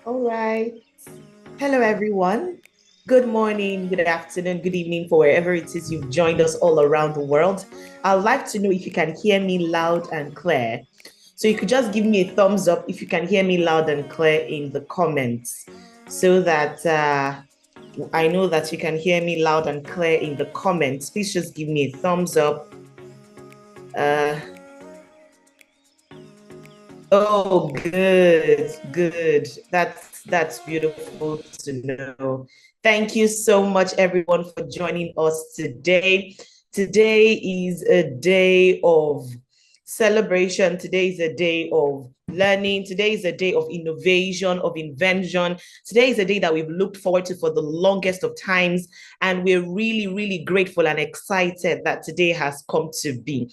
All right. Hello, everyone. Good morning, good afternoon, good evening for wherever it is you've joined us all around the world. I'd like to know if you can hear me loud and clear. So you could just give me a thumbs up if you can hear me loud and clear in the comments so that I know that you can hear me loud and clear in the comments. Please just give me a thumbs up. Uh, Oh, good, good. That's beautiful to know. Thank you so much, everyone, for joining us today. Today is a day of celebration. Today is a day of learning. Today is a day of innovation, of invention. Today is a day that we've looked forward to for the longest of times. And we're really, really grateful and excited that today has come to be.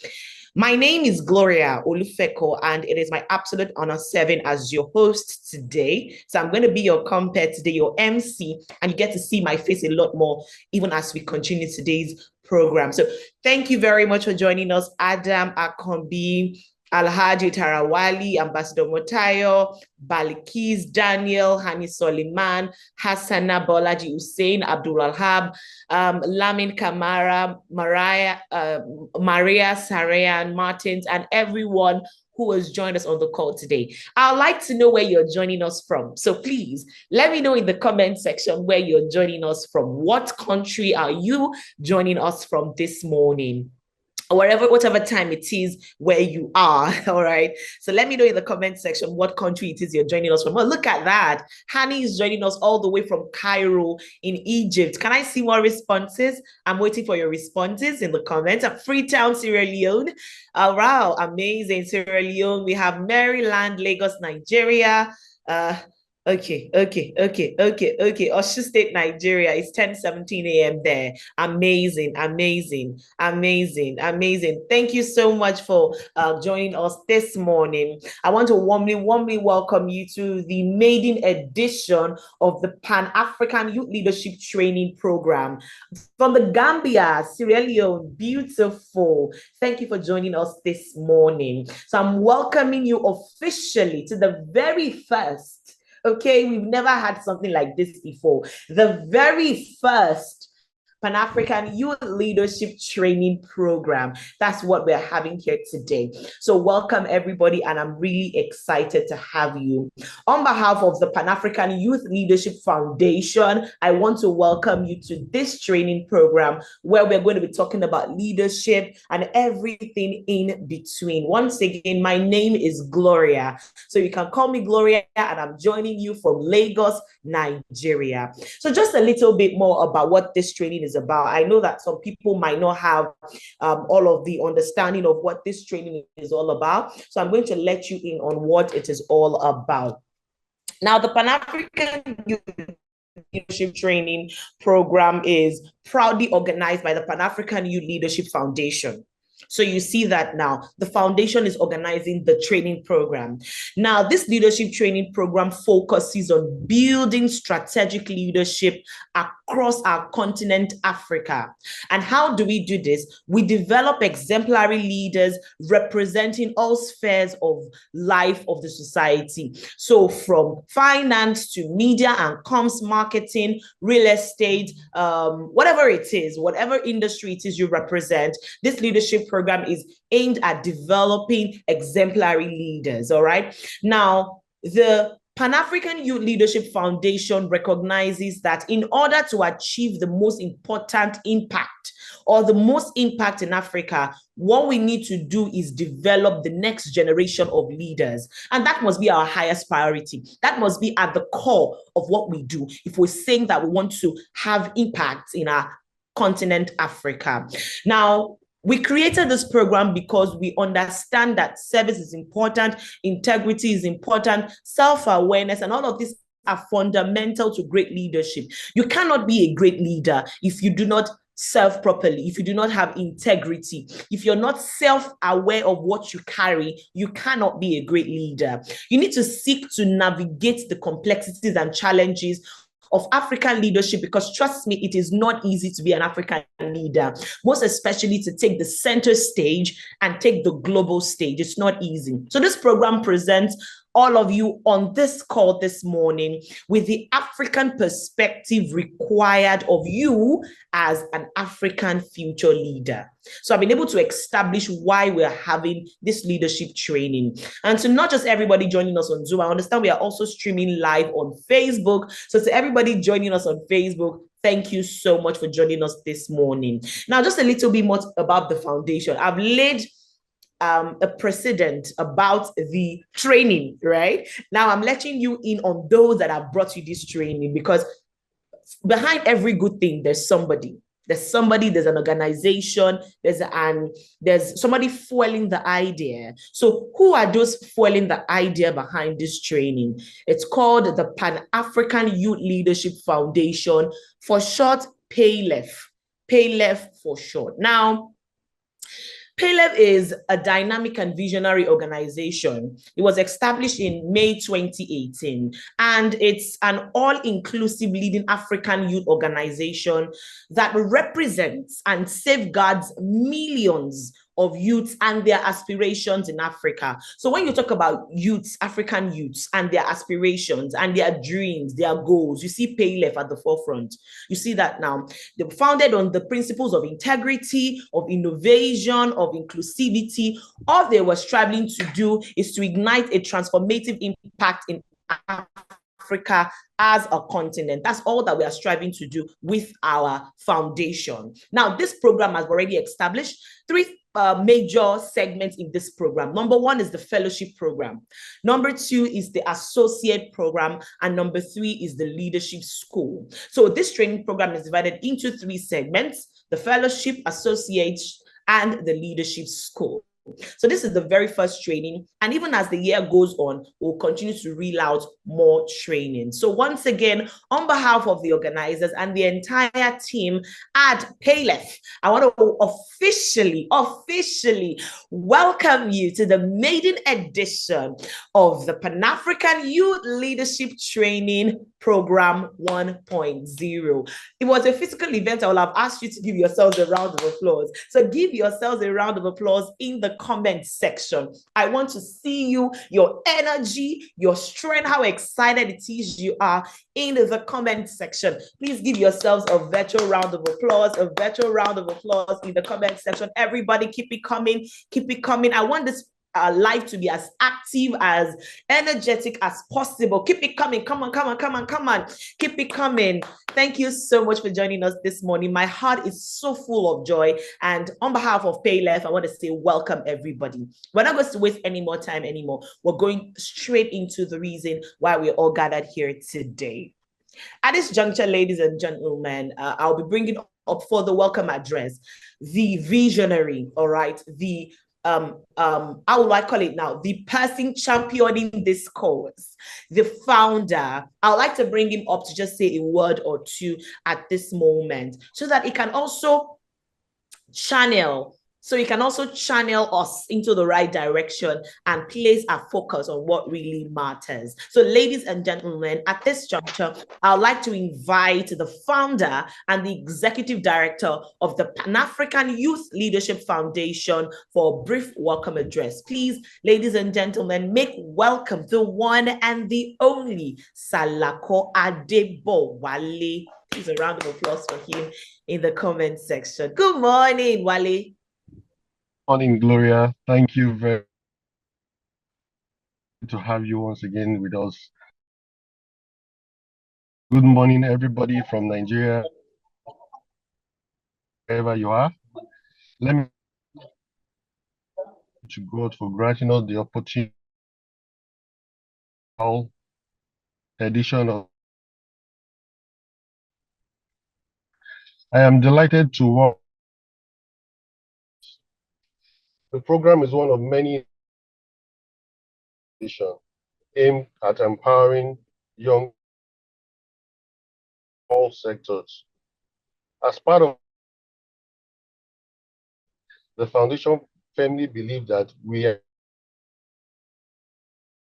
My name is Gloria Olufeko, and it is my absolute honor serving as your host today. So I'm going to be your compere today, your MC, and you get to see my face a lot more even as we continue today's program. So thank you very much for joining us, Adam Akombi, Alhaji Tarawali, Ambassador Motayo, Balikis, Daniel, Hani Soliman, Hassana Bolaji Hussein, Abdul Alhab, Lamin Kamara, Maria Sarayan Martins, and everyone who has joined us on the call today. I'd like to know where you're joining us from. So please let me know in the comment section where you're joining us from. What country are you joining us from this morning? Whatever time it is where you are. All right, so let me know in the comment section what country it is you're joining us from. Oh, look at that. Hani is joining us all the way from Cairo in Egypt. Can I see more responses? I'm waiting for your responses in the comments. Freetown, Sierra Leone. Wow, amazing. Sierra Leone. We have Maryland, Lagos, Nigeria. Okay. Oshu State, Nigeria. It's 10:17 a.m. there. Amazing. Thank you so much for joining us this morning. I want to warmly welcome you to the maiden edition of the Pan-African Youth Leadership Training Program from the Gambia, Sierra Leone. Beautiful. Thank you for joining us this morning. So I'm welcoming you officially to the very first. Okay, we've never had something like this before. The very first Pan-African Youth Leadership Training Program. That's what we're having here today. So welcome everybody, and I'm really excited to have you. On behalf of the Pan-African Youth Leadership Foundation, I want to welcome you to this training program where we're going to be talking about leadership and everything in between. Once again, my name is Gloria. So you can call me Gloria, and I'm joining you from Lagos, Nigeria. So just a little bit more about what this training is about. I know that some people might not have all of the understanding of what this training is all about. So I'm going to let you in on what it is all about. Now, the Pan-African Youth Leadership Training Program is proudly organized by the Pan-African Youth Leadership Foundation. So you see that now the foundation is organizing the training program. Now, this leadership training program focuses on building strategic leadership across our continent, Africa. And how do we do this? We develop exemplary leaders representing all spheres of life of the society. So from finance to media and comms, marketing, real estate, whatever it is, whatever industry it is you represent, this leadership program is aimed at developing exemplary leaders. All right. Now, the Pan-African Youth Leadership Foundation recognizes that in order to achieve the most important impact or the most impact in Africa, what we need to do is develop the next generation of leaders. And that must be our highest priority. That must be at the core of what we do if we're saying that we want to have impact in our continent, Africa. Now, we created this program because we understand that service is important, integrity is important, self-awareness, and all of these are fundamental to great leadership. You cannot be a great leader if you do not serve properly, if you do not have integrity, if you're not self-aware of what you carry, you cannot be a great leader. You need to seek to navigate the complexities and challenges of African leadership, because trust me, it is not easy to be an African leader, most especially to take the center stage and take the global stage. It's not easy. So this program presents all of you on this call this morning with the African perspective required of you as an African future leader. So I've been able to establish why we're having this leadership training. And to not just everybody joining us on Zoom, I understand we are also streaming live on Facebook. So to everybody joining us on Facebook, thank you so much for joining us this morning. Now, just a little bit more about the foundation. I've laid a precedent about the training, right? Now I'm letting you in on those that have brought you this training, because behind every good thing, there's somebody. There's an organization, there's somebody fueling the idea. So who are those fueling the idea behind this training? It's called the Pan-African Youth Leadership Foundation, for short, PAYLEF. PAYLEF for short. Now, PAYLEF is a dynamic and visionary organization. It was established in May 2018, and it's an all-inclusive leading African youth organization that represents and safeguards millions of youths and their aspirations in Africa. So when you talk about youths, African youths, and their aspirations and their dreams, their goals, you see PAYLEF at the forefront. You see that now. They were founded on the principles of integrity, of innovation, of inclusivity. All they were striving to do is to ignite a transformative impact in Africa as a continent. That's all that we are striving to do with our foundation. Now, this program has already established three major segments in this program. Number one is the fellowship program. Number two is the associate program. And number three is the leadership school. So this training program is divided into three segments: the fellowship, associate, and the leadership school. So this is the very first training. And even as the year goes on, we'll continue to reel out more training. So once again, on behalf of the organizers and the entire team at PAYLEF, I want to officially welcome you to the maiden edition of the Pan-African Youth Leadership Training Program 1.0. It was a physical event. I will have asked you to give yourselves a round of applause. So give yourselves a round of applause in the comment section. I want to see you, your energy, your strength, how excited it is you are in the comment section. Please give yourselves a virtual round of applause, in the comment section. Everybody keep it coming, keep it coming. I want this life to be as active, as energetic as possible. Keep it coming. Come on. Keep it coming. Thank you so much for joining us this morning. My heart is so full of joy. And on behalf of PAYLEF, I want to say welcome, everybody. We're not going to waste any more time anymore. We're going straight into the reason why we're all gathered here today. At this juncture, ladies and gentlemen, I'll be bringing up for the welcome address the visionary, all right, the how will I call it now? The person championing this cause, the founder. I would like to bring him up to just say a word or two at this moment, so that it can also channel us into the right direction and place our focus on what really matters. So ladies and gentlemen, at this juncture, I'd like to invite the founder and the executive director of the Pan-African Youth Leadership Foundation for a brief welcome address. Please, ladies and gentlemen, make welcome the one and the only Salako Adebowale. Please, a round of applause for him in the comment section. Good morning, Wale. Morning, Gloria. Thank you very much to have you once again with us. Good morning, everybody from Nigeria, wherever you are. Let me thank to God for granting us the opportunity edition of. I am delighted to work. The program is one of many aimed at empowering young all sectors. As part of the foundation, firmly believe that we are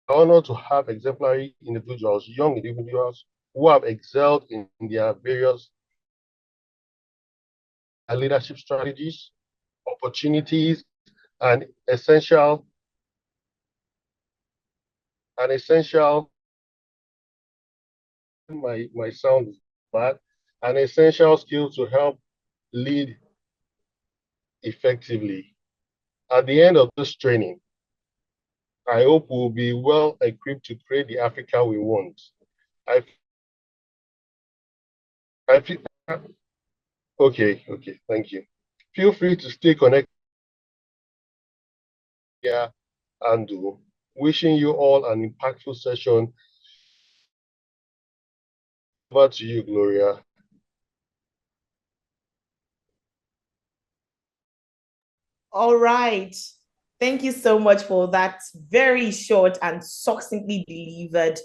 honored to have exemplary individuals, young individuals who have excelled in their various leadership strategies, opportunities, and essential my sound is bad, an essential skill to help lead effectively. At the end of this training, I hope we'll be well equipped to create the Africa we want. I, I feel, okay, thank you. Feel free to stay connected here and wishing you all an impactful session. Over to you, Gloria. All right. Thank you so much for that very short and succinctly delivered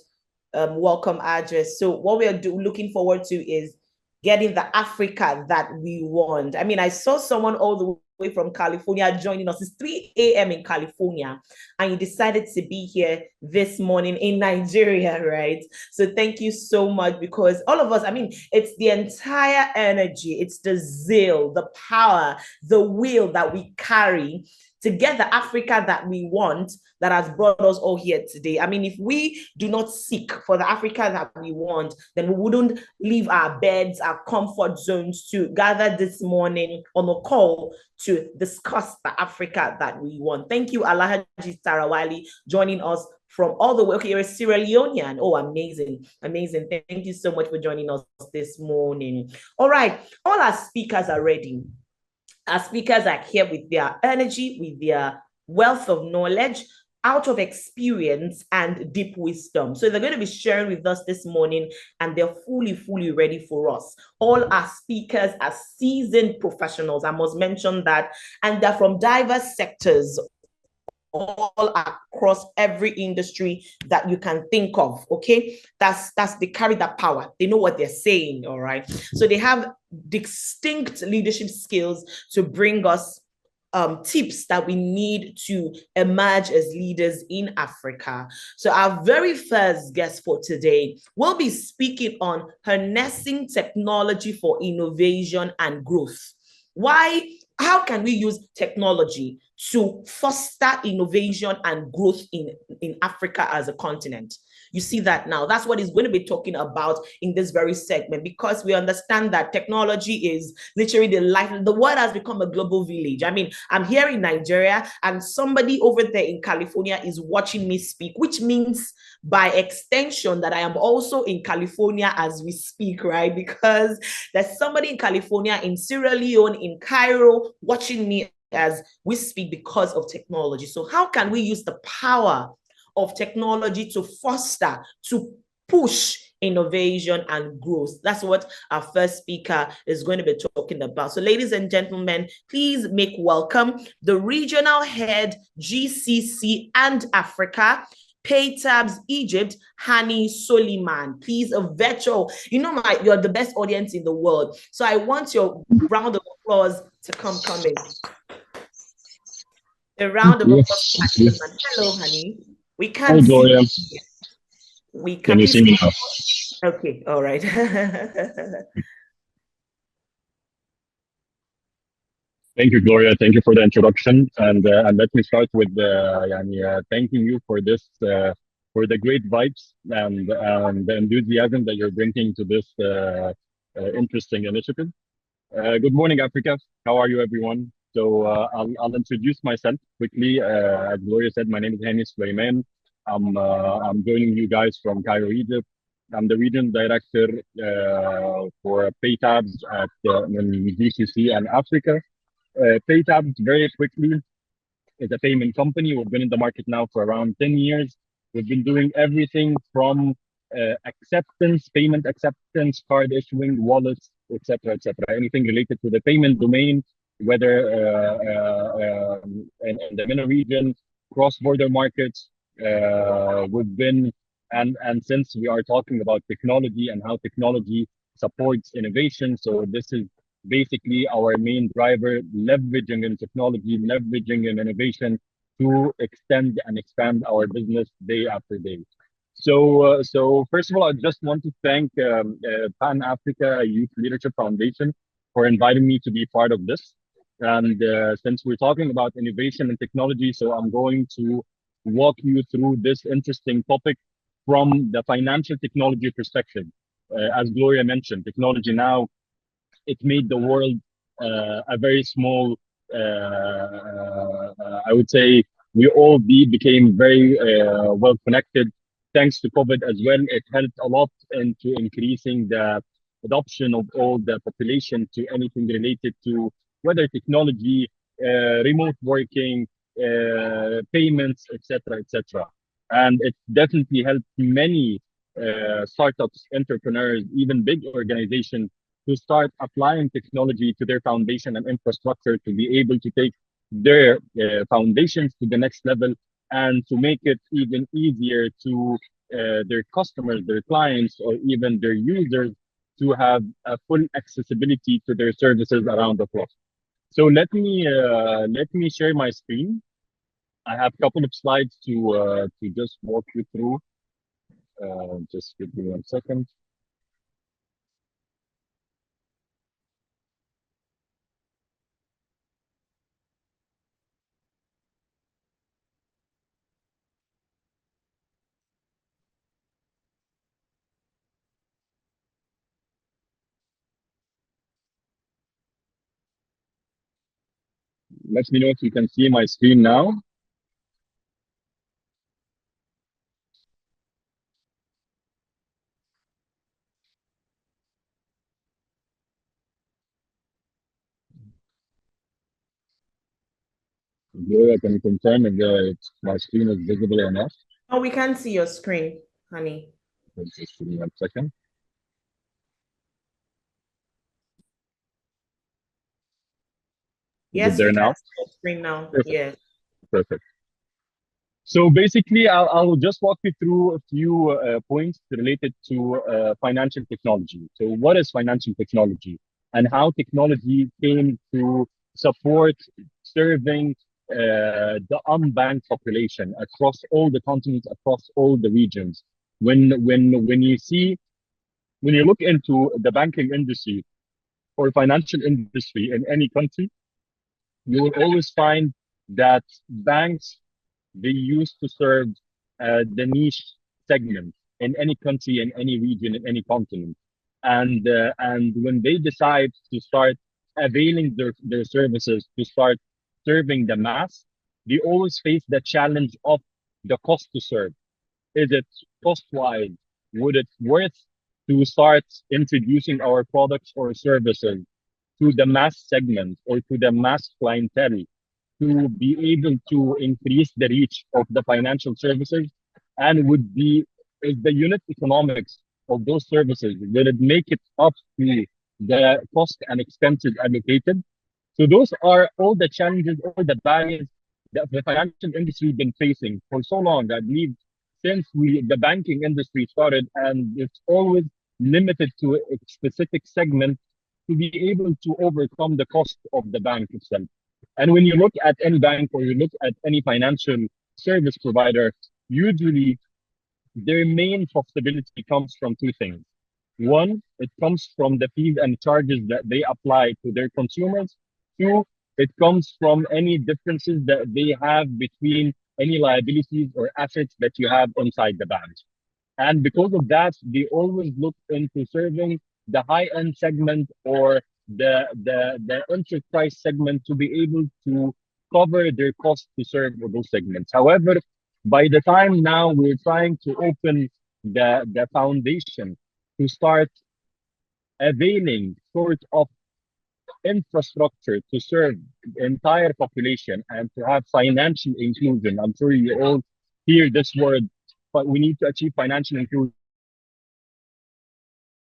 welcome address. So what we are looking forward to is getting the Africa that we want. I mean, I saw someone all the way from California joining us. It's 3 a.m. in California, and you decided to be here this morning in Nigeria, right? So thank you so much, because all of us, I mean, it's the entire energy, it's the zeal, the power, the will that we carry to get the Africa that we want that has brought us all here today. I mean, if we do not seek for the Africa that we want, then we wouldn't leave our beds, our comfort zones to gather this morning on a call to discuss the Africa that we want. Thank you, Alhaji Tarawali, joining us from all the way. Okay, you're a Sierra Leonean. Oh, amazing. Amazing. Thank you so much for joining us this morning. All right, all our speakers are ready. Our speakers are here with their energy, with their wealth of knowledge, out of experience and deep wisdom. So they're going to be sharing with us this morning, and they're fully ready for us. All our speakers are seasoned professionals, I must mention that, and they're from diverse sectors all across every industry that you can think of. Okay, that's they carry that power. They know what they're saying. All right, so they have distinct leadership skills to bring us tips that we need to emerge as leaders in Africa. So our very first guest for today will be speaking on harnessing technology for innovation and growth. How can we use technology to foster innovation and growth in Africa as a continent? You see that now. That's what he's going to be talking about in this very segment, because we understand that technology is literally the life. The world has become a global village. I mean, I'm here in Nigeria and somebody over there in California is watching me speak, which means by extension that I am also in California as we speak, right? Because there's somebody in California, in Sierra Leone, in Cairo, watching me as we speak because of technology. So how can we use the power of technology to foster, to push innovation and growth? That's what our first speaker is going to be talking about. So ladies and gentlemen, please make welcome the regional head, GCC and Africa, PayTabs Egypt, Hani Soliman. Please, a virtual, you're the best audience in the world. So I want your round of applause to come in. A round of applause. Hello, Hani. We can't see you. We can you see me now? Okay, all right. Thank you, Gloria. Thank you for the introduction, and let me start with thanking you for this, for the great vibes and the enthusiasm that you're bringing to this interesting initiative. Good morning, Africa. How are you, everyone? So I'll introduce myself quickly. As Gloria said, my name is Hani Sulaiman. I'm joining you guys from Cairo, Egypt. I'm the region director for PayTabs at GCC and Africa. PayTabs, very quickly, is a payment company. We've been in the market now for around 10 years. We've been doing everything from payment acceptance, card issuing, wallets, etc., anything related to the payment domain, whether in the MENA region, cross-border markets. We've been, and since we are talking about technology and how technology supports innovation, so this is basically our main driver, leveraging in technology, leveraging in innovation to extend and expand our business day after day. So first of all, I just want to thank Pan Africa Youth Leadership Foundation for inviting me to be part of this. And since we're talking about innovation and technology, so I'm going to walk you through this interesting topic from the financial technology perspective. As Gloria mentioned, technology now, it made the world a very small, I would say, we all became very well connected thanks to COVID as well. It helped a lot into increasing the adoption of all the population to anything related to whether technology, remote working, payments, etc., etc. And it definitely helped many startups, entrepreneurs, even big organizations to start applying technology to their foundation and infrastructure to be able to take their foundations to the next level and to make it even easier to their customers, their clients, or even their users to have a full accessibility to their services around the clock. So let me share my screen. I have a couple of slides to just walk you through. Just give me 1 second. Let me know if you can see my screen now. Gloria, can you confirm if my screen is visible or not? Oh, we can't see your screen, honey. Just give me 1 second. Yes, there we now? can see your screen now. Perfect. Yeah. Perfect. So basically, I'll just walk you through a few points related to financial technology. So what is financial technology and how technology came to support serving the unbanked population across all the continents, across all the regions. When you look into the banking industry or financial industry in any country, you will always find that banks, they used to serve the niche segment in any country, in any region, in any continent. And when they decide to start availing their services to start serving the mass, they always face the challenge of the cost to serve. Is it cost-wise? Would it worth to start introducing our products or services to the mass segment or to the mass clientele to be able to increase the reach of the financial services? And would be is the unit economics of those services, will it make it up to the cost and expenses allocated? So those are all the challenges, all the barriers that the financial industry been facing for so long. I believe since the banking industry started, and it's always limited to a specific segment to be able to overcome the cost of the bank itself. And when you look at any bank or you look at any financial service provider, usually their main profitability comes from two things. One, it comes from the fees and charges that they apply to their consumers. Two, it comes from any differences that they have between any liabilities or assets that you have inside the bank. And because of that, they always look into serving the high-end segment or the enterprise segment to be able to cover their cost to serve those segments. However, by the time now we're trying to open the foundation to start availing sort of infrastructure to serve the entire population and to have financial inclusion. I'm sure you all hear this word, but we need to achieve financial inclusion.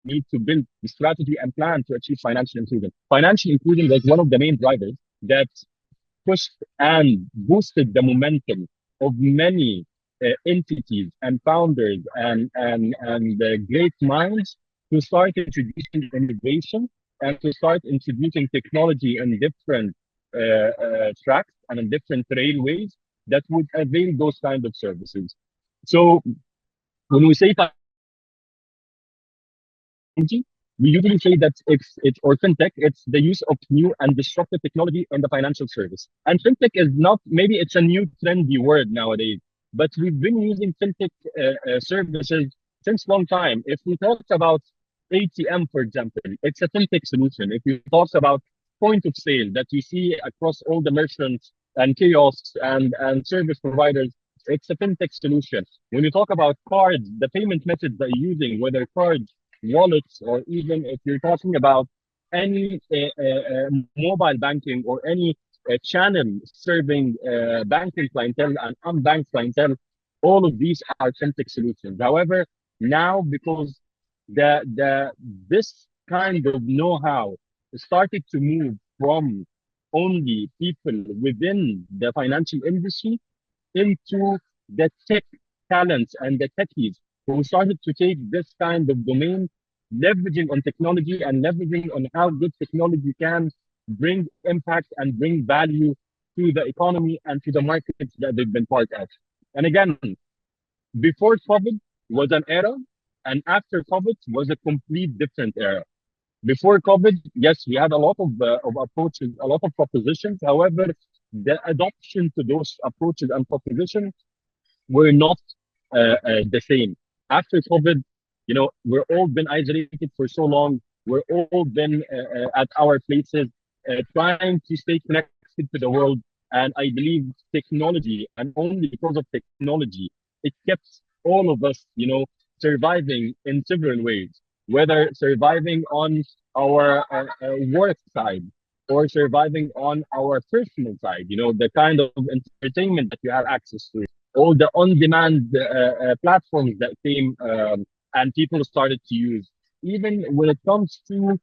We need to build the strategy and plan to achieve financial inclusion. Financial inclusion was one of the main drivers that pushed and boosted the momentum of many entities and founders and great minds to start introducing innovation and to start introducing technology in different tracks and in different railways that would avail those kind of services. So When we say technology, we usually say that it's or fintech, it's the use of new and disruptive technology in the financial service. And fintech is not, maybe it's a new trendy word nowadays, but we've been using fintech services since long time. If we talk about ATM, for example, it's a fintech solution. If you talk about point of sale that you see across all the merchants and kiosks and service providers, it's a fintech solution. When you talk about cards, the payment methods that you're using, whether cards, wallets, or even if you're talking about any mobile banking or any channel serving banking clientele and unbanked clientele, all of these are fintech solutions. However, now because the this kind of know-how started to move from only people within the financial industry into the tech talents and the techies who started to take this kind of domain, leveraging on technology and leveraging on how good technology can bring impact and bring value to the economy and to the markets that they've been part of. And again, before COVID was an era, and after COVID was a complete different era. Before COVID, yes, we had a lot of approaches, a lot of propositions. However, the adoption to those approaches and propositions were not the same. After COVID, we're all been isolated for so long. We're all been at our places, trying to stay connected to the world. And I believe technology, and only because of technology, it kept all of us, surviving in several ways, whether surviving on our work side or surviving on our personal side, the kind of entertainment that you have access to, all the on-demand platforms that came and people started to use. Even when it comes to,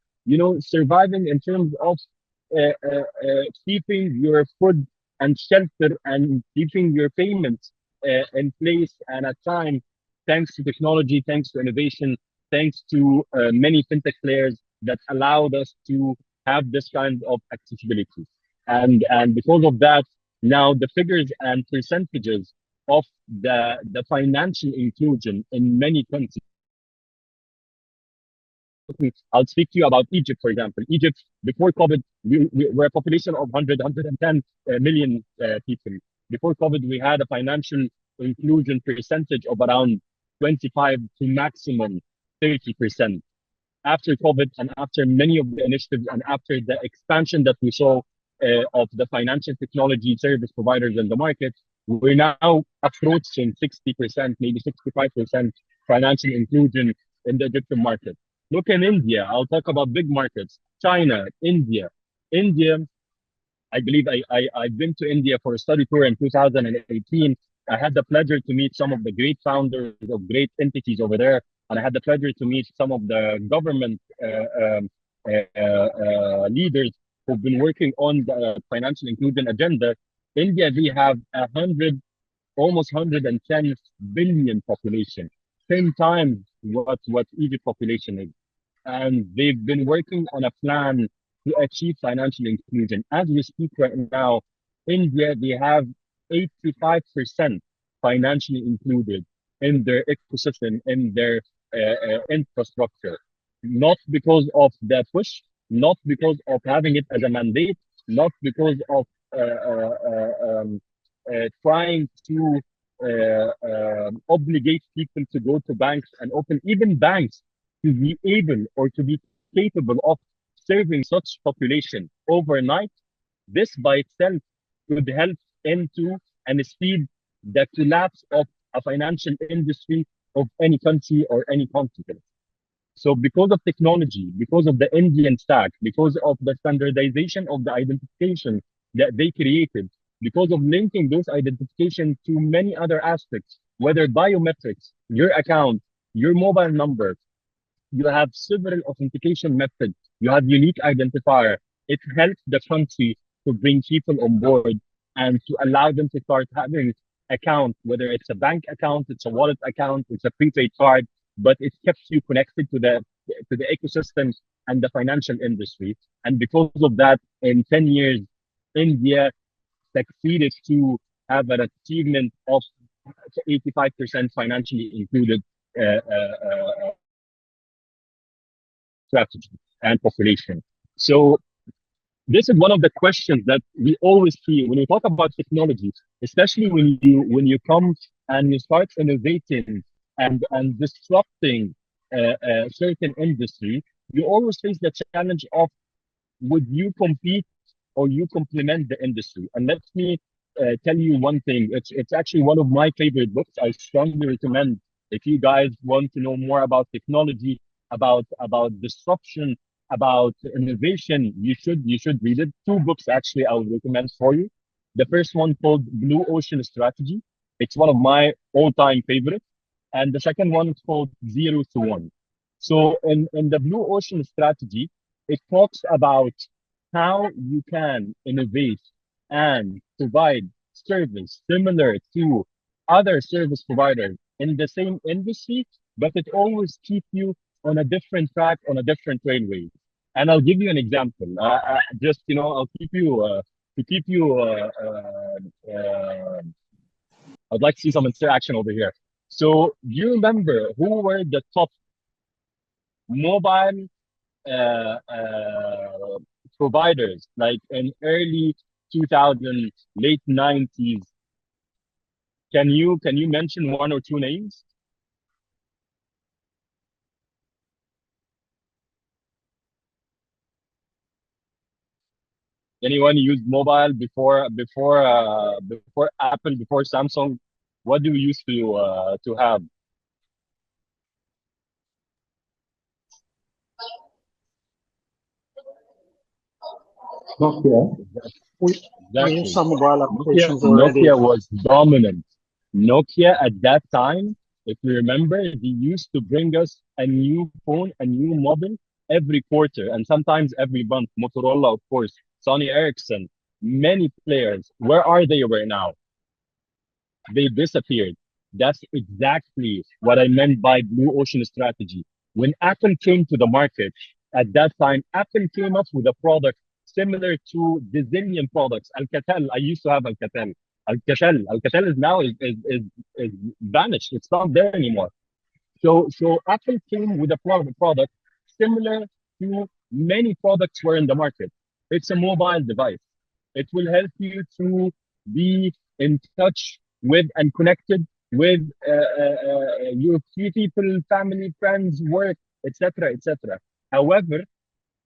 surviving in terms of keeping your food and shelter and keeping your payments in place and at time, thanks to technology, thanks to innovation, thanks to many fintech players that allowed us to have this kind of accessibility. And because of that, now the figures and percentages of the financial inclusion in many countries. I'll speak to you about Egypt, for example. Egypt, before COVID, we were a population of 110 million people. Before COVID, we had a financial inclusion percentage of around 25 to maximum 30%. After COVID and after many of the initiatives and after the expansion that we saw of the financial technology service providers in the market, we're now approaching 60%, maybe 65% financial inclusion in the Egyptian market. Look in India. I'll talk about big markets. China, India. India, I believe I've been to India for a study tour in 2018. I had the pleasure to meet some of the great founders of great entities over there. And I had the pleasure to meet some of the government leaders who've been working on the financial inclusion agenda. India, we have almost 110 billion population, 10 times what Egypt population is. And they've been working on a plan to achieve financial inclusion. As we speak right now, India, they have 85% financially included in their ecosystem, in their infrastructure, not because of the push, not because of having it as a mandate, not because of trying to obligate people to go to banks and open even banks to be able or to be capable of serving such population overnight. This by itself could help into and speed the collapse of a financial industry of any country or any continent. So because of technology, because of the Indian stack, because of the standardization of the identification that they created, because of linking those identification to many other aspects, whether biometrics, your account, your mobile number, you have several authentication methods, you have unique identifier. It helps the country to bring people on board and to allow them to start having account, whether it's a bank account, it's a wallet account, it's a prepaid card, but it keeps you connected to the ecosystem and the financial industry. And because of that, in 10 years, India succeeded to have an achievement of 85% financially included strategy and population. So this is one of the questions that we always see when we talk about technology, especially when you come and you start innovating and disrupting a certain industry. You always face the challenge of, would you compete or you complement the industry? And let me tell you one thing. It's actually one of my favorite books. I strongly recommend, if you guys want to know more about technology, about disruption, about innovation, you should read it. Two books actually I would recommend for you. The first one called Blue Ocean Strategy. It's one of my all-time favorites. And the second one is called Zero to One. So in the Blue Ocean Strategy, it talks about how you can innovate and provide service similar to other service providers in the same industry, but it always keep you on a different track, on a different railway. And I'll give you an example. Just I'll keep you to keep you. I'd like to see some interaction over here. So, do you remember who were the top mobile providers, like in early 2000s, late 90s? Can you mention one or two names? Anyone used mobile before Apple, before Samsung? What do we used to have? Nokia. We use Exactly. some mobile Nokia, applications already. Nokia was dominant. Nokia at that time, if you remember, they used to bring us a new phone, a new model every quarter, and sometimes every month. Motorola, of course, Sony Ericsson, many players. Where are they right now? They disappeared. That's exactly what I meant by Blue Ocean strategy. When Apple came to the market at that time, Apple came up with a product similar to the Zillion products. Alcatel, I used to have Alcatel. Alcatel is now is vanished. It's not there anymore. So Apple came with a product similar to many products were in the market. It's a mobile device. It will help you to be in touch with and connected with your key people, family, friends, work, etc., etc. However,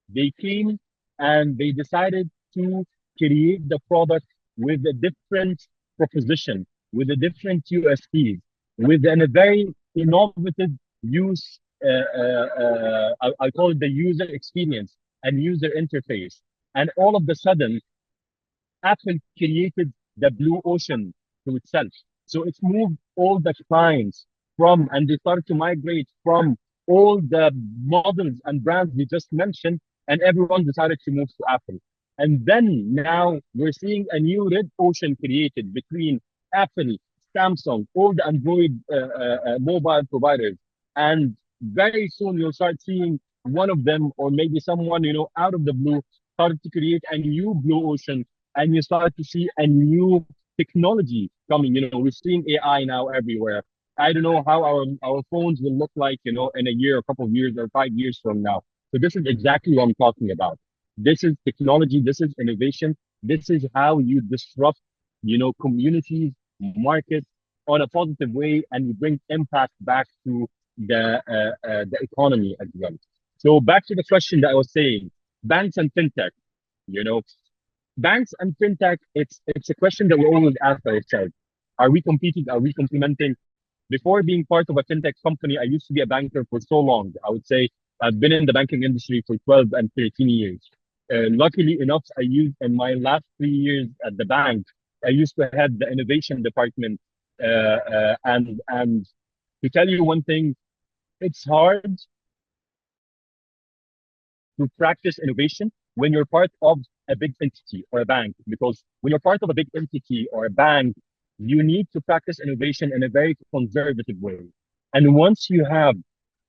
they came and they decided to create the product with a different proposition, with a different USPs, with a very innovative use. I call it the user experience and user interface. And all of a sudden, Apple created the blue ocean to itself. So it's moved all the clients from, and they started to migrate from all the models and brands we just mentioned, and everyone decided to move to Apple. And then now we're seeing a new red ocean created between Apple, Samsung, all the Android mobile providers. And very soon you'll start seeing one of them, or maybe someone, out of the blue, started to create a new blue ocean, and you start to see a new technology coming. We're seeing AI now everywhere. I don't know how our phones will look like, in a year, a couple of years, or 5 years from now. So this is exactly what I'm talking about. This is technology. This is innovation. This is how you disrupt, communities, markets on a positive way, and you bring impact back to the economy as well. So back to the question that I was saying, banks and fintech. You know, banks and fintech, it's a question that we always ask ourselves. Are we competing? Are we complementing? Before being part of a fintech company, I used to be a banker for so long. I would say I've been in the banking industry for 12 and 13 years. Luckily enough, I used in my last 3 years at the bank, I used to head the innovation department. And to tell you one thing, it's hard to practice innovation when you're part of a big entity or a bank, because when you're part of a big entity or a bank, you need to practice innovation in a very conservative way. And once you have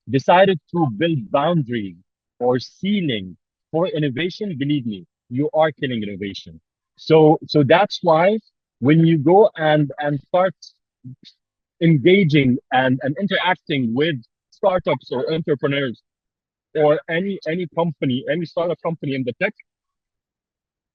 decided to build boundaries or ceiling for innovation, believe me, you are killing innovation. So that's why when you go and start engaging and interacting with startups or entrepreneurs or any company, any startup company in the tech,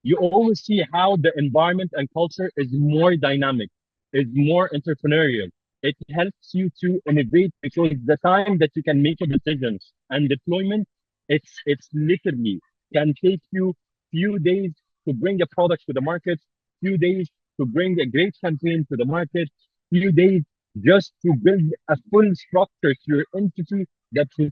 you always see how the environment and culture is more dynamic, is more entrepreneurial. It helps you to innovate because the time that you can make a decision and deployment, it's literally can take you few days to bring a product to the market, few days to bring a great campaign to the market, few days just to build a full structure to your entity that will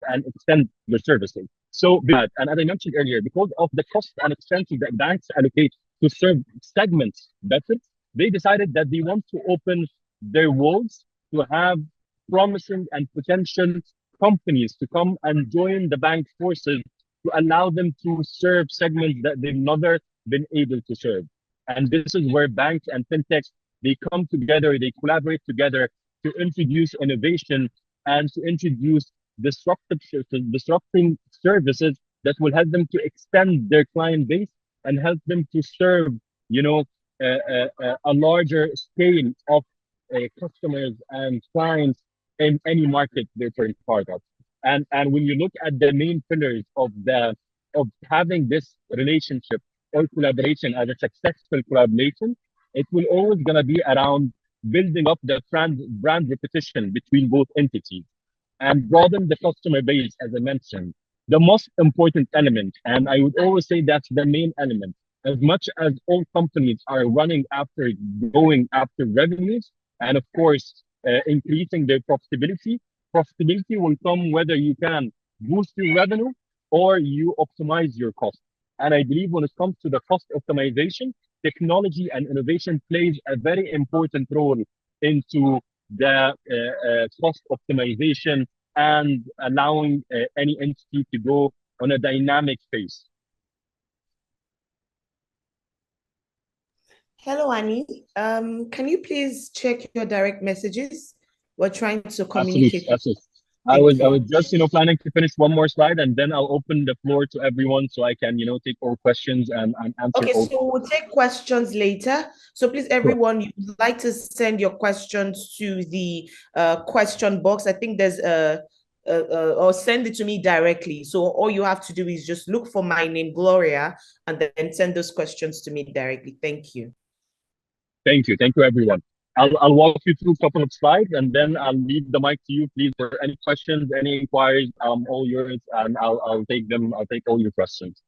and extend their services. So, and as I mentioned earlier, because of the cost and expenses that banks allocate to serve segments better, they decided that they want to open their walls to have promising and potential companies to come and join the bank forces to allow them to serve segments that they've never been able to serve. And this is where banks and fintechs, they come together, they collaborate together to introduce innovation and to introduce disrupting services that will help them to extend their client base and help them to serve, you know, a larger scale of customers and clients in any market they're part of. And when you look at the main pillars of having this relationship or collaboration as a successful collaboration, it will always gonna be around building up the brand repetition between both entities and broaden the customer base, as I mentioned. The most important element, and I would always say that's the main element, as much as all companies are running after going after revenues and, of course, increasing their profitability, profitability will come whether you can boost your revenue or you optimize your cost. And I believe when it comes to the cost optimization, technology and innovation plays a very important role into the cost optimization and allowing any entity to go on a dynamic pace. Hello, Annie. Can you please check your direct messages? We're trying to communicate. Absolutely. I was just planning to finish one more slide and then I'll open the floor to everyone so I can take all questions and answer. Okay, so we'll take questions later. So please, everyone, you'd like to send your questions to the question box. I think there's or send it to me directly. So all you have to do is just look for my name, Gloria, and then send those questions to me directly. Thank you. Thank you, everyone. I'll walk you through a couple of slides and then I'll leave the mic to you, please, for any questions, any inquiries. All yours, and I'll take them. I'll take all your questions.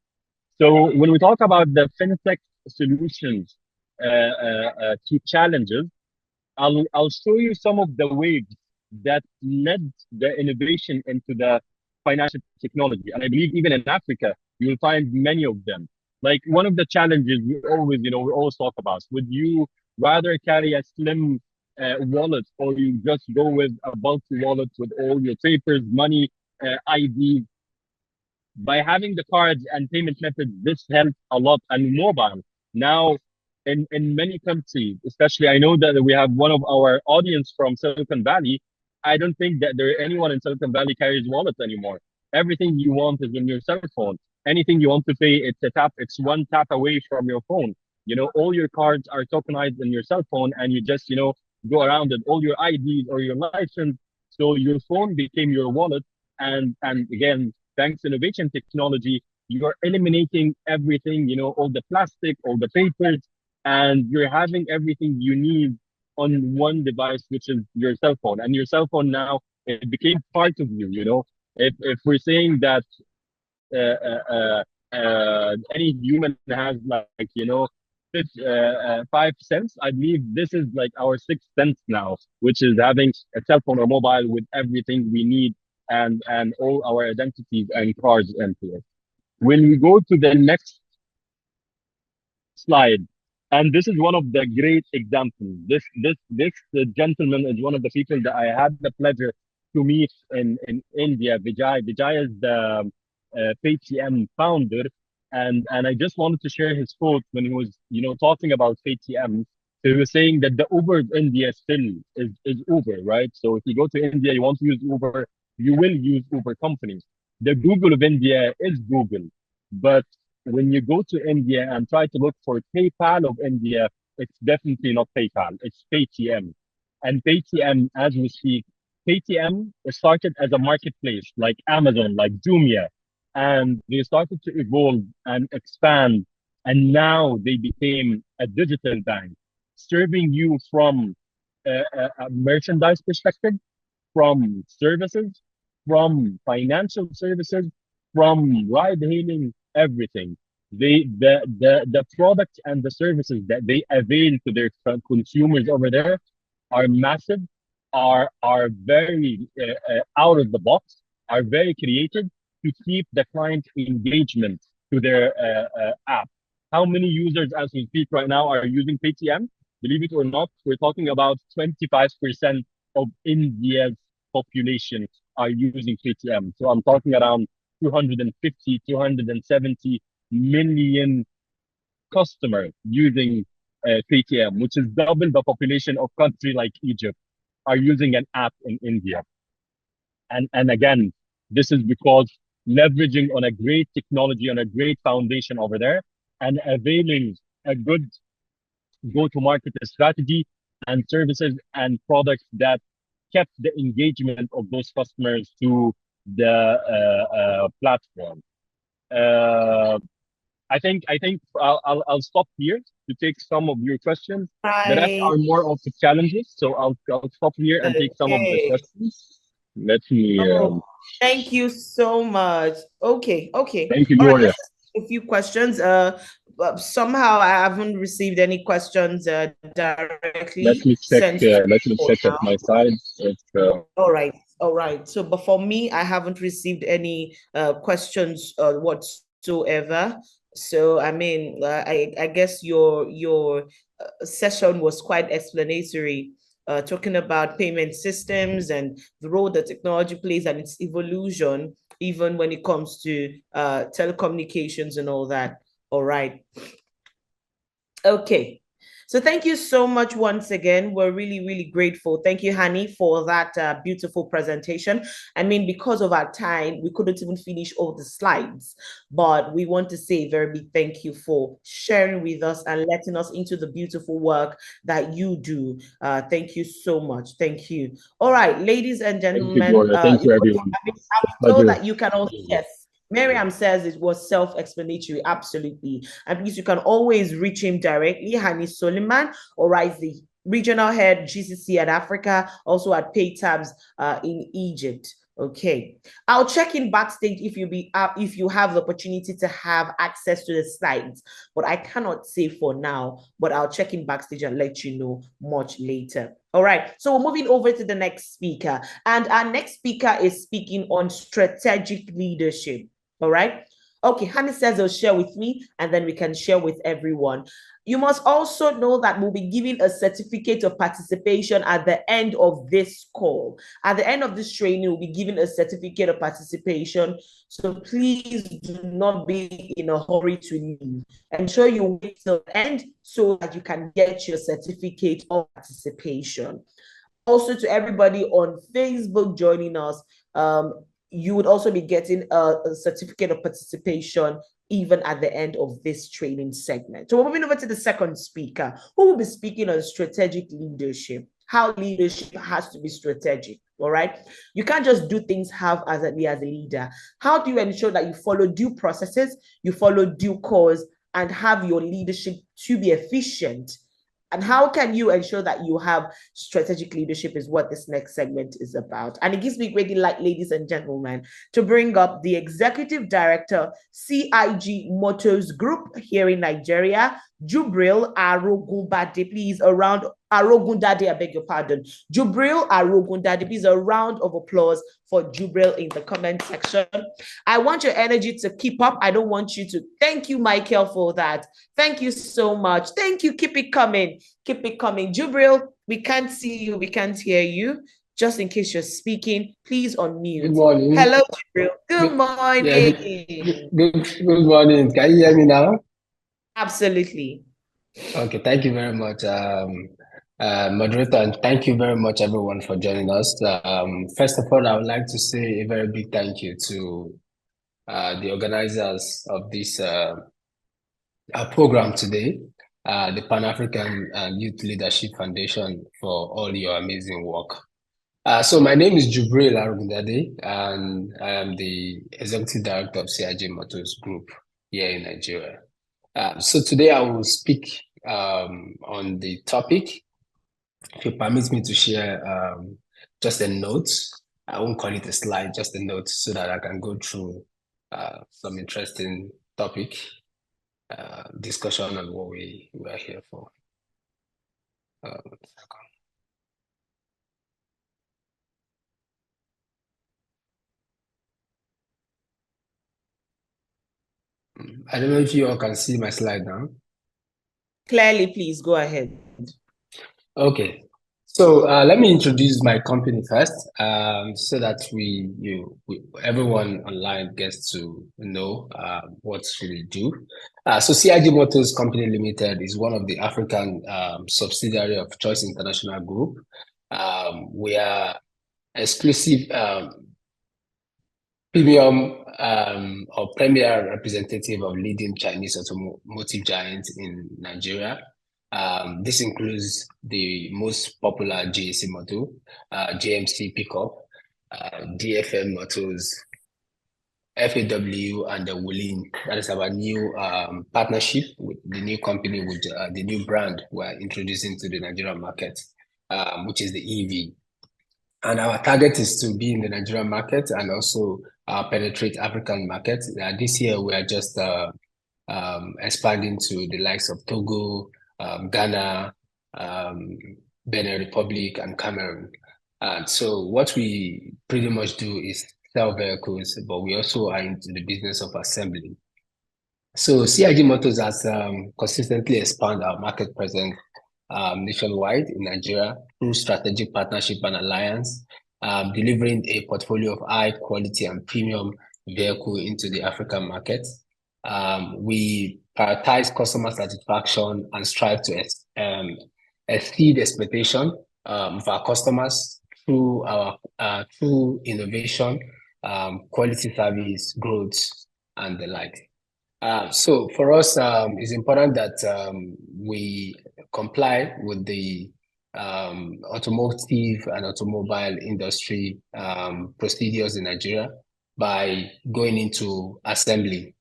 So when we talk about the fintech solutions to challenges, I'll show you some of the waves that led the innovation into the financial technology. And I believe even in Africa, you'll find many of them. Like one of the challenges we always talk about, would you rather carry a slim wallet or you just go with a bulky wallet with all your papers, money, ID? By having the cards and payment methods, this helps a lot. And mobile now in many countries, especially I know that we have one of our audience from Silicon Valley. I don't think that anyone in Silicon Valley carries wallets anymore. Everything you want is in your cell phone. Anything you want to pay, it's one tap away from your phone. All your cards are tokenized in your cell phone and you just, go around it, all your IDs or your license. So your phone became your wallet. And again, thanks to innovation technology, you're eliminating everything, all the plastic, all the papers, and you're having everything you need on one device, which is your cell phone. And your cell phone now, it became part of you. If we're saying that any human has 5 cents, I believe this is like our 6th sense now, which is having a cell phone or mobile with everything we need and all our identities and cards into it. When we go to the next slide, and this is one of the great examples. This gentleman is one of the people that I had the pleasure to meet in India. Vijay is the Paytm founder, and I just wanted to share his quote when he was talking about Paytm. So he was saying that the Uber of India still is Uber, right? So if you go to India, you want to use Uber, you will use Uber companies. The Google of India is Google, but when you go to India and try to look for PayPal of India, it's definitely not PayPal. It's Paytm. And Paytm, as we speak, Paytm started as a marketplace like Amazon, like Jumia, and they started to evolve and expand. And now they became a digital bank, serving you from a merchandise perspective, from services, from financial services, from ride hailing, everything. The products and the services that they avail to their consumers over there are massive, are very out of the box, are very creative to keep the client engagement to their app. How many users as we speak right now are using Paytm? Believe it or not, we're talking about 25% of India's population are using Paytm. So I'm talking around 250, 270 million customers using Paytm, which is double the population of country like Egypt, are using an app in India. And again, this is because leveraging on a great technology, on a great foundation over there, and availing a good go-to-market strategy and services and products that kept the engagement of those customers to the platform. I think I'll stop here to take some of your questions. The rest Right. are more of the challenges, so I'll stop here and take some of the Okay. questions. Let me. Oh, thank you so much. Okay. Thank you, All right, Gloria. let's ask a few questions. But somehow I haven't received any questions directly sent to Let me me check at now. my side. If, All right. So, but for me, I haven't received any questions whatsoever. So, I mean, I guess your session was quite explanatory, talking about payment systems and the role that technology plays and its evolution, even when it comes to telecommunications and all that. All right. Okay. So thank you so much once again. We're really, really grateful. Thank you, Hani, for that beautiful presentation. I mean, because of our time, we couldn't even finish all the slides, but we want to say a very big thank you for sharing with us and letting us into the beautiful work that you do. Thank you so much. Thank you. All right, ladies and thank you, gentlemen, Gloria. Thank you, everyone. I'm told that you can also, yes. Miriam says it was self-explanatory, absolutely. And please, you can always reach him directly, Hani Soliman, or write the regional head, GCC at Africa, also at Paytabs in Egypt. Okay, I'll check in backstage if you have the opportunity to have access to the slides, but I cannot say for now. But I'll check in backstage and let you know much later. All right, so we're moving over to the next speaker, and our next speaker is speaking on strategic leadership. All right. Okay, Hani says he'll share with me and then we can share with everyone. You must also know that we'll be giving a certificate of participation at the end of this call. At the end of this training, we'll be giving a certificate of participation. So please do not be in a hurry to leave. Ensure you wait till the end so that you can get your certificate of participation. Also, to everybody on Facebook joining us, you would also be getting a certificate of participation even at the end of this training segment. So we're moving over to the second speaker, who will be speaking on strategic leadership, how leadership has to be strategic. All right. You can't just do things haphazardly as a leader. How do you ensure that you follow due processes, you follow due course, and have your leadership to be efficient? And how can you ensure that you have strategic leadership is what this next segment is about. And it gives me great delight, ladies and gentlemen, to bring up the Executive Director, CIG Motors Group here in Nigeria, Jubril Arogundade. Please, Arogundade, I beg your pardon. Jubril Arogundade, please, a round of applause for Jubril in the comment section. I want your energy to keep up. I don't want you to. Thank you, Michael, for that. Thank you so much. Thank you. Keep it coming. Keep it coming. Jubril, we can't see you. We can't hear you. Just in case you're speaking, please unmute. Good morning. Hello, Jubril. Good morning. Yeah, good morning. Can you hear me now? Absolutely. Okay, thank you very much, moderator, and thank you very much, everyone, for joining us. First of all, I would like to say a very big thank you to the organizers of this our program today, the Pan-African Youth Leadership Foundation, for all your amazing work. So my name is Jubril Arugundade, and I am the Executive Director of CIG Motors Group here in Nigeria. So today I will speak on the topic. If you permit me to share just a note, I won't call it a slide, just a note, so that I can go through some interesting topic discussion on what we are here for. I don't know if you all can see my slide now. Clearly, please go ahead. Okay, so let me introduce my company first, so that everyone online gets to know what we do. So CIG Motors Company Limited is one of the African subsidiary of Choice International Group. We are exclusive premium or premier representative of leading Chinese automotive giants in Nigeria. This includes the most popular GAC model, JMC Pickup, DFM Motors, FAW, and the Wulin. That is our new partnership with the new company, with the new brand we're introducing to the Nigerian market, which is the EV. And our target is to be in the Nigerian market and also penetrate African markets. This year, we are just expanding to the likes of Togo, Ghana, Benin Republic, and Cameroon. And so what we pretty much do is sell vehicles, but we also are into the business of assembly. So CIG Motors has consistently expanded our market presence nationwide in Nigeria through strategic partnership and alliance, delivering a portfolio of high quality and premium vehicle into the African market. We prioritize customer satisfaction and strive to exceed expectation of our customers through our through innovation, quality service, growth, and the like. So for us, it's important that we comply with the automotive and automobile industry procedures in Nigeria by going into assembly.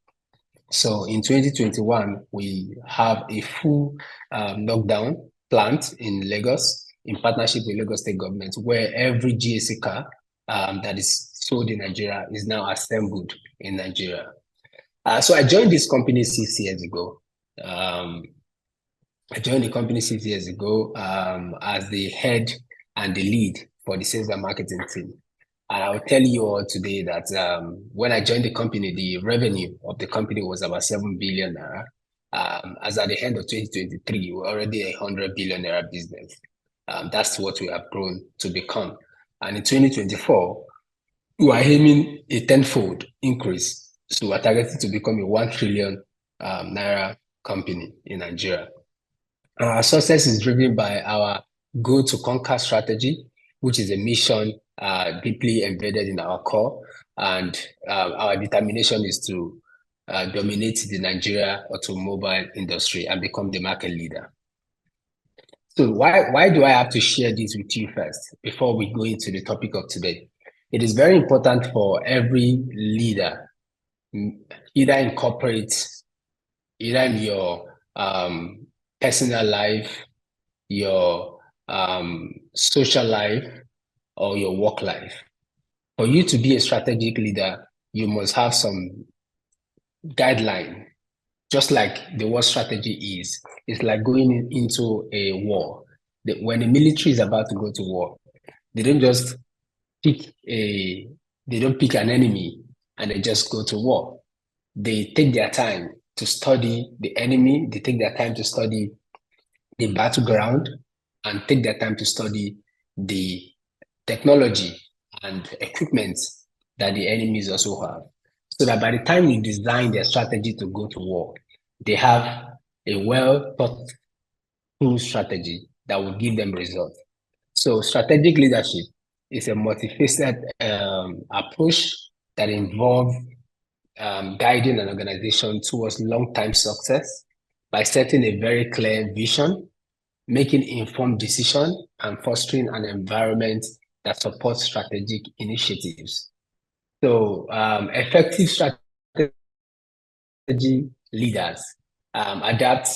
So in 2021, we have a full knockdown plant in Lagos in partnership with Lagos State government, where every GAC car that is sold in Nigeria is now assembled in Nigeria. So I joined this company 6 years ago. I joined the company 6 years ago as the head and the lead for the sales and marketing team. And I will tell you all today that when I joined the company, the revenue of the company was about 7 billion naira. As at the end of 2023, we're already a 100 billion naira business. That's what we have grown to become. And in 2024, we are aiming a tenfold increase. So we're targeting to become a 1 trillion naira company in Nigeria. Our success is driven by our go to conquer strategy, which is a mission deeply embedded in our core. And our determination is to dominate the Nigeria automobile industry and become the market leader. So why do I have to share this with you first before we go into the topic of today? It is very important for every leader, either in corporate, either in your personal life, your social life, or your work life. For you to be a strategic leader, you must have some guideline. Just like the war strategy is, it's like going into a war. When the military is about to go to war, they don't just pick an enemy and they just go to war. They take their time to study the enemy. They take their time to study the battleground and take their time to study the technology and equipment that the enemies also have. So that by the time you design their strategy to go to war, they have a well thought through strategy that will give them results. So strategic leadership is a multifaceted approach that involves guiding an organization towards long-term success by setting a very clear vision, making informed decisions, and fostering an environment that supports strategic initiatives. So effective strategy leaders adapt,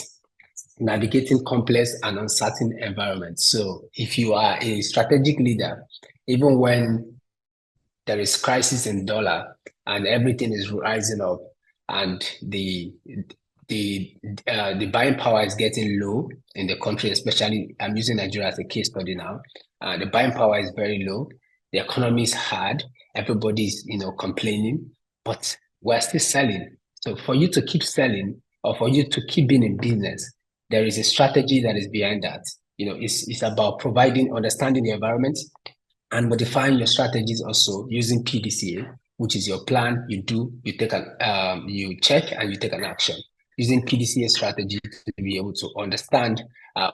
navigating complex and uncertain environments. So if you are a strategic leader, even when there is crisis in dollar and everything is rising up and the buying power is getting low in the country, especially I'm using Nigeria as a case study now. The buying power is very low. The economy is hard. Everybody's complaining, but we're still selling. So for you to keep selling or for you to keep being in business, there is a strategy that is behind that. It's about understanding the environment and modifying your strategies also using PDCA, which is your plan. You check and you take an action using PDCA strategy to be able to understand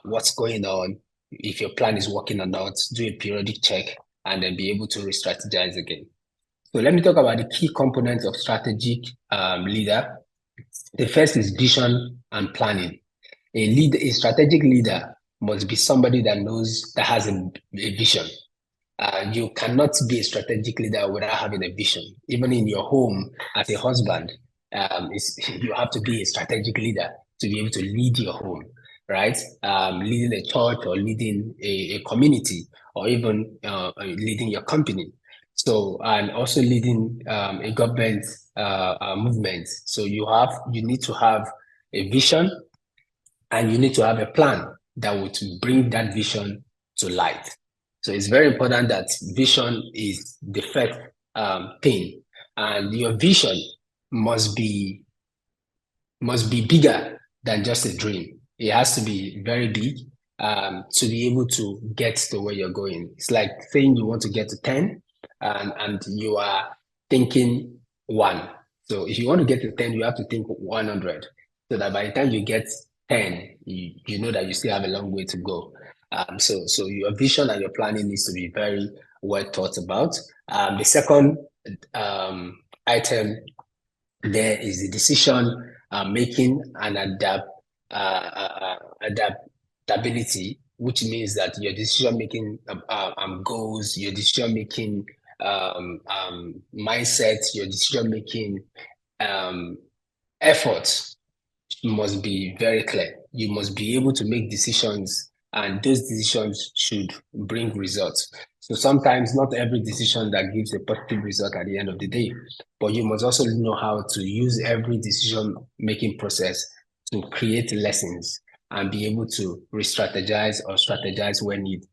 what's going on, if your plan is working or not, do a periodic check, and then be able to re-strategize again. So let me talk about the key components of strategic leader. The first is vision and planning. A strategic leader must be somebody that has a vision. You cannot be a strategic leader without having a vision. Even in your home as a husband, you have to be a strategic leader to be able to lead your home, right? Leading a church or leading a community or even leading your company. So, and also leading a government movement. So you need to have a vision and you need to have a plan that would bring that vision to light. So it's very important that vision is the first thing, and your vision must be bigger than just a dream. It has to be very big to be able to get to where you're going. It's like saying you want to get to 10 and you are thinking 1. So if you want to get to 10, you have to think 100, so that by the time you get 10, you know that you still have a long way to go. So your vision and your planning needs to be very well thought about. The second item there is the decision making and adaptability, which means that your decision making goals, your decision making mindset, your decision making efforts must be very clear. You must be able to make decisions, and those decisions should bring results. So sometimes not every decision that gives a positive result at the end of the day, but you must also know how to use every decision-making process to create lessons and be able to re-strategize or strategize when it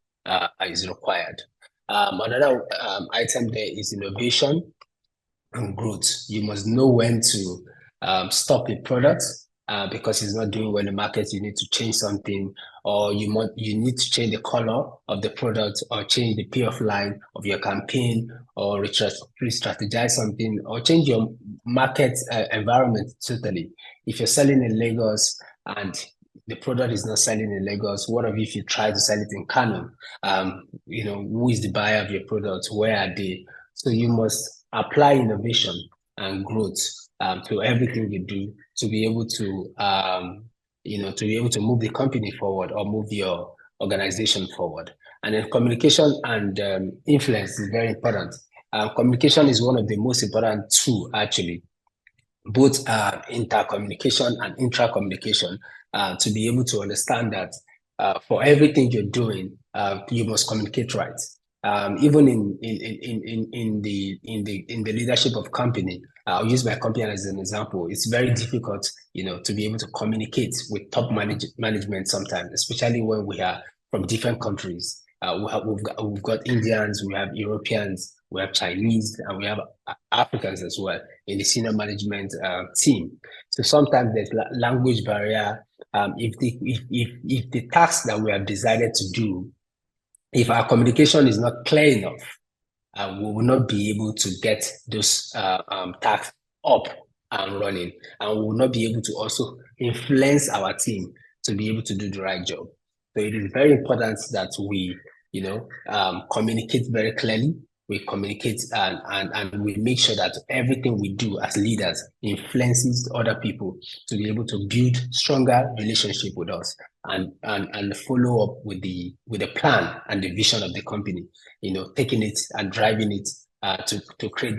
is required. Another item there is innovation and growth. You must know when to stop a product because it's not doing well in the market. You need to change something, or you need to change the color of the product, or change the payoff line of your campaign, or re-strategize something, or change your market environment totally. If you're selling in Lagos and the product is not selling in Lagos, what if you try to sell it in Kano? Who is the buyer of your product? Where are they? So you must apply innovation and growth to everything you do to be able to move the company forward or move your organization forward. And then communication and influence is very important. Communication is one of the most important tools, actually, both intercommunication and intra-communication, to be able to understand that for everything you're doing, you must communicate right. Even in the leadership of company, I'll use my company as an example. It's very difficult, to be able to communicate with top management sometimes, especially when we are from different countries. We've got Indians, we have Europeans, we have Chinese, and we have Africans as well in the senior management team. So sometimes there's language barrier. If the task that we have decided to do, if our communication is not clear enough, we will not be able to get those tasks up and running, and we will not be able to also influence our team to be able to do the right job. So it is very important that we, communicate very clearly, we communicate and we make sure that everything we do as leaders influences other people to be able to build stronger relationship with us and follow up with the plan and the vision of the company, taking it and driving it to create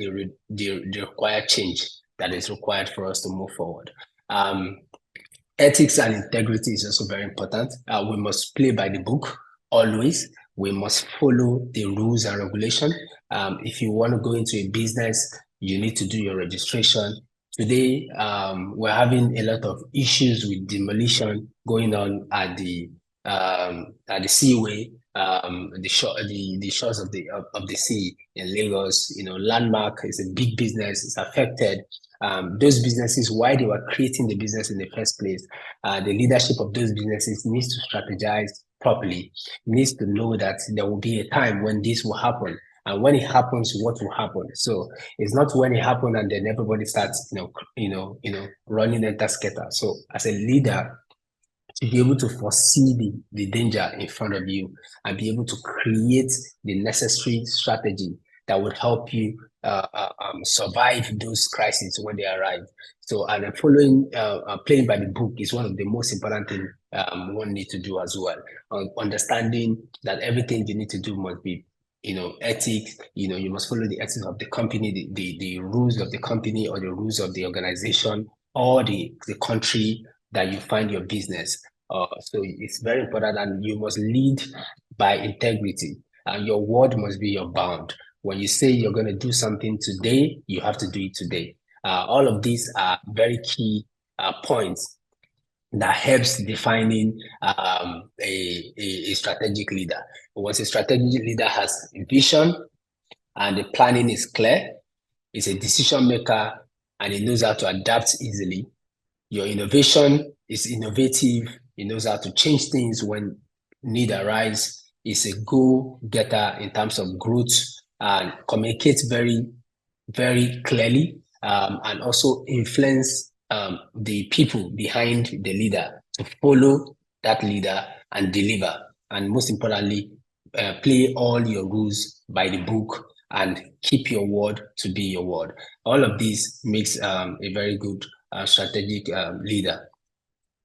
the required change that is required for us to move forward. Ethics and integrity is also very important. We must play by the book always. We must follow the rules and regulation. If you want to go into a business, you need to do your registration. Today, we're having a lot of issues with demolition going on at the seaway, the shores of the sea in Lagos. Landmark is a big business. It's affected. Those businesses, why they were creating the business in the first place, the leadership of those businesses needs to strategize properly, needs to know that there will be a time when this will happen. And when it happens, what will happen? So it's not when it happens and then everybody starts, running enter scatter. So as a leader, to be able to foresee the danger in front of you and be able to create the necessary strategy that would help you survive those crises when they arrive. So, and playing by the book is one of the most important things one needs to do as well. Understanding that everything you need to do must be, ethics. You must follow the ethics of the company, the rules of the company or the rules of the organization or the country that you find your business. So it's very important, and you must lead by integrity, and your word must be your bound. When you say you're going to do something today, you have to do it today. All of these are very key points that helps defining a strategic leader. Once a strategic leader has a vision and the planning is clear, is a decision maker, and he knows how to adapt easily. Your innovation is innovative. He knows how to change things when need arise. Is a go-getter in terms of growth and communicates very, very clearly, and also influence the people behind the leader to follow that leader and deliver. And most importantly, play all your rules by the book and keep your word to be your word. All of this makes a very good strategic leader.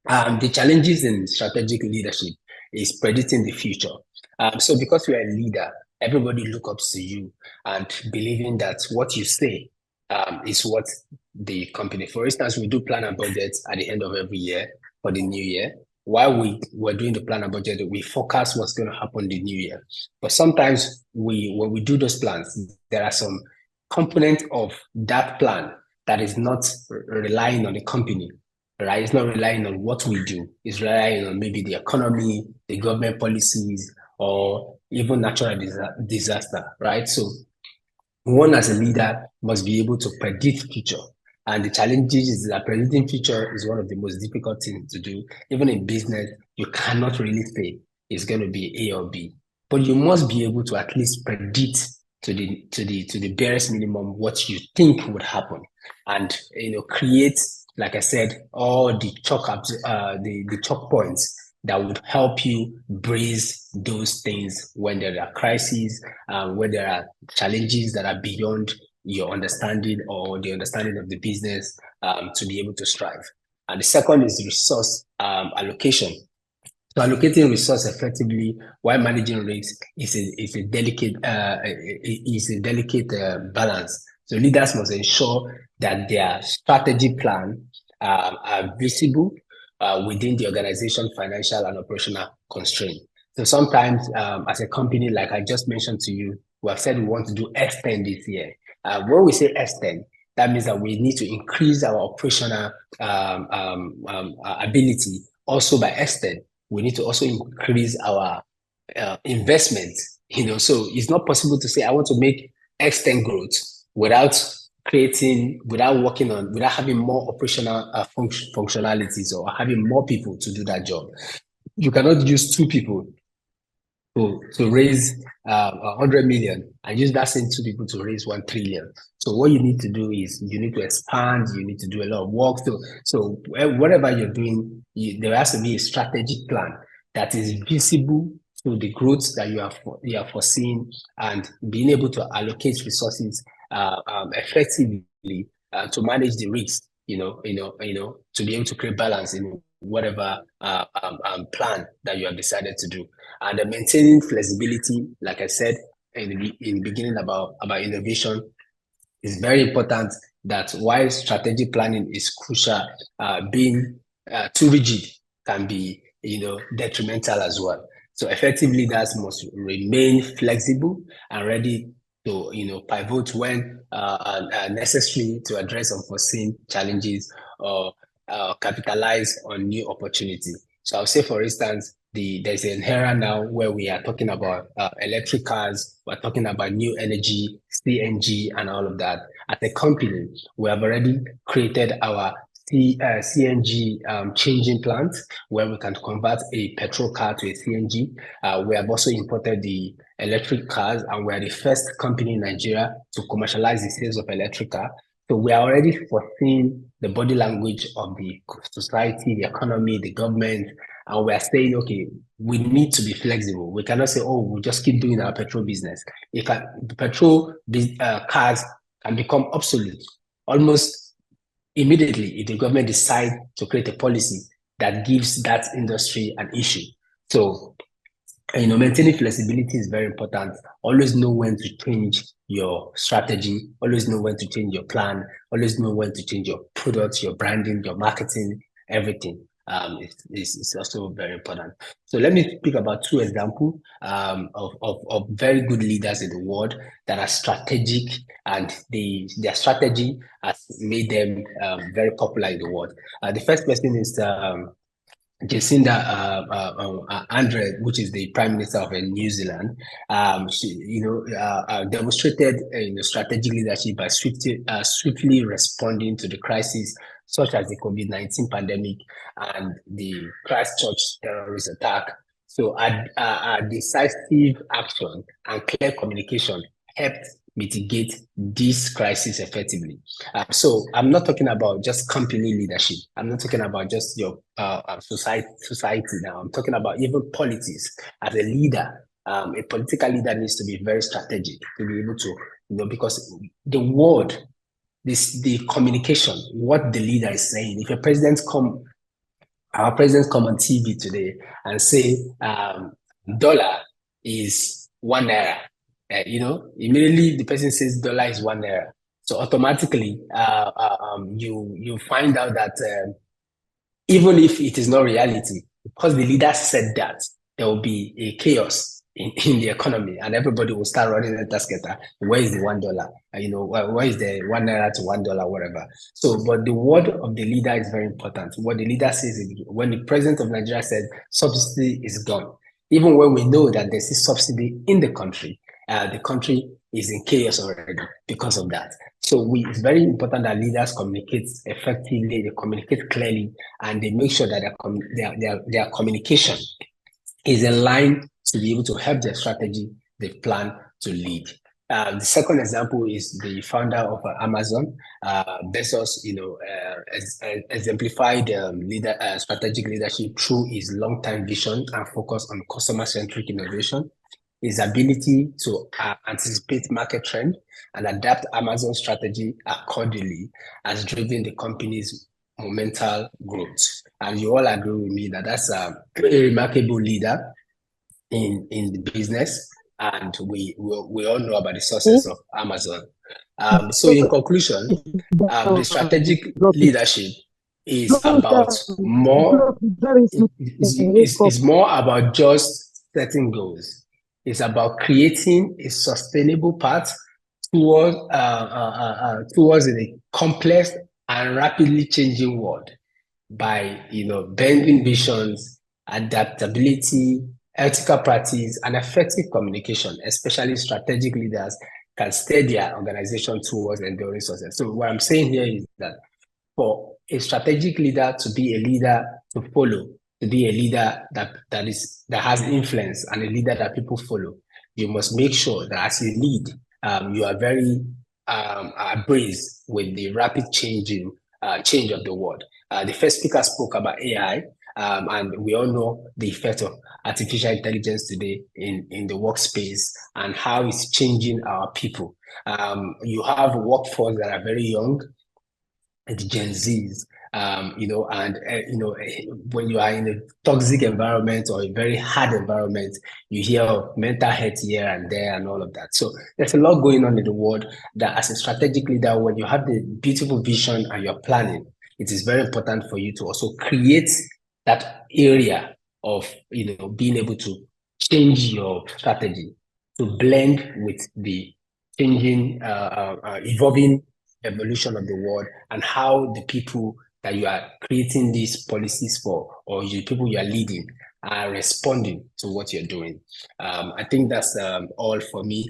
The challenges in strategic leadership is predicting the future. So because you are a leader, everybody look up to you and believing that what you say is what the company. For instance, we do plan and budget at the end of every year for the new year. While we're doing the plan and budget, we forecast what's going to happen the new year. But sometimes when we do those plans, there are some component of that plan that is not relying on the company, right? It's not relying on what we do. It's relying on maybe the economy, the government policies, or even natural disaster, right? So one as a leader must be able to predict future. And the challenges is that predicting future is one of the most difficult things to do. Even in business, you cannot really say it's going to be A or B, but you must be able to at least predict to the barest minimum what you think would happen, and create, like I said, all the chalk points that would help you brace those things when there are crises, when there are challenges that are beyond your understanding or the understanding of the business, to be able to strive. And the second is resource allocation. So allocating resource effectively while managing risks is a delicate balance. So leaders must ensure that their strategy plan are visible within the organization, financial and operational constraint. So sometimes, as a company, like I just mentioned to you, we have said we want to do X10 this year. When we say X10, that means that we need to increase our operational ability. Also by X10, we need to also increase our investment. So it's not possible to say I want to make X10 growth without having more operational functionalities or having more people to do that job. You cannot use 2 people to raise 100 million and use that same 2 people to raise 1 trillion. So what you need to do is you need to expand, you need to do a lot of work. So whatever you're doing, there has to be a strategic plan that is visible to the growth that you are foreseeing, and being able to allocate resources effectively to manage the risks, to be able to create balance in whatever plan that you have decided to do. And maintaining flexibility, like I said in the beginning about innovation, is very important. That while strategic planning is crucial, being too rigid can be detrimental as well. So effectively, leaders must remain flexible and ready to pivot when necessary to address unforeseen challenges or capitalize on new opportunities. So I'll say, for instance, there's an era now where we are talking about electric cars, we're talking about new energy, CNG, and all of that. At the company, we have already created our CNG changing plant where we can convert a petrol car to a CNG. We have also imported the electric cars, and we are the first company in Nigeria to commercialize the sales of electric car. So we are already foreseeing the body language of the society, the economy, the government, and we are saying, okay, we need to be flexible. We cannot say, oh, we'll just keep doing our petrol business. The petrol cars can become obsolete almost immediately if the government decides to create a policy that gives that industry an issue. So, maintaining flexibility is very important. Always know when to change your strategy. Always know when to change your plan. Always know when to change your products, your branding, your marketing, everything. It's also very important. So let me speak about two examples of very good leaders in the world that are strategic, and their strategy has made them very popular in the world. The first person is Jacinda Ardern, which is the Prime Minister of New Zealand. She, demonstrated strategic leadership by swiftly responding to the crisis, such as the COVID-19 pandemic and the Christchurch terrorist attack. So, a decisive action and clear communication helped mitigate this crisis effectively. So I'm not talking about just company leadership. I'm not talking about just your society now. I'm talking about even politics. As a leader, a political leader needs to be very strategic to be able to, because the word, the communication, what the leader is saying. If our presidents come on TV today and say dollar is $1. Immediately the person says dollar is $1. So automatically, you find out that even if it is not reality, because the leader said that, there will be a chaos in the economy, and everybody will start running a tasketa. Where is the $1? Where is the $1 to $1, whatever? So, but the word of the leader is very important. What the leader says is, when the president of Nigeria said subsidy is gone, even when we know that there's a subsidy in the country is in chaos already because of that. So it's very important that leaders communicate effectively, they communicate clearly, and they make sure that their communication is in line to be able to help their strategy, they plan to lead. The second example is the founder of Amazon, Bezos. Exemplified strategic leadership through his long-term vision and focus on customer-centric innovation. His ability to anticipate market trend and adapt Amazon's strategy accordingly has driven the company's monumental growth. And you all agree with me that that's a remarkable leader in the business, and we all know about the success of Amazon. So in conclusion, the strategic leadership is about more. It's more about just setting goals. It's about creating a sustainable path towards a complex and rapidly changing world by bending visions, adaptability, ethical practice, and effective communication. Especially strategic leaders can steer their organization towards enduring success. So what I'm saying here is that for a strategic leader to be a leader to follow, to be a leader that has influence, and a leader that people follow, you must make sure that as you lead, you are very abreast with the rapid change of the world. The first speaker spoke about AI, And we all know the effect of artificial intelligence today in the workspace and how it's changing our people. You have a workforce that are very young, the Gen Zs, when you are in a toxic environment or a very hard environment, you hear of mental health here and there and all of that. So there's a lot going on in the world that as a strategic leader, when you have the beautiful vision and you're planning, it is very important for you to also create that area of, being able to change your strategy to blend with the changing, evolving evolution of the world and how the people that you are creating these policies for, or the people you are leading, are responding to what you're doing. I think that's all for me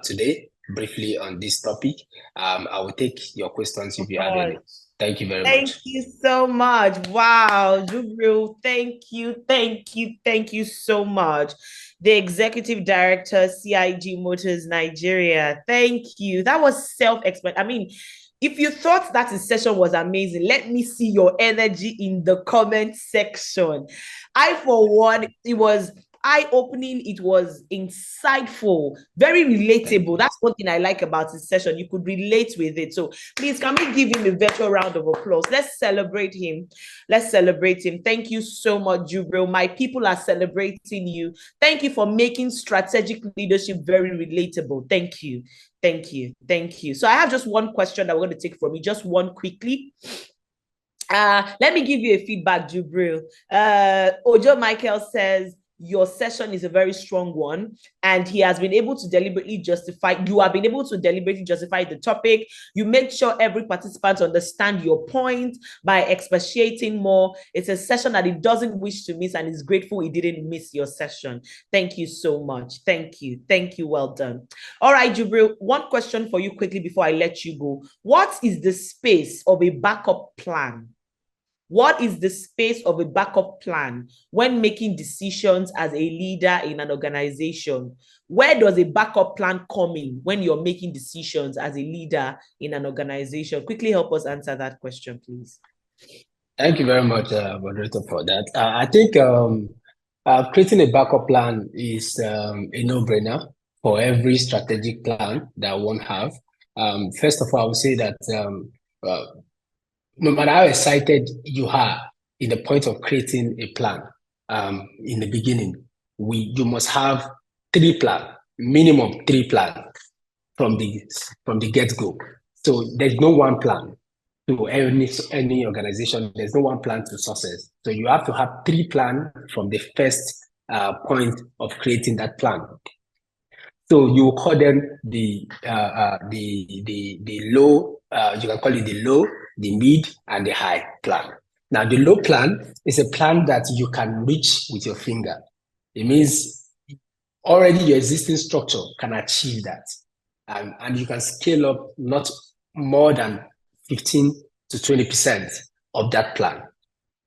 today, briefly on this topic. I will take your questions if you have any. Thank you very much. Thank you so much. Wow, Jubril, thank you so much. The Executive Director, CIG Motors Nigeria. Thank you. That was self-explanatory. I mean, if you thought that his session was amazing, let me see your energy in the comment section. I, for one, it was eye-opening, it was insightful, very relatable. That's one thing I like about his session. You could relate with it. So please, can we give him a virtual round of applause? Let's celebrate him. Let's celebrate him. Thank you so much, Jubril. My people are celebrating you. Thank you for making strategic leadership very relatable. Thank you. Thank you. Thank you. So I have just one question that we're going to take from you, just one quickly. Let me give you a feedback, Jubril. Ojo Michael says, your session is a very strong one, and he has been able to deliberately justify, you have been able to deliberately justify the topic. You make sure every participant understand your point by expatiating more. It's a session that he doesn't wish to miss, and is grateful he didn't miss your session. Thank you so much. Thank you. Thank you. Well done. All right, Jubril, one question for you quickly before I let you go. What is the space of a backup plan? What is the space of a backup plan when making decisions as a leader in an organization? Where does a backup plan come in when you're making decisions as a leader in an organization? Quickly help us answer that question, please. Thank you very much, moderator, for that. I think creating a backup plan is a no-brainer for every strategic plan that one have. First of all, I would say that no matter how excited you are in the point of creating a plan, in the beginning, you must have 3 plans, minimum 3 plans from the get-go. So there's no one plan to any organization. There's no one plan to success. So you have to have 3 plans from the first point of creating that plan. So you call them the low. You can call it the low, the mid, and the high plan. Now, the low plan is a plan that you can reach with your finger. It means already your existing structure can achieve that. And you can scale up not more than 15 to 20% of that plan.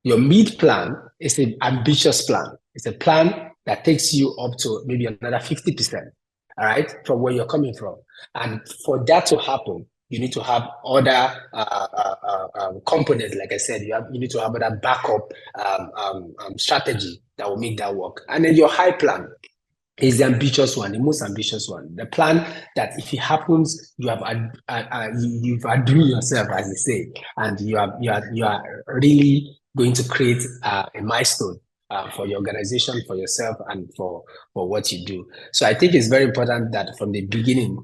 Your mid plan is an ambitious plan. It's a plan that takes you up to maybe another 50%, all right, from where you're coming from. And for that to happen, you need to have other components. Like I said, you need to have other backup strategy that will make that work. And then your high plan is the ambitious one, the most ambitious one. The plan that if it happens, you've outdone yourself, as they say, and you are really going to create a milestone for your organization, for yourself, and for what you do. So I think it's very important that from the beginning,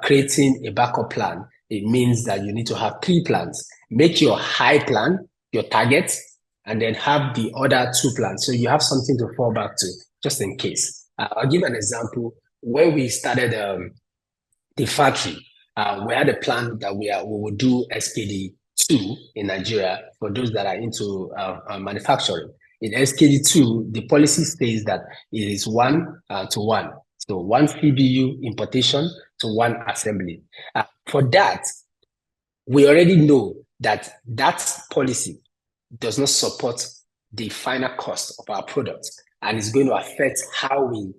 creating a backup plan, it means that you need to have 3 plans. Make your high plan, your target, and then have the other 2 plans. So you have something to fall back to, just in case. I'll give an example. When we started the factory, we had a plan that we would do SKD2 in Nigeria for those that are into manufacturing. In SKD2, the policy states that it is 1 to 1. So 1 CBU importation to 1 assembly. For that, we already know that policy does not support the final cost of our product, and it's going to affect how we,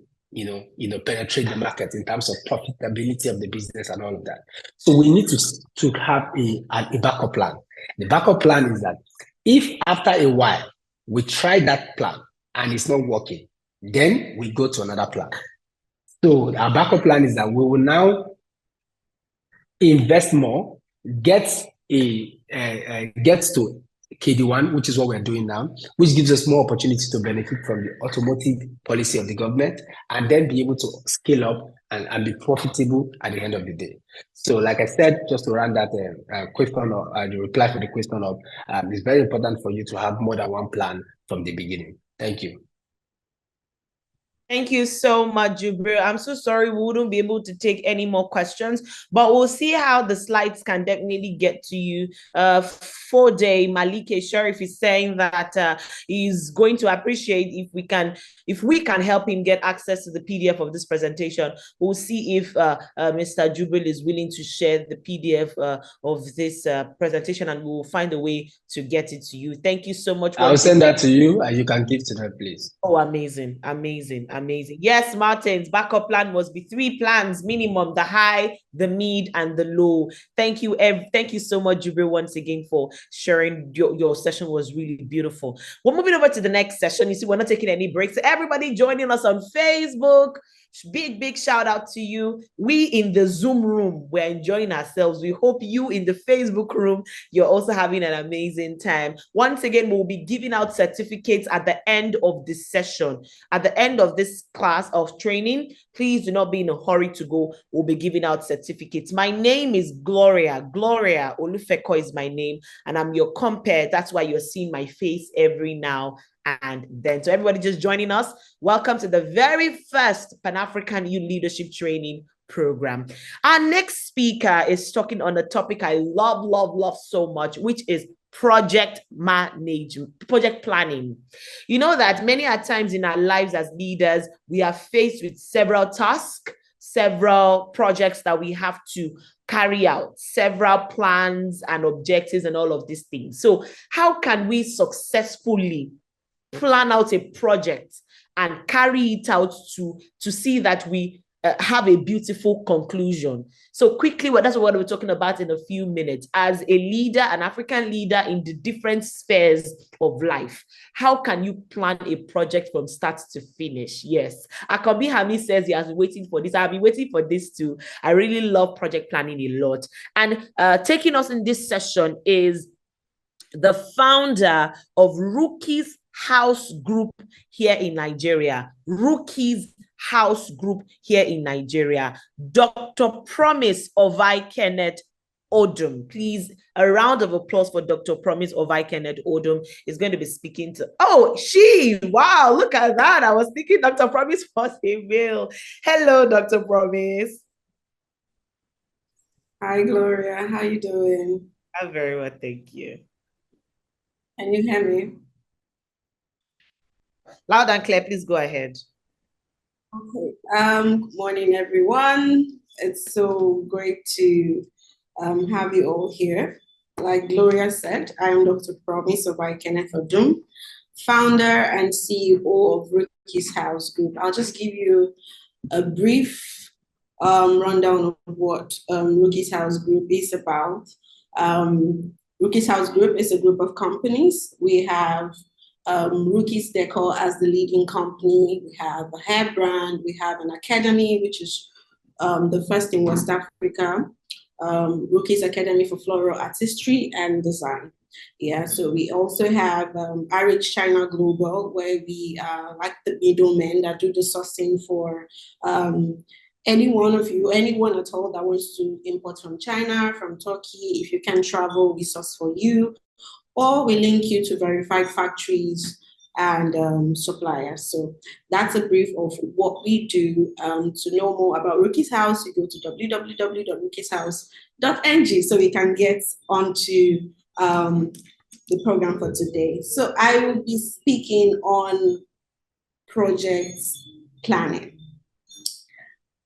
penetrate the market in terms of profitability of the business and all of that. So we need to have a backup plan. The backup plan is that if after a while We try that plan and it's not working. Then we go to another plan. So our backup plan is that we will now invest more, get to KD1, which is what we're doing now, which gives us more opportunity to benefit from the automotive policy of the government, and then be able to scale up and be profitable at the end of the day. So like I said, just to run that question or the reply for the question of, it's very important for you to have more than one plan from the beginning. Thank you. Thank you so much, Jubril. I'm so sorry we wouldn't be able to take any more questions, but we'll see how the slides can definitely get to you. 4-day Malike Sheriff is saying that he's going to appreciate if we can help him get access to the PDF of this presentation. We'll see if Mr. Jubril is willing to share the PDF of this presentation, and we'll find a way to get it to you. Thank you so much. I'll send that to you and you can give to them, please. Oh, amazing, amazing, amazing. Yes, Martin's backup plan must be 3 plans minimum: the high, the mid, and the low. Thank you, thank you so much, Jubril, once again for sharing. Your session was really beautiful. We're moving over to the next session. You see, we're not taking any breaks. So everybody joining us on Facebook, big shout out to you. We in the Zoom room, we're enjoying ourselves. We hope you in the Facebook room, you're also having an amazing time. Once again, we'll be giving out certificates at the end of this session, at the end of this class of training. Please do not be in a hurry to go. We'll be giving out certificates. My name is Gloria Olufeko is my name, and I'm your compere. That's why you're seeing my face every now and then. So everybody just joining us, welcome to the very first Pan-African Youth Leadership Training Program. Our next speaker is talking on a topic I love so much, which is project management, project planning. You know that many a times in our lives as leaders, we are faced with several tasks, several projects that we have to carry out, several plans and objectives and all of these things. So how can we successfully plan out a project and carry it out to see that we have a beautiful conclusion? So quickly, that's what we're talking about in a few minutes. As a leader, an African leader in the different spheres of life, how can you plan a project from start to finish? Yes, Akobi Hami says he has been waiting for this. I've been waiting for this too. I really love project planning a lot. And taking us in this session is the founder of Rookies House Group here in Nigeria. Rookies House Group here in Nigeria. Dr. Promise Ovai Kenneth Odum. Please, a round of applause for Dr. Promise Ovai Kenneth Odum. Is going to be speaking to, wow, look at that. I was thinking Dr. Promise was a male. Hello, Dr. Promise. Hi, Gloria. How you doing? I'm very well, thank you. Can you hear me? Loud and clear, please go ahead. Okay. Good morning, everyone. It's so great to have you all here. Like Gloria said, I'm Dr. Promise Ovai Kenneth Odum, founder and CEO of Rookies House Group. I'll just give you a brief rundown of what Rookies House Group is about. Rookies House Group is a group of companies. We have Rookies Decor as the leading company. We have a hair brand. We have an academy, which is the first in West Africa. Rookies Academy for Floral Artistry and Design. Yeah, so we also have RH China Global, where we are like the middlemen that do the sourcing for anyone at all that wants to import from China, from Turkey. If you can travel, we source for you, or we link you to verified factories and suppliers. So that's a brief of what we do. To know more about Rookies House, you go to www.rookieshouse.ng so we can get onto the program for today. So I will be speaking on project planning.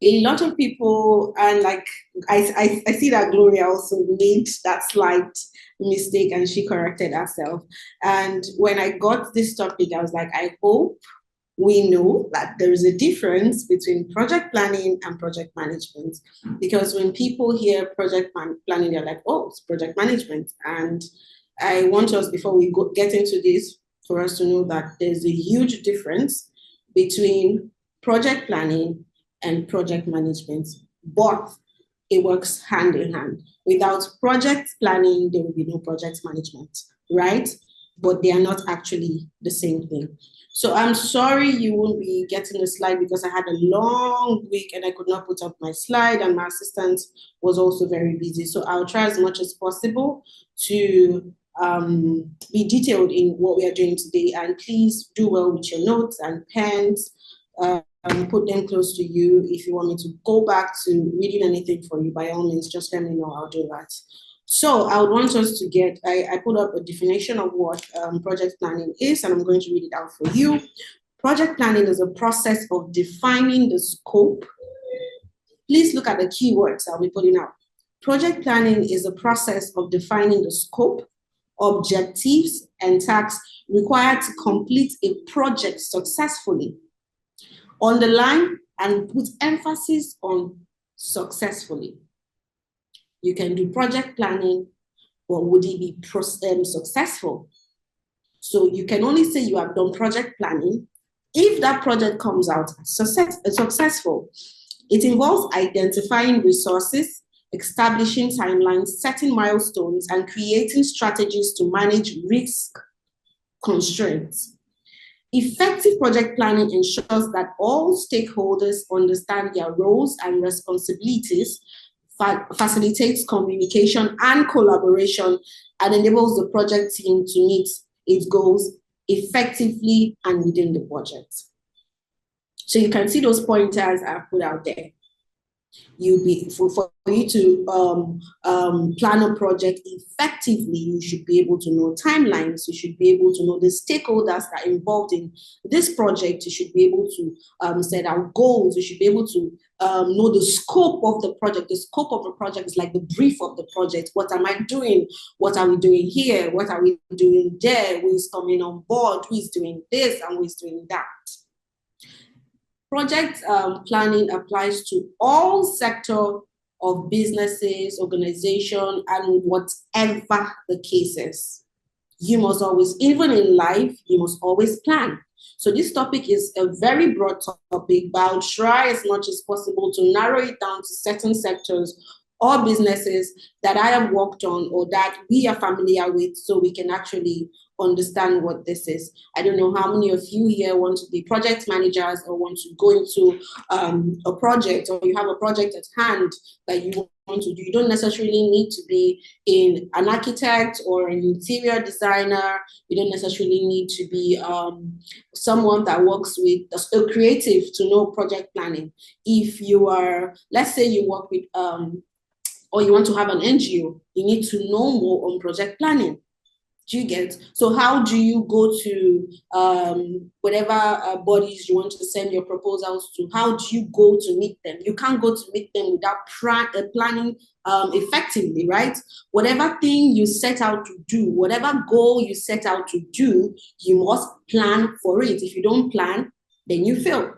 A lot of people, and like I see that Gloria also made that slight mistake and she corrected herself. And when I got this topic, I was like, I hope we know that there is a difference between project planning and project management. Because when people hear project planning, they're like, oh, it's project management. And I want us, before we get into this, for us to know that there's a huge difference between project planning and project management. Both, it works hand in hand. Without project planning, there will be no project management, right? But they are not actually the same thing. So I'm sorry you won't be getting a slide because I had a long week and I could not put up my slide, and my assistant was also very busy. So I'll try as much as possible to be detailed in what we are doing today. And please do well with your notes and pens. Put them close to you. If you want me to go back to reading anything for you, by all means, just let me know. I'll do that. So I would want us to get, I put up a definition of what project planning is, and I'm going to read it out for you. Project planning is a process of defining the scope. Please look at the keywords I'll be putting out. Project planning is a process of defining the scope, objectives, and tasks required to complete a project successfully. Underline and put emphasis on successfully. You can do project planning, but would it be successful? So you can only say you have done project planning if that project comes out successful. It involves identifying resources, establishing timelines, setting milestones, and creating strategies to manage risk constraints. Effective project planning ensures that all stakeholders understand their roles and responsibilities, facilitates communication and collaboration, and enables the project team to meet its goals effectively and within the budget. So you can see those pointers I've put out there. For you to plan a project effectively, you should be able to know timelines, you should be able to know the stakeholders that are involved in this project, you should be able to set out goals, you should be able to know the scope of the project. The scope of the project is like the brief of the project. What am I doing? What are we doing here? What are we doing there? Who is coming on board? Who is doing this and who is doing that? Project planning applies to all sectors of businesses, organization, and whatever the case is. You must always, even in life, you must always plan. So this topic is a very broad topic, but I'll try as much as possible to narrow it down to certain sectors or businesses that I have worked on or that we are familiar with, so we can actually understand what this is. I don't know how many of you here want to be project managers or want to go into a project, or you have a project at hand that you want to do. You don't necessarily need to be an architect or an interior designer. You don't necessarily need to be someone that works with a creative to know project planning. If you are, let's say you work with, or you want to have an NGO, you need to know more on project planning. Do you get? So how do you go to whatever bodies you want to send your proposals to? How do you go to meet them? You can't go to meet them without planning effectively, right? Whatever thing you set out to do, whatever goal you set out to do, you must plan for it. If you don't plan, then you fail.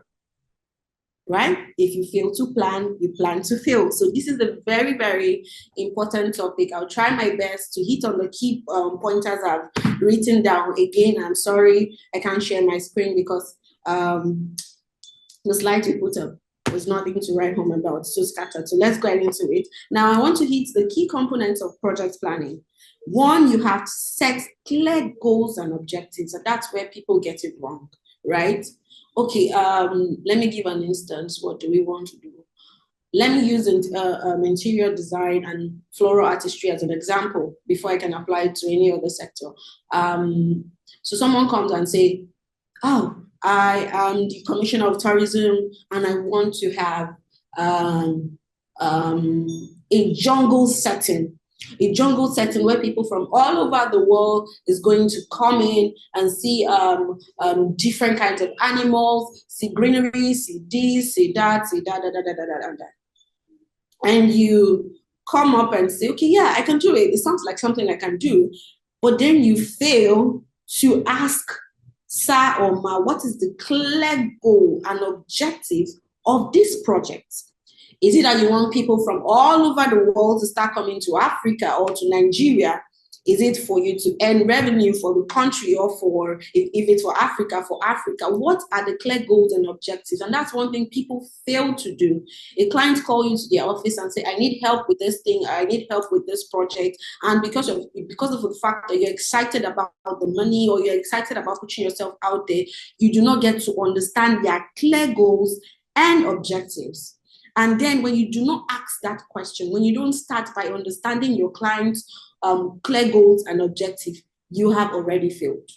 Right? If you fail to plan, you plan to fail. So this is a very, very important topic. I'll try my best to hit on the key pointers I've written down. Again, I'm sorry I can't share my screen because the slides we put up was nothing to write home about. It's so scattered. So let's go into it. Now I want to hit the key components of project planning. One, you have to set clear goals and objectives, and that's where people get it wrong, right? Okay, let me give an instance. What do we want to do? Let me use interior design and floral artistry as an example before I can apply it to any other sector. So someone comes and say, oh, I am the Commissioner of Tourism and I want to have a jungle setting. A jungle setting where people from all over the world is going to come in and see different kinds of animals, see greenery, see this, see that, see that. And you come up and say, okay, yeah, I can do it. It sounds like something I can do. But then you fail to ask sir or ma, what is the clear goal and objective of this project? Is it that you want people from all over the world to start coming to Africa or to Nigeria? Is it for you to earn revenue for the country, or for, if it's for Africa, What are the clear goals and objectives? And that's one thing people fail to do. A client call you to their office and say, I need help with this thing, I need help with this project. And because of the fact that you're excited about the money, or you're excited about putting yourself out there, you do not get to understand their clear goals and objectives. And then when you do not ask that question, when you don't start by understanding your client's clear goals and objectives, you have already failed.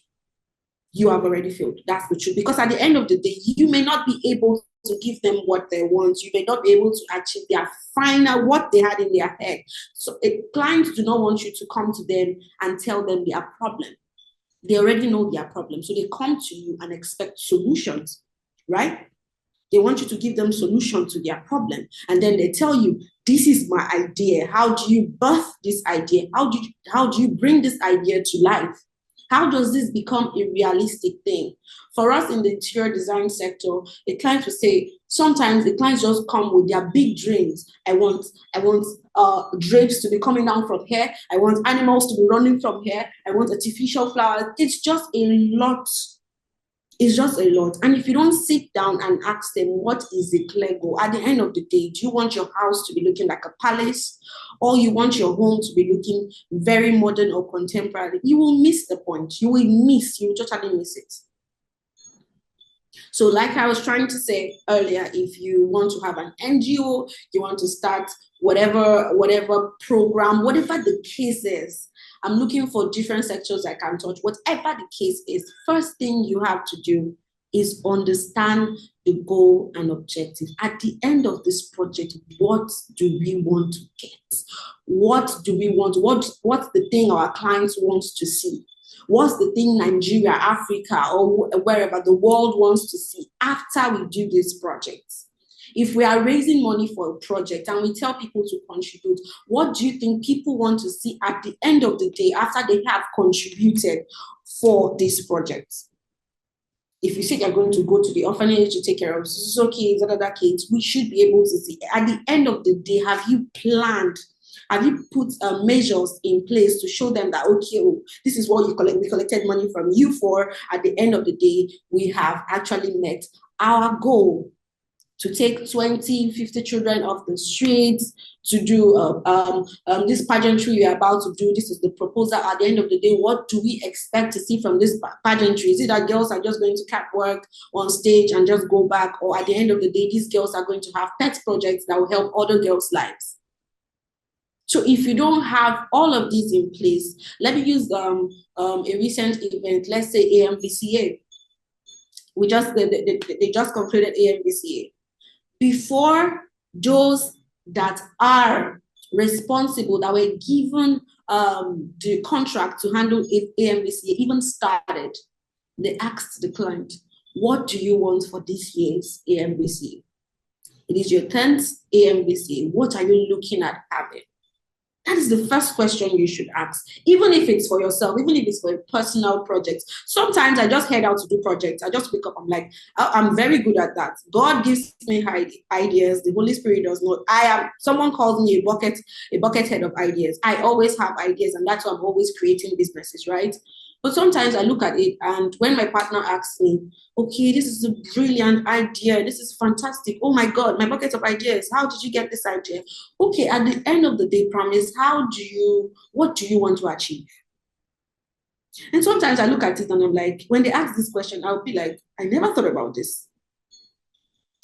You have already failed. That's the truth. Because at the end of the day, you may not be able to give them what they want. You may not be able to achieve their final, what they had in their head. So clients do not want you to come to them and tell them their problem. They already know their problem. So they come to you and expect solutions, right? They want you to give them solution to their problem. And then they tell you, this is my idea. How do you birth this idea? How do you bring this idea to life? How does this become a realistic thing? For us in the interior design sector, the clients will say, sometimes the clients just come with their big dreams. I want drapes to be coming down from here. I want animals to be running from here. I want artificial flowers. It's just a lot. It's just a lot. And if you don't sit down and ask them, what is the clear goal? At the end of the day, do you want your house to be looking like a palace, or you want your home to be looking very modern or contemporary? You will miss the point. You will totally miss it. So like I was trying to say earlier, if you want to have an NGO, you want to start whatever program, whatever the case is, I'm looking for different sectors I can touch. Whatever the case is, first thing you have to do is understand the goal and objective. At the end of this project, what do we want to get? What do we want? What's the thing our clients want to see? What's the thing Nigeria, Africa, or wherever the world wants to see after we do this project? If we are raising money for a project and we tell people to contribute, what do you think people want to see at the end of the day after they have contributed for this project? If you say you're going to go to the orphanage to take care of so kids, other kids, we should be able to see at the end of the day, have you planned? Have you put measures in place to show them that, okay, this is what we collected money from you for. At the end of the day, we have actually met our goal to take 20, 50 children off the streets, to do this pageantry you're about to do. This is the proposal. At the end of the day, what do we expect to see from this pageantry? Is it that girls are just going to catwalk on stage and just go back? Or at the end of the day, these girls are going to have pet projects that will help other girls' lives? So if you don't have all of these in place, let me use a recent event, let's say AMVCA. They just concluded AMVCA. Before those that are responsible, that were given the contract to handle AMVCA even started, they asked the client, what do you want for this year's AMVCA? It is your 10th AMVCA. What are you looking at having? That is the first question you should ask, even if it's for yourself, even if it's for a personal project. Sometimes I just head out to do projects. I just wake up, I'm like, I'm very good at that. God gives me ideas. The Holy Spirit does not. Someone calls me a bucket head of ideas. I always have ideas, and that's why I'm always creating businesses, right? But sometimes I look at it, and when my partner asks me, okay, this is a brilliant idea, this is fantastic, oh my God, my bucket of ideas, how did you get this idea? Okay, at the end of the day, Promise, what do you want to achieve? And sometimes I look at it and I'm like, when they ask this question, I'll be like, I never thought about this.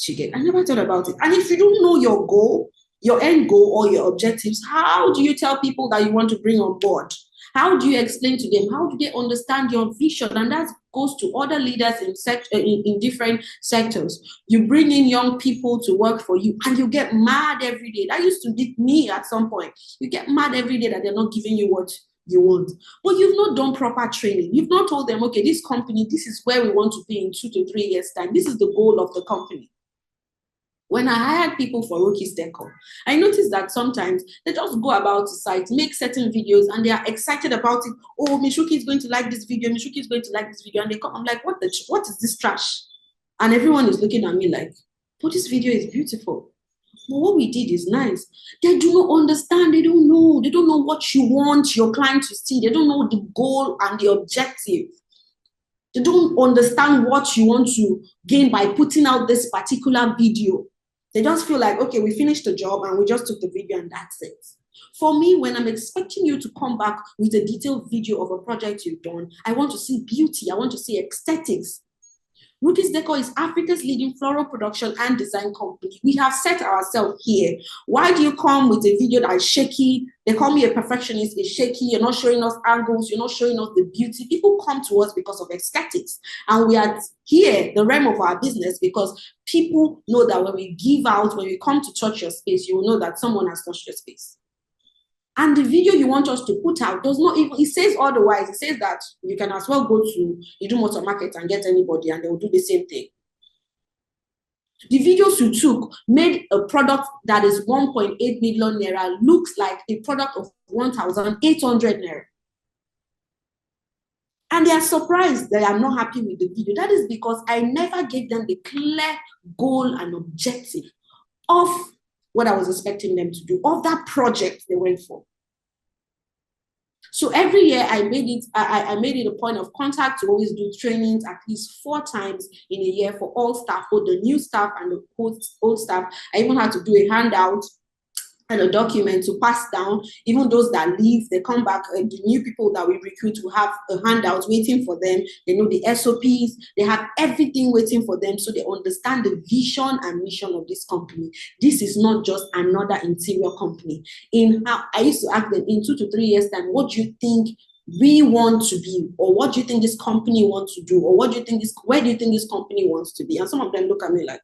I never thought about it. And if you don't know your goal, your end goal, or your objectives, how do you tell people that you want to bring on board? How do you explain to them? How do they understand your vision? And that goes to other leaders in different sectors. You bring in young people to work for you, and you get mad every day. That used to be me at some point. You get mad every day that they're not giving you what you want. But you've not done proper training. You've not told them, okay, this company, this is where we want to be in 2 to 3 years' time. This is the goal of the company. When I hired people for Rocky's Decor, I noticed that sometimes they just go about the site, make certain videos, and they are excited about it. Oh, Mishuki is going to like this video. Mishuki is going to like this video. And they come, I'm like, what is this trash? And everyone is looking at me like, but this video is beautiful. But what we did is nice. They do not understand. They don't know. They don't know what you want your client to see. They don't know the goal and the objective. They don't understand what you want to gain by putting out this particular video. They just feel like, okay, we finished the job and we just took the video and that's it. For me, when I'm expecting you to come back with a detailed video of a project you've done, I want to see beauty. I want to see aesthetics. Rooties Decor is Africa's leading floral production and design company. We have set ourselves here. Why do you come with a video that is shaky? They call me a perfectionist. It's shaky. You're not showing us angles. You're not showing us the beauty. People come to us because of aesthetics. And we are here, the realm of our business, because people know that when we give out, when we come to touch your space, you will know that someone has touched your space. And the video you want us to put out does not even, it says otherwise. It says that you can as well go to Idumota Market and get anybody and they will do the same thing. The videos you took made a product that is 1.8 million naira looks like a product of 1,800 naira. And they are surprised they are not happy with the video. That is because I never gave them the clear goal and objective of what I was expecting them to do, of that project they went for. So every year I made it a point of contact to always do trainings at least 4 times in a year for all staff, both the new staff and the old staff. I even had to do a handout and a document to pass down. Even those that leave, they come back, the new people that we recruit will have a handout waiting for them. They know the SOPs, they have everything waiting for them, so they understand the vision and mission of this company. This is not just another interior company. I used to ask them, in 2 to 3 years time, what do you think we want to be, or what do you think this company wants to do, or where do you think this company wants to be? And some of them look at me like,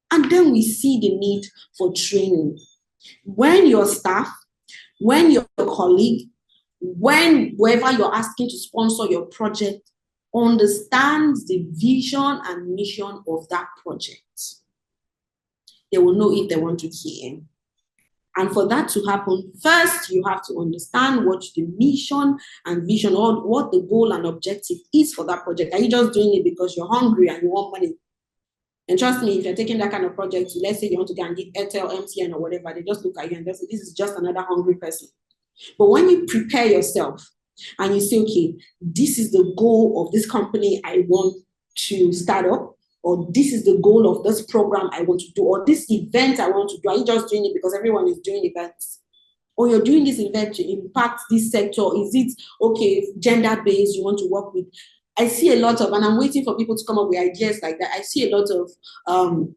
and then we see the need for training. When your staff, when your colleague, whoever you're asking to sponsor your project understands the vision and mission of that project, they will know if they want to key in. And for that to happen, first you have to understand what the mission and vision, or what the goal and objective is for that project. Are you just doing it because you're hungry and you want money? And trust me, if you're taking that kind of project, let's say you want to go and get Airtel, MTN, or whatever, they just look at you and they say, this is just another hungry person. But when you prepare yourself and you say, okay, this is the goal of this company I want to start up, or this is the goal of this program I want to do, or this event I want to do. Are you just doing it because everyone is doing events? Or you're doing this event to impact this sector? Is it, okay, gender-based, you want to work with? I see a lot of, and I'm waiting for people to come up with ideas like that. I see a lot of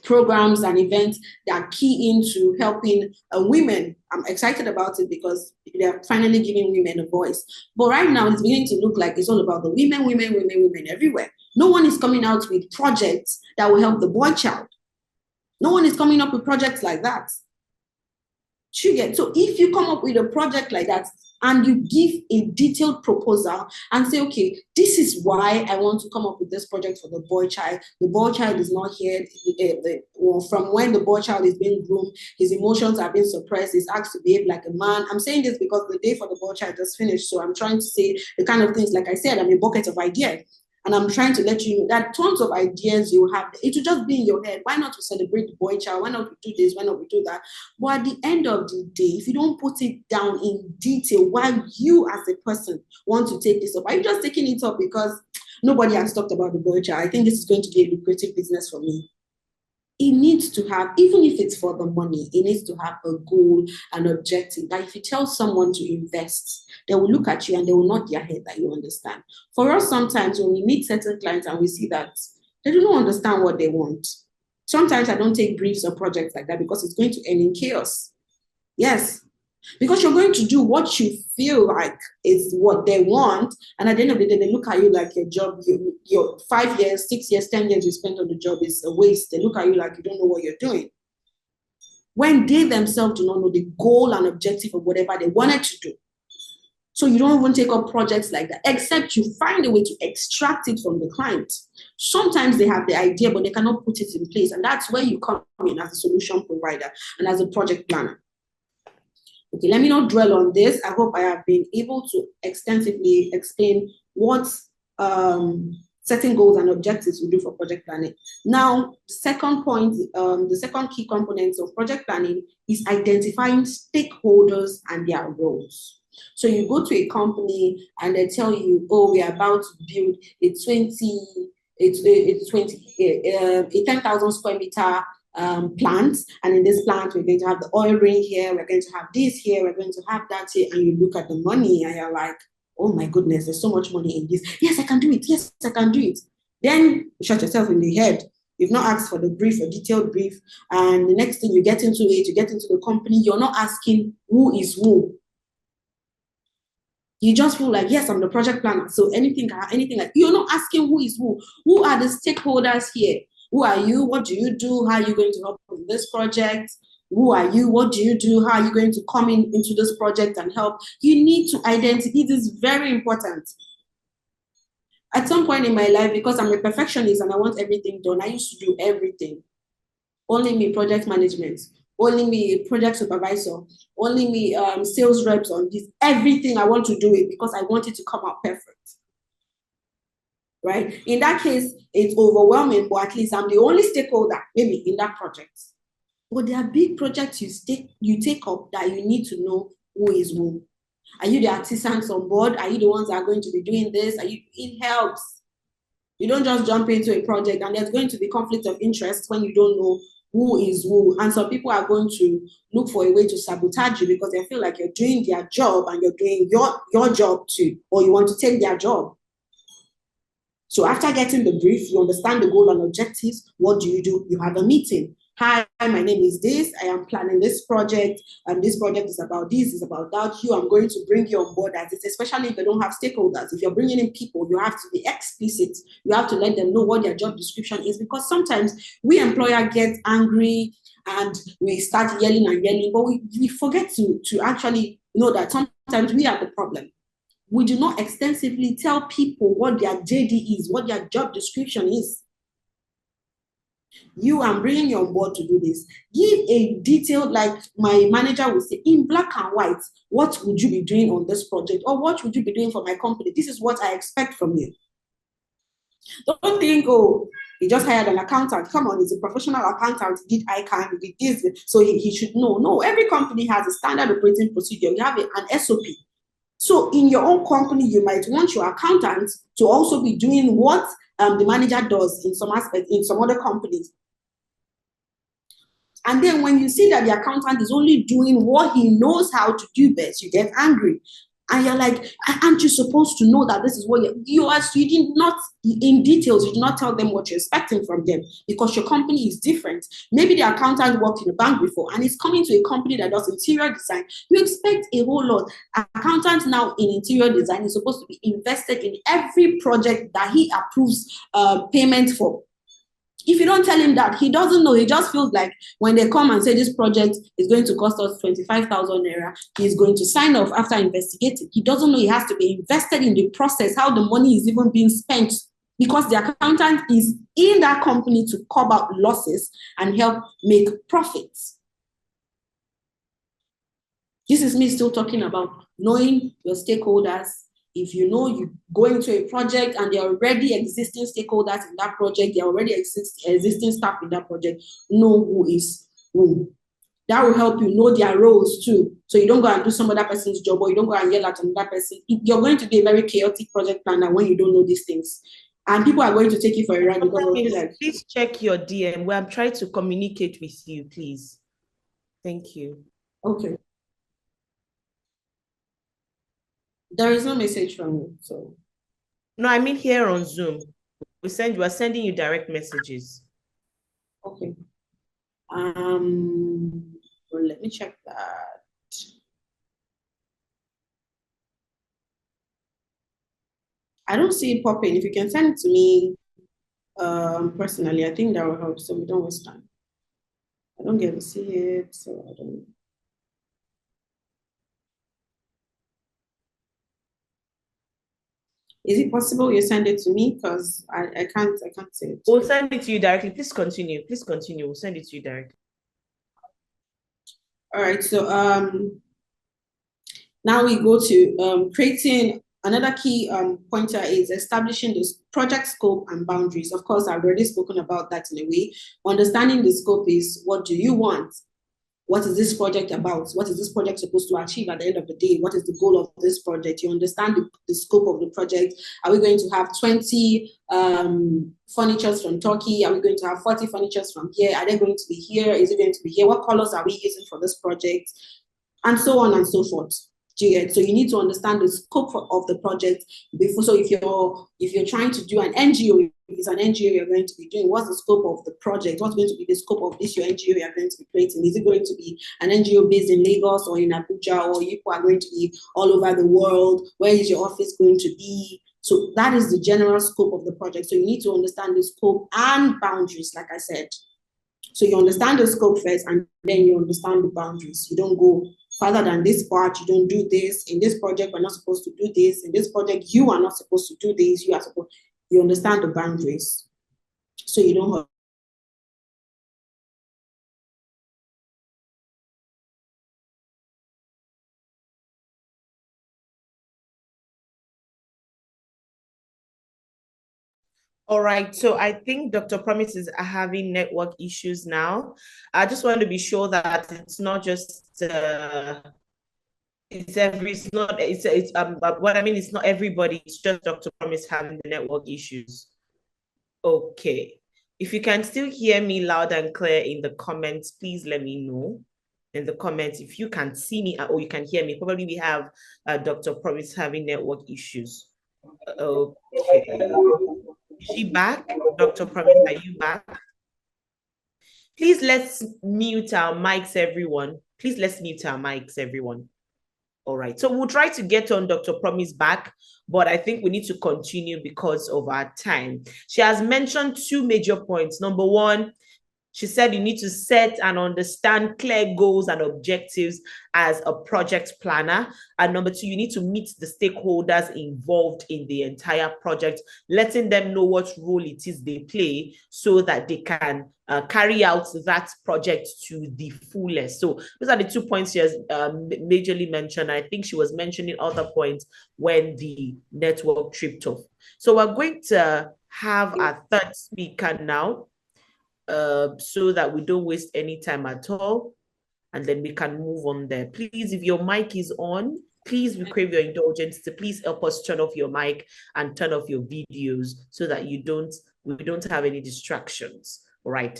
programs and events that key into helping women. I'm excited about it because they're finally giving women a voice. But right now, it's beginning to look like it's all about the women everywhere. No one is coming out with projects that will help the boy child. No one is coming up with projects like that. So if you come up with a project like that, and you give a detailed proposal and say, okay, this is why I want to come up with this project for the boy child. The boy child is not here. From when the boy child is being groomed, his emotions are being suppressed. He's asked to behave like a man. I'm saying this because the day for the boy child just finished. So I'm trying to say the kind of things, like I said, I'm a bucket of ideas. And I'm trying to let you know that tons of ideas you have, it will just be in your head. Why not to celebrate the boy child? Why not we do this? Why not we do that? But at the end of the day, if you don't put it down in detail, why you as a person want to take this up, are you just taking it up because nobody has talked about the boy child? I think this is going to be a lucrative business for me. It needs to have, even if it's for the money, it needs to have a goal and objective. That if you tell someone to invest, they will look at you and they will nod their head that you understand. For us, sometimes when we meet certain clients and we see that they do not understand what they want, sometimes I don't take briefs or projects like that because it's going to end in chaos. Yes, because you're going to do what you feel like is what they want, and at the end of the day, they look at you like your job, your 5 years, 6 years, 10 years you spent on the job is a waste. They look at you like you don't know what you're doing. When they themselves do not know the goal and objective of whatever they wanted to do. So you don't even take up projects like that, except you find a way to extract it from the client. Sometimes they have the idea, but they cannot put it in place. And that's where you come in as a solution provider and as a project planner. Okay, let me not dwell on this. I hope I have been able to extensively explain what setting goals and objectives we do for project planning. Now, the second point, the second key component of project planning is identifying stakeholders and their roles. So you go to a company and they tell you, oh, we are about to build a 10,000 square meter plant, and in this plant we're going to have the oil ring here, we're going to have this here, we're going to have that here, and you look at the money and you're like, oh my goodness, there's so much money in this. Yes, I can do it. Yes, I can do it. Then you shot yourself in the head. You've not asked for the brief, a detailed brief, and the next thing you get into it, you get into the company, you're not asking who is who. You just feel like, yes, I'm the project planner. So anything like, you're not asking who is who. Who are the stakeholders here? Who are you? What do you do? How are you going to help with this project? Who are you? What do you do? How are you going to come into this project and help? You need to identify. It is very important. At some point in my life, because I'm a perfectionist and I want everything done, I used to do everything. Only me, project management. Only me, project supervisor. Only me, sales reps on this. Everything I want to do it because I want it to come out perfect. Right? In that case, it's overwhelming, but at least I'm the only stakeholder, maybe in that project. But there are big projects you take up that you need to know who is who. Are you the artisans on board? Are you the ones that are going to be doing this? It helps. You don't just jump into a project and there's going to be conflict of interest when you don't know who is who. And some people are going to look for a way to sabotage you because they feel like you're doing their job and you're doing your job too, or you want to take their job. So after getting the brief, you understand the goal and objectives. What do? You have a meeting. Hi, my name is this. I am planning this project. This project is about this, is about that. I'm going to bring you on board as this, especially if you don't have stakeholders. If you're bringing in people, you have to be explicit. You have to let them know what their job description is, because sometimes we employer get angry and we start yelling and yelling, but we forget to actually know that sometimes we are the problem. We do not extensively tell people what their JD is, what their job description is. I'm bringing you on board to do this. Give a detailed, like my manager would say, in black and white, what would you be doing on this project? Or what would you be doing for my company? This is what I expect from you. Don't think, oh, he just hired an accountant. Come on, he's a professional accountant. He did ICANN, he did this, so he should know. No, every company has a standard operating procedure. You have an SOP. So in your own company, you might want your accountant to also be doing what the manager does in some aspects, in some other companies. And then when you see that the accountant is only doing what he knows how to do best, you get angry. And you're like, aren't you supposed to know that this is what you did not, in details, you did not tell them what you're expecting from them because your company is different. Maybe the accountant worked in a bank before and is coming to a company that does interior design. You expect a whole lot. Accountant now in interior design is supposed to be invested in every project that he approves payment for. If you don't tell him that, he doesn't know. He just feels like when they come and say this project is going to cost us 25,000 naira, he's going to sign off after investigating. He doesn't know he has to be invested in the process, how the money is even being spent, because the accountant is in that company to cover losses and help make profits. This is me still talking about knowing your stakeholders. If you know you go into a project and there are already existing stakeholders in that project, there are already existing staff in that project, know who is who. That will help you know their roles too. So you don't go and do some other person's job, or you don't go and yell at another person. You're going to be a very chaotic project planner when you don't know these things. And people are going to take you for a ride because please check your DM where I'm trying to communicate with you, please. Thank you. Okay. There is no message from you, so. No, I mean here on Zoom. We are sending you direct messages. Okay. Well, let me check that. I don't see it popping. If you can send it to me personally, I think that will help so we don't waste time. I don't get to see it, so I don't. Is it possible you send it to me? Because I can't say it. We'll send it to you directly. Please continue. Please continue. We'll send it to you directly. All right. So now we go to creating Another key pointer is establishing the project scope and boundaries. Of course, I've already spoken about that in a way. Understanding the scope is, what do you want? What is this project about? What is this project supposed to achieve at the end of the day? What is the goal of this project? You understand the scope of the project. Are we going to have 20 furnitures from Turkey? Are we going to have 40 furnitures from here? Are they going to be here? Is it going to be here? What colors are we using for this project? And so on and so forth. So you need to understand the scope of the project before. So if you're trying to do an NGO, if it's an NGO you're going to be doing, what's the scope of the project? What's going to be the scope of this your NGO you're going to be creating? Is it going to be an NGO based in Lagos or in Abuja, or you are going to be all over the world? Where is your office going to be? So that is the general scope of the project. So you need to understand the scope and boundaries, like I said. So you understand the scope first, and then you understand the boundaries. You don't go further than this part. You don't do this. In this project, we're not supposed to do this. In this project, you are not supposed to do this. You understand the boundaries. So you don't. All right, so I think Dr. Promise is having network issues now. I just want to be sure that it's not just what I mean, it's not everybody, it's just Dr. Promise having the network issues. Okay, if you can still hear me loud and clear in the comments, please let me know in the comments if you can see me or you can hear me. Probably we have Dr. Promise having network issues. Okay. Is she back? Dr. Promise, are you back? Please let's mute our mics, everyone. Please let's mute our mics, everyone. All right, so we'll try to get on Dr. Promise back, but I think we need to continue because of our time. She has mentioned two major points. Number one, she said you need to set and understand clear goals and objectives as a project planner. And number two, you need to meet the stakeholders involved in the entire project, letting them know what role it is they play so that they can carry out that project to the fullest. So those are the 2 points she has majorly mentioned. I think she was mentioning other points when the network tripped off. So we're going to have our third speaker now, so that we don't waste any time at all, and then we can move on there. Please, if your mic is on, please, we crave your indulgence to please help us turn off your mic and turn off your videos so that we don't have any distractions. All right.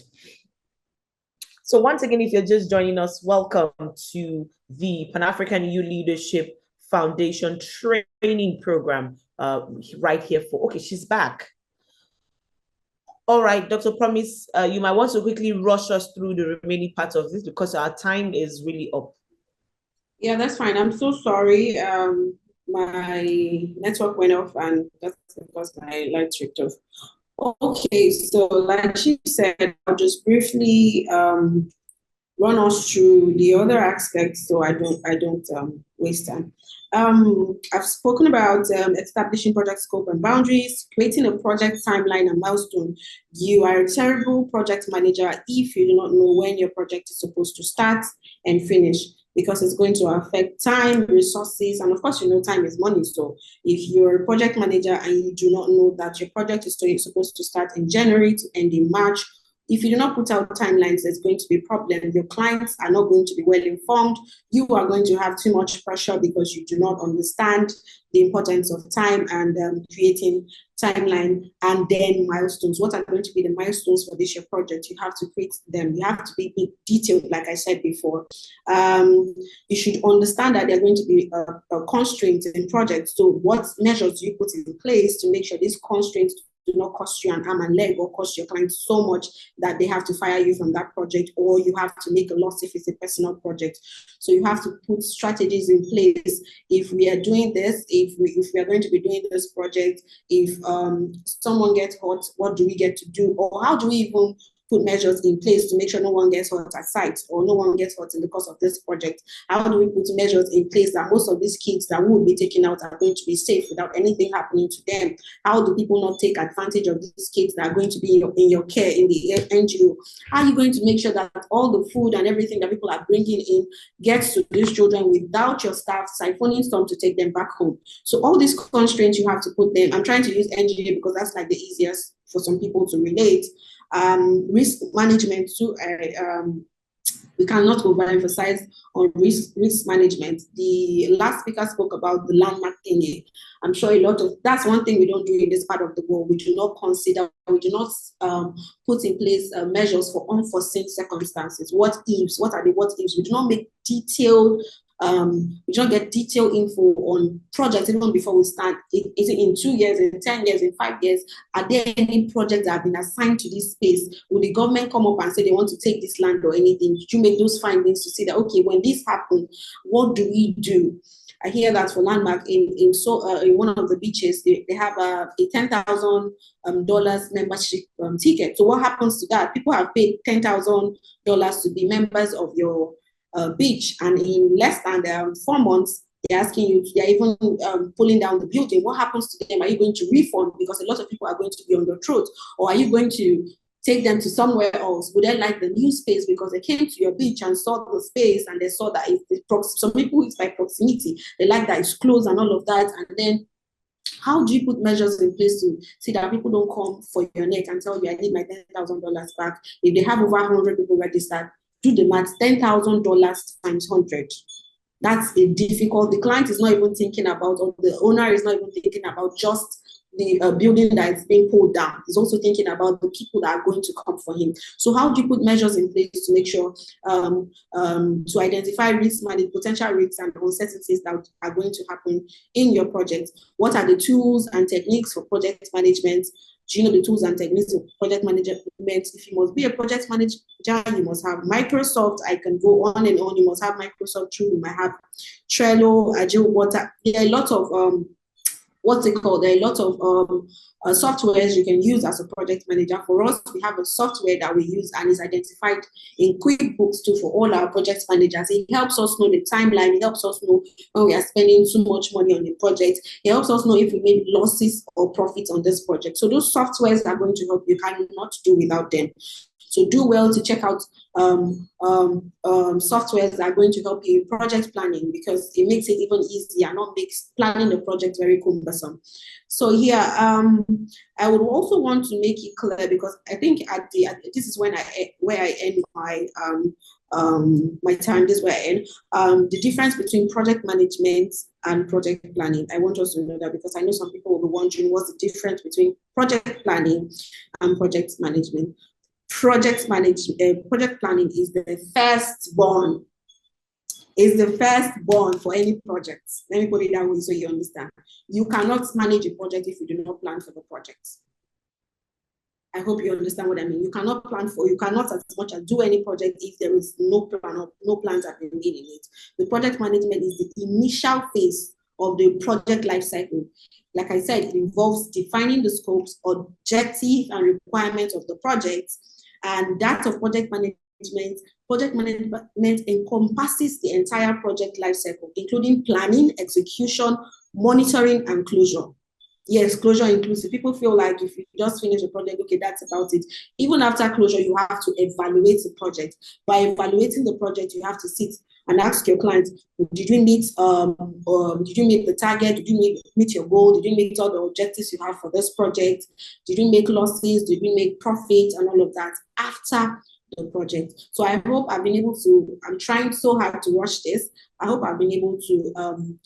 So once again, if you're just joining us, welcome to the Pan-African Youth Leadership Foundation training program right here for, okay, she's back. All right, Dr. Promise, you might want to quickly rush us through the remaining part of this because our time is really up. Yeah, that's fine. I'm so sorry. My network went off and that's because my light tripped off. Okay, so like she said, I'll just briefly run us through the other aspects so I don't waste time. I've spoken about establishing project scope and boundaries, creating a project timeline and milestone. You are a terrible project manager if you do not know when your project is supposed to start and finish, because it's going to affect time, resources, and of course, you know, time is money. So if you're a project manager and you do not know that your project is supposed to start in January to end in March, if you do not put out timelines, there's going to be a problem. Your clients are not going to be well informed. You are going to have too much pressure because you do not understand the importance of time and creating timeline and then milestones. What are going to be the milestones for this your project? You have to create them. You have to be detailed, like I said before. You should understand that there are going to be constraints in projects. So what measures do you put in place to make sure these constraints do not cost you an arm and leg or cost your client so much that they have to fire you from that project, or you have to make a loss if it's a personal project. So you have to put strategies in place. If we are doing this, if we are going to be doing this project, if someone gets hurt, what do we get to do? Or how do we even put measures in place to make sure no one gets hurt at site or no one gets hurt in the course of this project? How do we put measures in place that most of these kids that will be taken out are going to be safe without anything happening to them? How do people not take advantage of these kids that are going to be in your care in the NGO? How are you going to make sure that all the food and everything that people are bringing in gets to these children without your staff siphoning some to take them back home? So all these constraints you have to put them. I'm trying to use NGO because that's like the easiest for some people to relate. Risk management too. We cannot overemphasize on risk management. The last speaker spoke about the landmark thingy. I'm sure that's one thing we don't do in this part of the world. We do not consider, we do not put in place measures for unforeseen circumstances. What ifs? What are the what ifs? We do not make detailed we don't get detailed info on projects even before we start. Is it in 2 years, in 10 years, in 5 years? Are there any projects that have been assigned to this space? Will the government come up and say they want to take this land or anything? Did you make those findings to see that, okay, when this happens, what do we do? I hear that for Landmark in one of the beaches, they have a $10,000 membership ticket. So what happens to that? People have paid $10,000 to be members of your beach, and in less than 4 months, they're asking you, they're even pulling down the building. What happens to them? Are you going to refund? Because a lot of people are going to be on the throat. Or are you going to take them to somewhere else? Would they like the new space because they came to your beach and saw the space and they saw that some people, it's by proximity. They like that it's close and all of that. And then how do you put measures in place to see that people don't come for your neck and tell you, I need my $10,000 back? If they have over 100 people registered, do the math, $10,000 times 100. That's a difficult. The client is not even thinking about, or the owner is not even thinking about just the building that is being pulled down. He's also thinking about the people that are going to come for him. So how do you put measures in place to make sure to identify risks, potential risks and uncertainties that are going to happen in your project? What are the tools and techniques for project management? Do you know the tools and techniques of project management? If you must be a project manager, you must have Microsoft. I can go on and on. You must have Microsoft too. You might have Trello, Agile Water. There are a lot of there are a lot of softwares you can use as a project manager. For us, we have a software that we use and is identified in QuickBooks too for all our project managers. It helps us know the timeline. It helps us know when we are spending too much money on the project. It helps us know if we made losses or profits on this project. So those softwares are going to help you. Cannot do without them. So do well to check out softwares that are going to help you in project planning, because it makes it even easier, not makes planning the project very cumbersome. So here, I would also want to make it clear, because I think this is where I end my my time. This is where I end. The difference between project management and project planning. I want us to know that, because I know some people will be wondering what's the difference between project planning and project management. Project planning is the firstborn. Is the firstborn for any project. Let me put it that way so you understand. You cannot manage a project if you do not plan for the project. I hope you understand what I mean. You cannot as much as do any project if there is no plan or no plans have been made in it. The project management is the initial phase of the project life cycle. Like I said, it involves defining the scopes, objectives, and requirements of the project. And that of project management encompasses the entire project life cycle, including planning, execution, monitoring, and closure. Yes, closure inclusive. People feel like if you just finish a project, okay, that's about it. Even after closure, you have to evaluate the project. By evaluating the project, you have to sit and ask your client, did you meet the target? Did you meet your goal? Did you meet all the objectives you have for this project? Did you make losses? Did you make profits and all of that after the project? So I hope I've been able to, I'm trying so hard to rush this. I hope I've been able to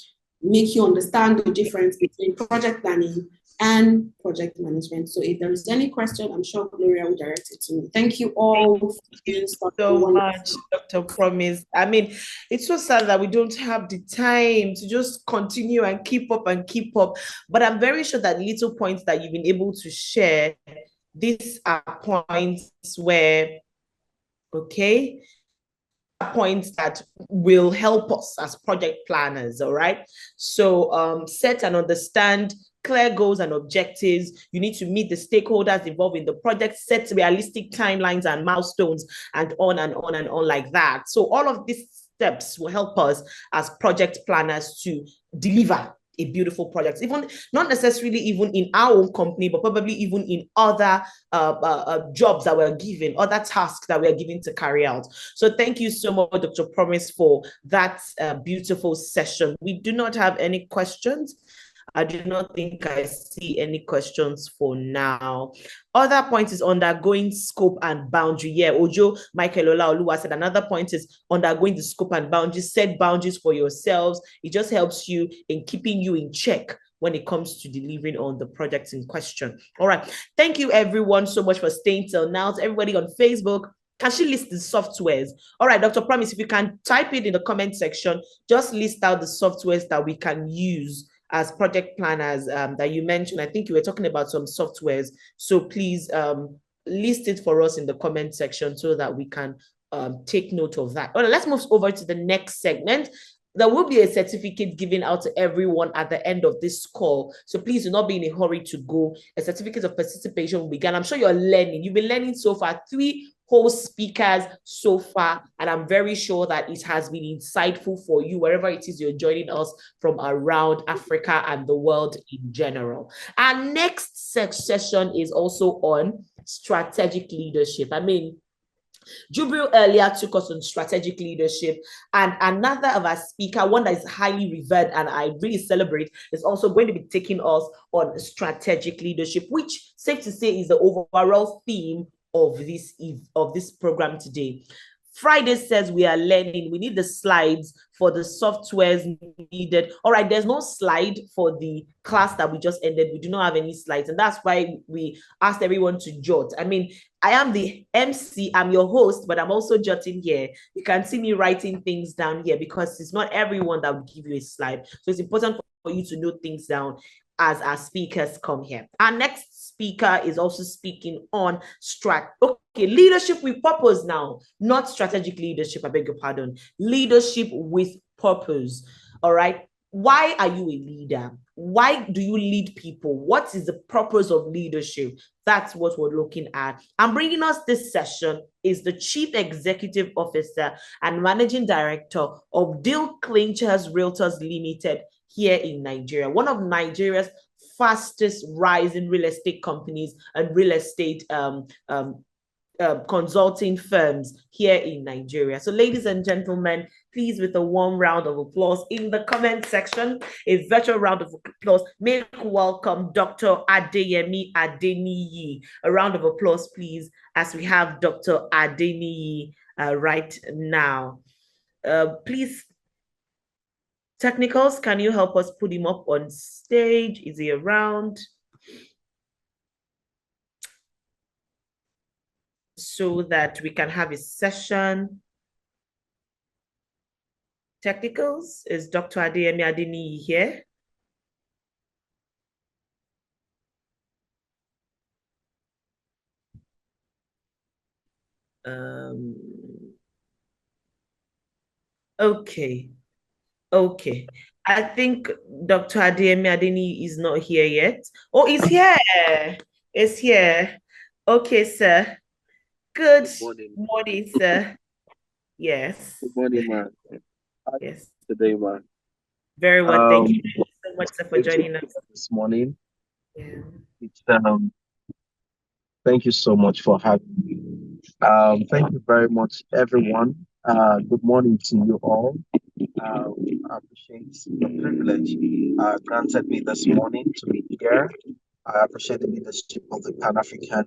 make you understand the difference between project planning and project management. So if there is any question, I'm sure Gloria will direct it to me. Thank you all. Thank you so much, Dr. Promise. I mean, it's so sad that we don't have the time to just continue and keep up. But I'm very sure that little points that you've been able to share, these are points where, okay, points that will help us as project planners, all right? So set and understand clear goals and objectives. You need to meet the stakeholders involved in the project, set realistic timelines and milestones, and on and on and on like that. So all of these steps will help us as project planners to deliver a beautiful project, even not necessarily even in our own company, but probably even in other jobs that we're given, other tasks that we're given to carry out. So thank you so much, Dr. Promise, for that beautiful session. We do not have any questions. I do not think I see any questions for now. Other point is undergoing scope and boundary. Yeah, Ojo Michael Olaoluwa said another point is undergoing the scope and boundaries. Set boundaries for yourselves. It just helps you in keeping you in check when it comes to delivering on the projects in question. All right. Thank you everyone so much for staying till now. To everybody on Facebook, can she list the softwares? All right, Dr. Promise, if you can type it in the comment section, just list out the softwares that we can use as project planners that you mentioned. I think you were talking about some softwares. So please list it for us in the comment section so that we can take note of that. All right, let's move over to the next segment. There will be a certificate given out to everyone at the end of this call. So please do not be in a hurry to go. A certificate of participation will begin. I'm sure you're learning. You've been learning so far. 3 host speakers so far, and I'm very sure that it has been insightful for you wherever it is you're joining us from around Africa and the world in general. Our next session is also on strategic leadership. I mean, Jubril earlier took us on strategic leadership, and another of our speaker, one that is highly revered and I really celebrate, is also going to be taking us on strategic leadership, which, safe to say, is the overall theme of this program today. Friday says we are learning. We need the slides for the softwares needed. All right, there's no slide for the class that we just ended. We do not have any slides, and that's why we asked everyone to jot. I mean, I am the MC, I'm your host, but I'm also jotting here. You can see me writing things down here because it's not everyone that will give you a slide. So it's important for you to note things down as our speakers come here. Our next speaker is also speaking on leadership with purpose now, not strategic leadership, I beg your pardon, leadership with purpose. All right. Why are you a leader? Why do you lead people? What is the purpose of leadership? That's what we're looking at. And bringing us this session is the Chief Executive Officer and Managing Director of Deal Clinchers Realtors Limited here in Nigeria, one of Nigeria's fastest rising real estate companies and real estate consulting firms here in Nigeria. So ladies and gentlemen, please, with a warm round of applause in the comment section, a virtual round of applause, make welcome Dr. Adeyemi Adeniyi. A round of applause, please, as we have Dr. Adeniyi right now. Please, technicals, can you help us put him up on stage? Is he around? So that we can have a session. Technicals, is Dr. Adeyemi Adeniyi here? Okay. I think Dr. Adeyemi Adeniyi is not here yet. Oh, he's here. It's here. Okay, sir. Good morning, sir. Yes. Good morning, man. Yes. Today, man. Very well. Thank you so much, sir, for joining us this morning. Yeah. It's, thank you so much for having me. Thank you very much, everyone. Good morning to you all. I appreciate the privilege granted me this morning to be here. I appreciate the leadership of the Pan-African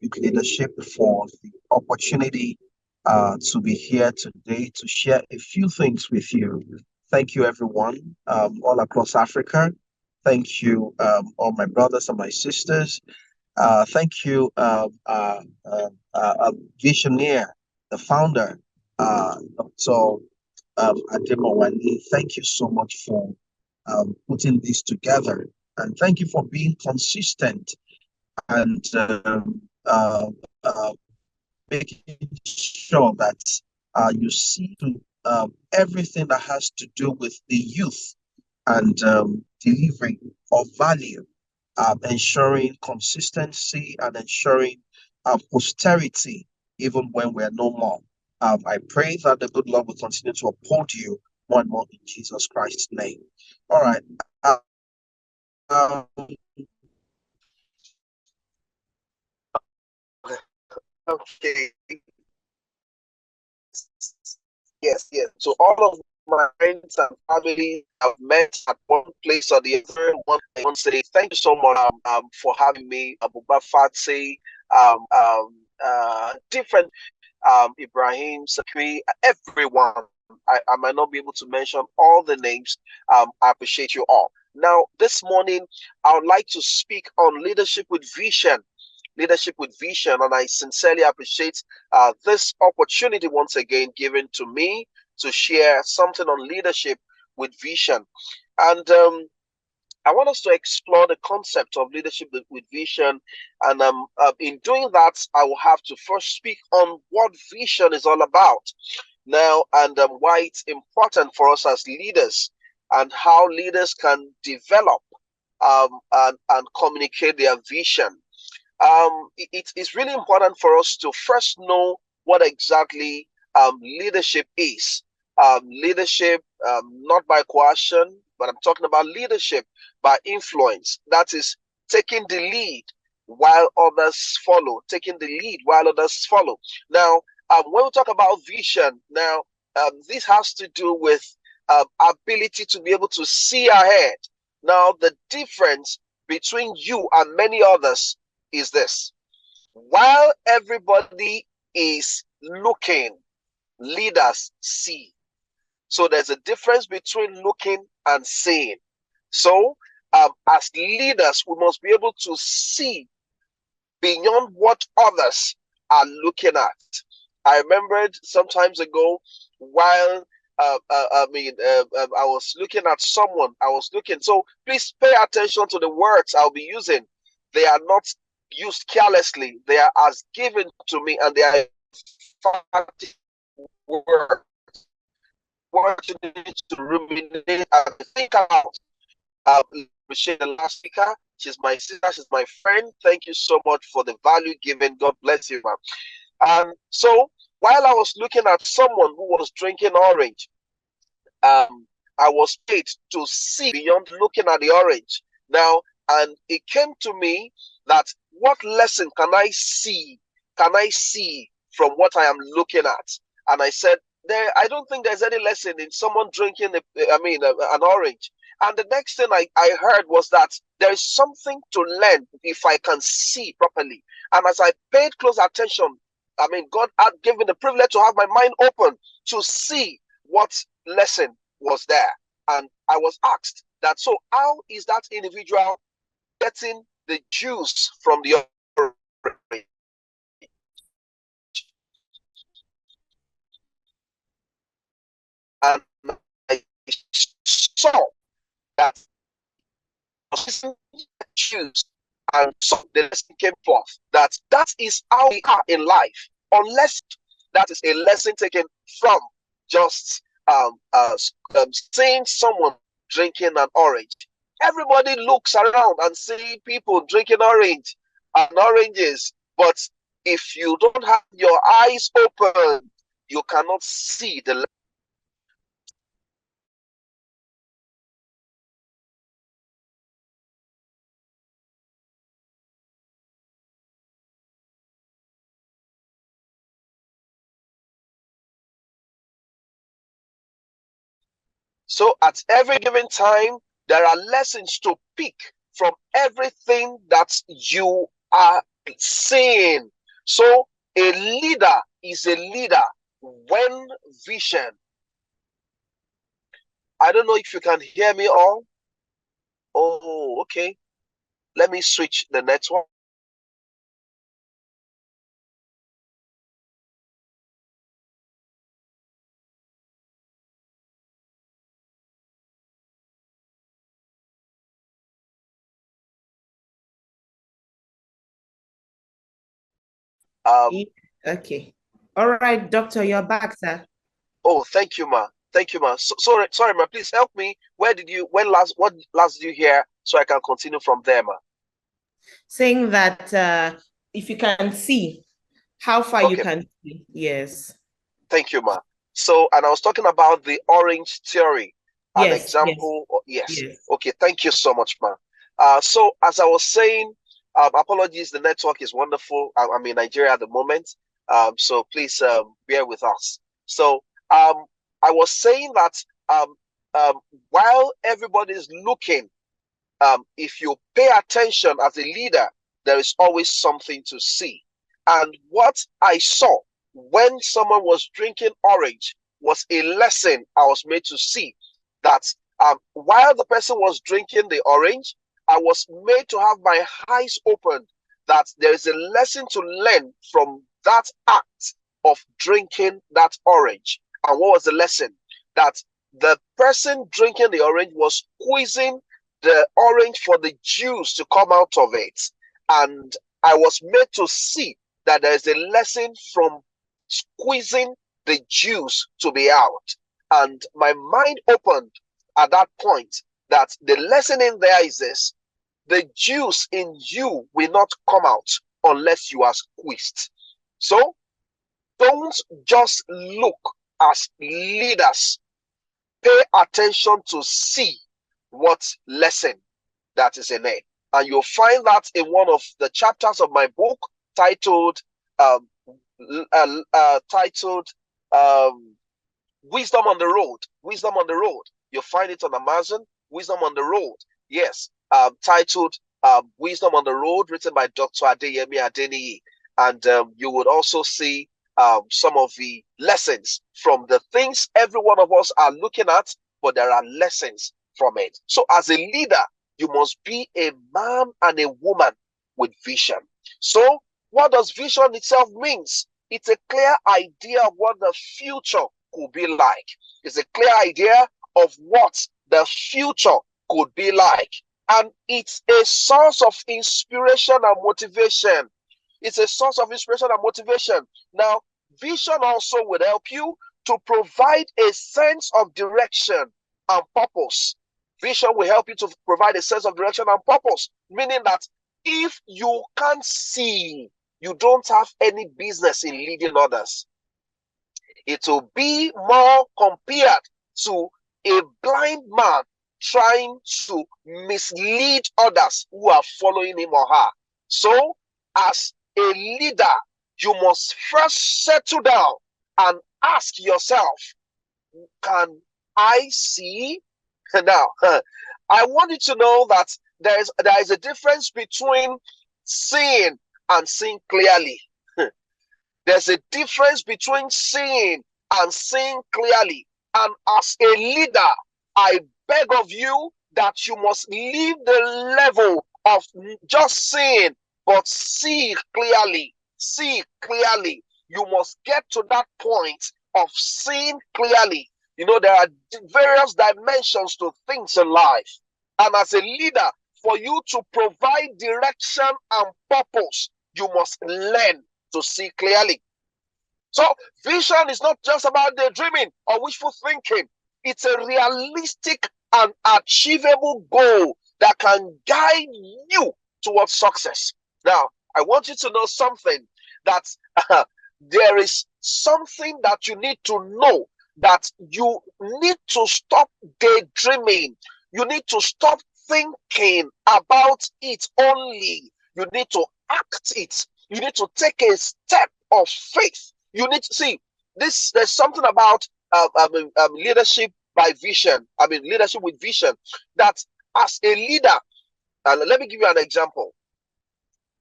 Youth Leadership for the opportunity to be here today to share a few things with you. Thank you, everyone, all across Africa. Thank you, all my brothers and my sisters. Thank you, Visionaire, the founder, Dr. Ademawale. Thank you so much for putting this together. And thank you for being consistent and making sure that you see to everything that has to do with the youth and delivery of value, ensuring consistency and ensuring posterity even when we're no more. I pray that the good Lord will continue to uphold you more and more in Jesus Christ's name. All right. Um, okay. Yes, yes. So all of my friends and family have met at one place or the other. One say, thank you so much for having me, Abuba Fatsi, different Ibrahim, Sakri, everyone. I might not be able to mention all the names. I appreciate you all. Now, this morning, I would like to speak on leadership with vision. Leadership with vision, and I sincerely appreciate this opportunity once again given to me to share something on leadership with vision. And I want us to explore the concept of leadership with vision. And in doing that, I will have to first speak on what vision is all about now, and why it's important for us as leaders, and how leaders can develop and communicate their vision. It's really important for us to first know what exactly leadership is. Leadership, not by coercion, but I'm talking about leadership by influence. That is taking the lead while others follow, taking the lead while others follow. Now, when we talk about vision, now, this has to do with ability to be able to see ahead. Now, the difference between you and many others is this: while everybody is looking, leaders see. So there's a difference between looking and seeing. So as leaders, we must be able to see beyond what others are looking at. I remembered some times ago while I was looking at someone. I was looking. So please pay attention to the words I'll be using. They are not used carelessly. They are as given to me, and they are emphatic words. Words you need to ruminate and think about. Appreciate the last speaker. She's my sister. She's my friend. Thank you so much for the value given. God bless you, ma'am. And so while I was looking at someone who was drinking orange, I was paid to see beyond looking at the orange. Now, and it came to me that what lesson can I see? Can I see from what I am looking at? And I said, I don't think there's any lesson in someone drinking, an orange. And the next thing I heard was that there is something to learn if I can see properly. And as I paid close attention, God had given the privilege to have my mind open to see what lesson was there. And I was asked that, so how is that individual getting the juice from the orange? And I saw that choose, and so the lesson came forth that is how we are in life, unless that is a lesson taken from just seeing someone drinking an orange. Everybody looks around and see people drinking orange and oranges, but if you don't have your eyes open, you cannot see the. So at every given time, there are lessons to pick from everything that you are seeing. So a leader is a leader when vision. I don't know if you can hear me all. Oh, okay. Let me switch the network. Okay. All right, doctor, you're back, sir. Oh, thank you, ma. Thank you, ma. Sorry, ma. Please help me. What last did you hear so I can continue from there, ma? Saying that if you can see how far you can see. Yes. Thank you, ma. So, and I was talking about the orange theory. An Yes. example. Yes. Yes. Okay. Thank you so much, ma. So as I was saying, apologies. The network is wonderful. I'm in Nigeria at the moment. So please bear with us. So I was saying that while everybody is looking, if you pay attention as a leader, there is always something to see. And what I saw when someone was drinking orange was a lesson I was made to see. That while the person was drinking the orange, I was made to have my eyes opened that there is a lesson to learn from that act of drinking that orange. And what was the lesson? That the person drinking the orange was squeezing the orange for the juice to come out of it. And I was made to see that there is a lesson from squeezing the juice to be out. And my mind opened at that point that the lesson in there is this: the juice in you will not come out unless you are squeezed. So don't just look as leaders. Pay attention to see what lesson that is in it. And you'll find that in one of the chapters of my book titled Wisdom on the Road. Wisdom on the Road. You'll find it on Amazon. Wisdom on the Road. Yes. Titled Wisdom on the Road, written by Dr. Adeyemi Adeniyi. And you would also see some of the lessons from the things every one of us are looking at, but there are lessons from it. So as a leader, you must be a man and a woman with vision. So what does vision itself means? It's a clear idea of what the future could be like. It's a clear idea of what the future could be like. And it's a source of inspiration and motivation. It's a source of inspiration and motivation. Now, vision also will help you to provide a sense of direction and purpose. Vision will help you to provide a sense of direction and purpose, meaning that if you can't see, you don't have any business in leading others. It will be more compared to a blind man trying to mislead others who are following him or her. So, as a leader, you must first settle down and ask yourself, can I see? Now, I want you to know that there is a difference between seeing and seeing clearly. There's a difference between seeing and seeing clearly. And as a leader, I beg of you that you must leave the level of just seeing, but see clearly. See clearly. You must get to that point of seeing clearly. You know, there are various dimensions to things in life. And as a leader, for you to provide direction and purpose, you must learn to see clearly. So vision is not just about daydreaming or wishful thinking. It's a realistic and achievable goal that can guide you towards success. Now, I want you to know something, that there is something that you need to know, that you need to stop daydreaming. You need to stop thinking about it only. You need to act it. You need to take a step of faith. You need to see this. There's something about leadership by vision. Leadership with vision. That as a leader, and let me give you an example.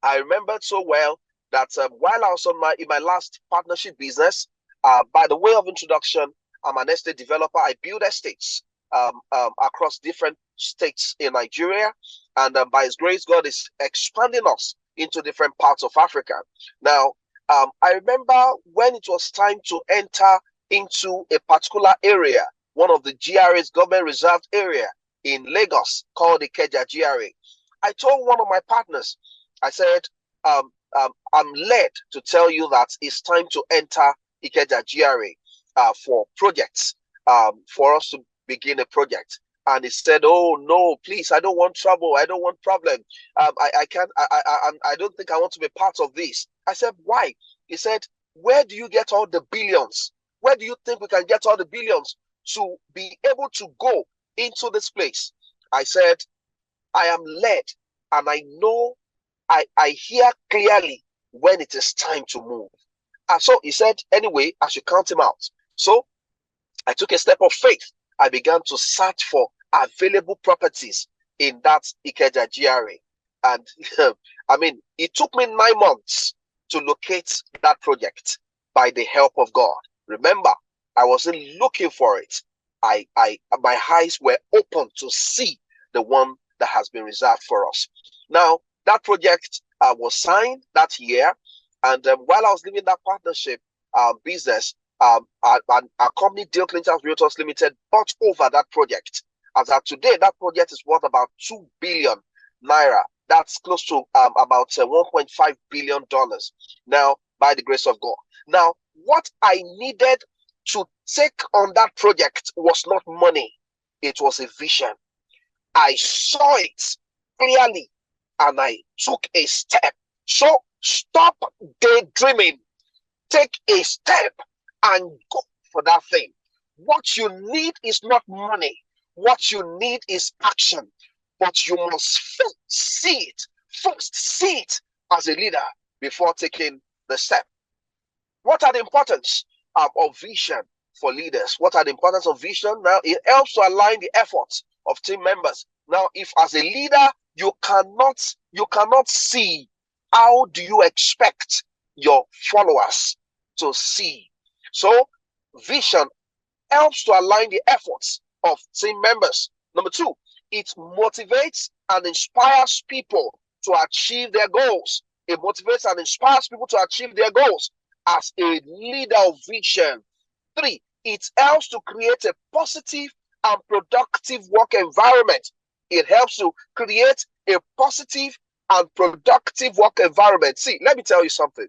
I remembered so well that while I was in my last partnership business, by the way of introduction, I'm an estate developer. I build estates across different states in Nigeria, and by His grace, God is expanding us into different parts of Africa. Now, I remember when it was time to enter into a particular area, one of the GRA's, government reserved area in Lagos, called the Ikeja GRA. I told one of my partners, I said, I'm led to tell you that it's time to enter Ikeja GRA for projects. for us to begin a project. And he said, "Oh no, please! I don't want trouble. I don't want problem. I can't. I don't think I want to be part of this." I said, "Why?" He said, "Where do you get all the billions? Where do you think we can get all the billions to be able to go into this place?" I said, "I am led, and I know, I hear clearly when it is time to move." And so he said, "Anyway, I should count him out." So I took a step of faith. I began to search for available properties in that Ikeja GRA. And I mean, it took me 9 months to locate that project by the help of God. Remember, I wasn't looking for it. My eyes were open to see the one that has been reserved for us. Now, that project was signed that year. And while I was living that partnership business, our company, Dale Clinton Realtors Limited, bought over that project. As of today, that project is worth about 2 billion naira. That's close to about $1.5 billion now, by the grace of God. Now, what I needed to take on that project was not money. It was a vision. I saw it clearly and I took a step. So stop daydreaming. Take a step and go for that thing. What you need is not money. What you need is action. But you must first see it as a leader before taking the step. What are the importance of vision for leaders? What are the importance of vision? Now, it helps to align the efforts of team members. Now, if as a leader, you cannot see, how do you expect your followers to see? So, vision helps to align the efforts of team members. Number 2, it motivates and inspires people to achieve their goals. It motivates and inspires people to achieve their goals as a leader of vision. 3, it helps to create a positive and productive work environment. It helps to create a positive and productive work environment. See, let me tell you something.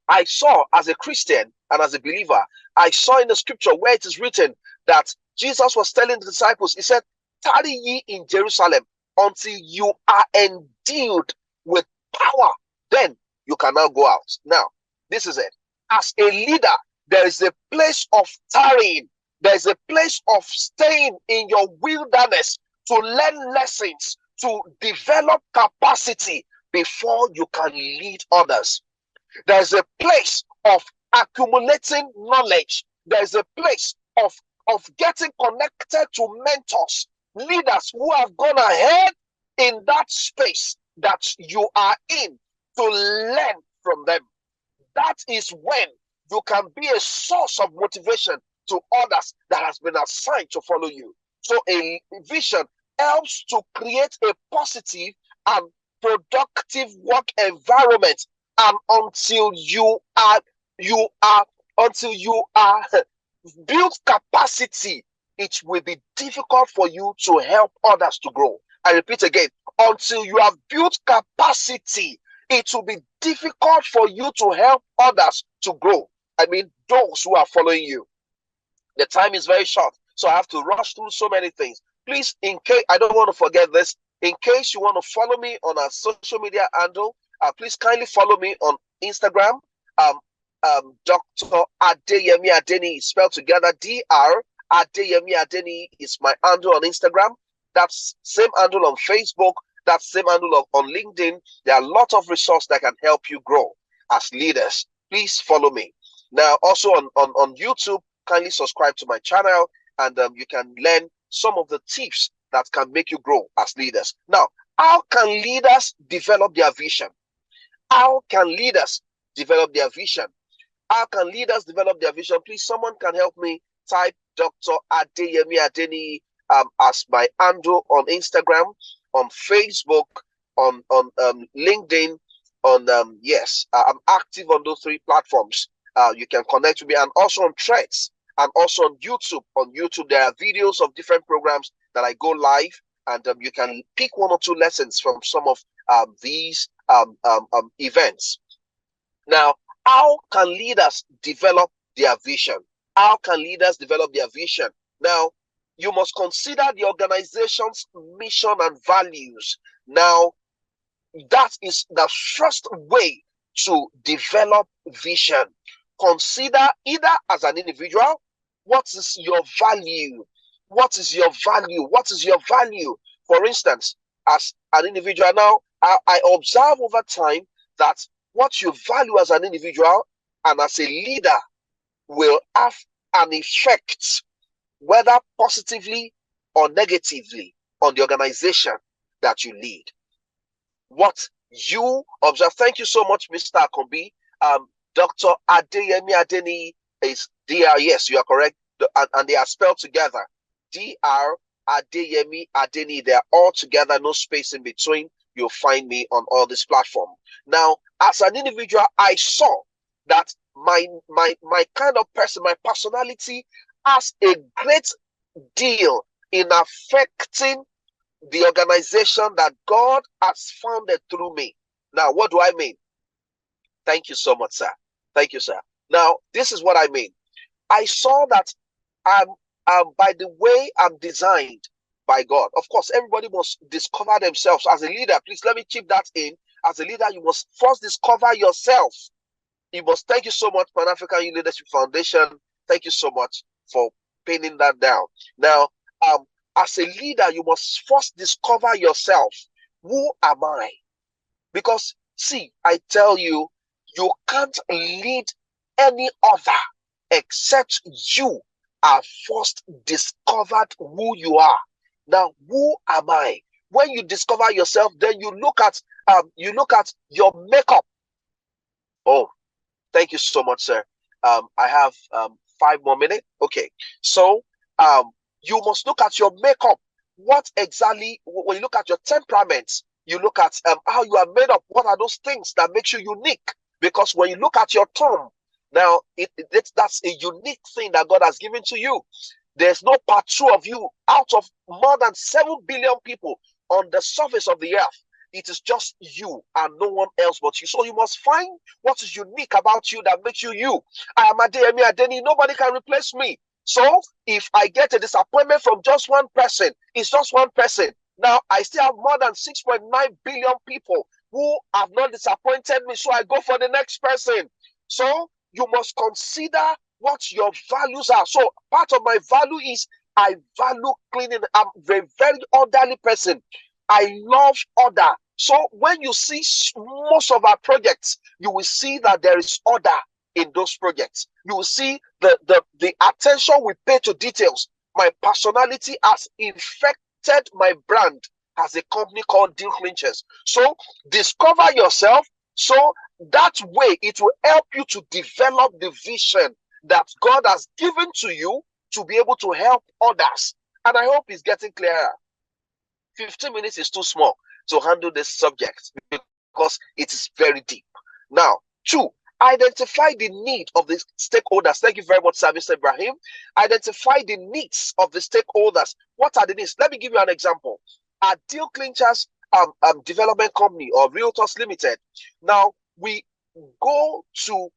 I saw, as a Christian and as a believer, I saw in the scripture where it is written that Jesus was telling the disciples, he said, "Tarry ye in Jerusalem until you are endued with power. Then you can now go out." Now, this is it. As a leader, there is a place of tarrying. There is a place of staying in your wilderness to learn lessons, to develop capacity before you can lead others. There's a place of accumulating knowledge. There's a place of getting connected to mentors, leaders who have gone ahead in that space that you are in, to learn from them. That is when you can be a source of motivation to others that has been assigned to follow you. So a vision helps to create a positive and productive work environment. And until you are build capacity, it will be difficult for you to help others to grow. I repeat again, until you have built capacity, it will be difficult for you to help others to grow. I mean, those who are following you. The time is very short, so I have to rush through so many things. Please, in case I don't want to forget this, in case you want to follow me on our social media handle, please kindly follow me on Instagram. Dr. Adeyemi Adeniyi, spelled together, Dr. Adeyemi Adeniyi is my handle on Instagram. That's same handle on Facebook. That's same handle on LinkedIn. There are a lot of resources that can help you grow as leaders. Please follow me. Now, also on YouTube, kindly subscribe to my channel, and you can learn some of the tips that can make you grow as leaders. Now, how can leaders develop their vision? How can leaders develop their vision? How can leaders develop their vision? Please, someone can help me type Dr. Adeyemi Adeniyi as my handle on Instagram, on Facebook, on LinkedIn, on yes, I'm active on those 3 platforms. You can connect with me, and also on Threads, and also on YouTube. On YouTube, there are videos of different programs that I go live, and you can pick 1 or 2 lessons from some of these events. Now, how can leaders develop their vision? How can leaders develop their vision? Now, you must consider the organization's mission and values. Now, that is the first way to develop vision. Consider either as an individual, what is your value? What is your value? What is your value? For instance, as an individual now, I observe over time that what you value as an individual and as a leader will have an effect, whether positively or negatively, on the organization that you lead. What you observe. Thank you so much, Mr. Akombi. Dr. Adeyemi Adeni is DR. Yes, you are correct. And they are spelled together. DR Adeyemi Adeni. They are all together, no space in between. You'll find me on all this platform. Now, as an individual, I saw that my kind of person, my personality has a great deal in affecting the organization that God has founded through me. Now, what do I mean? Thank you so much, sir. Thank you, sir. Now, this is what I mean. I saw that by the way I'm designed by God. Of course, everybody must discover themselves. As a leader, please let me keep that in. As a leader, you must first discover yourself. You must. Thank you so much, Pan-African Youth Leadership Foundation. Thank you so much for pinning that down. Now, as a leader, you must first discover yourself. Who am I? Because, see, I tell you, you can't lead any other except you have first discovered who you are. Now, who am I? When you discover yourself, then you look at your makeup. Oh, thank you so much, sir. I have 5 more minutes. Okay, so you must look at your makeup. What exactly, when you look at your temperament, you look at how you are made up. What are those things that makes you unique? Because when you look at your tone, now that's a unique thing that God has given to you. There's no part 2 of you out of more than 7 billion people on the surface of the earth. It is just you and no one else but you. So you must find what is unique about you that makes you you. I am Adeyemi Adeni. Nobody can replace me. So if I get a disappointment from just one person, it's just one person. Now I still have more than 6.9 billion people who have not disappointed me. So I go for the next person. So you must consider what your values are. So part of my value is I value cleaning. I'm a very orderly person. I love order. So when you see most of our projects, you will see that there is order in those projects. You will see the attention we pay to details. My personality has infected my brand as a company called Deal Clinchers. So discover yourself. So that way it will help you to develop the vision that God has given to you to be able to help others. And I hope it's getting clearer. 15 minutes is too small to handle this subject because it is very deep. Now, 2, identify the need of the stakeholders. Thank you very much, Sir Mr. Ibrahim. Identify the needs of the stakeholders. What are the needs? Let me give you an example. At Deal Clinchers Development Company or Realtors Limited, now we go to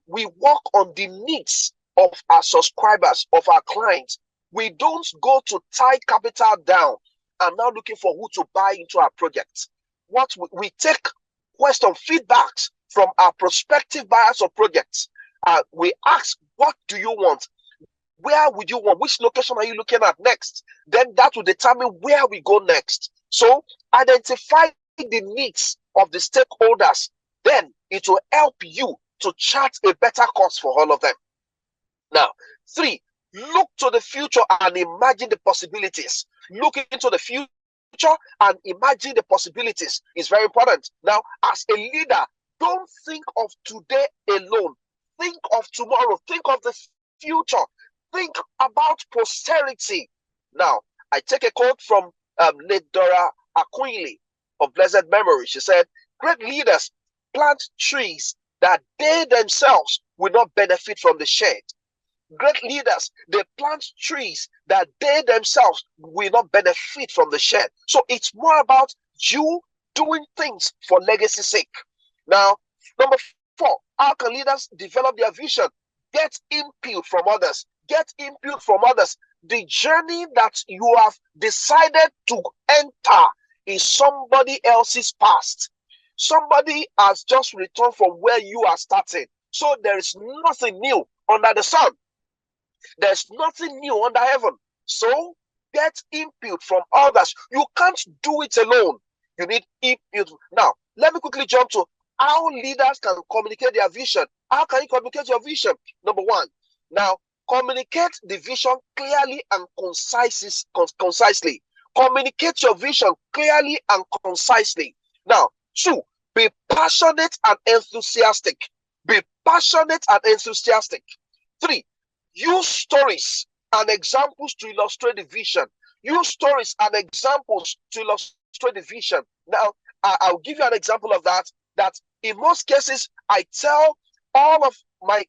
we work on the needs of our subscribers, of our clients. We don't go to tie capital down and now looking for who to buy into our projects. What we take question feedbacks from our prospective buyers of projects. We ask, what do you want? Where would you want? Which location are you looking at next? Then that will determine where we go next. So identify the needs of the stakeholders. Then it will help you to chart a better course for all of them. Now, 3, look to the future and imagine the possibilities. Look into the future and imagine the possibilities is very important. Now, as a leader, don't think of today alone. Think of tomorrow. Think of the future. Think about posterity. Now, I take a quote from Late Dora Akunyili of blessed memory. She said, great leaders plant trees that they themselves will not benefit from the shade. Great leaders, they plant trees that they themselves will not benefit from the shade. So it's more about you doing things for legacy's sake. Now, number 4, how can leaders develop their vision? Get input from others. Get input from others. The journey that you have decided to enter is somebody else's past. Somebody has just returned from where you are starting. So there is nothing new under the sun. There's nothing new under heaven. So get input from others. You can't do it alone. You need input. Now, let me quickly jump to how leaders can communicate their vision. How can you communicate your vision? Number one, now communicate the vision clearly and concisely. Communicate your vision clearly and concisely. Now, two, be passionate and enthusiastic. Be passionate and enthusiastic. Three, use stories and examples to illustrate the vision. Use stories and examples to illustrate the vision. Now, I'll give you an example of that. That in most cases, I tell all of my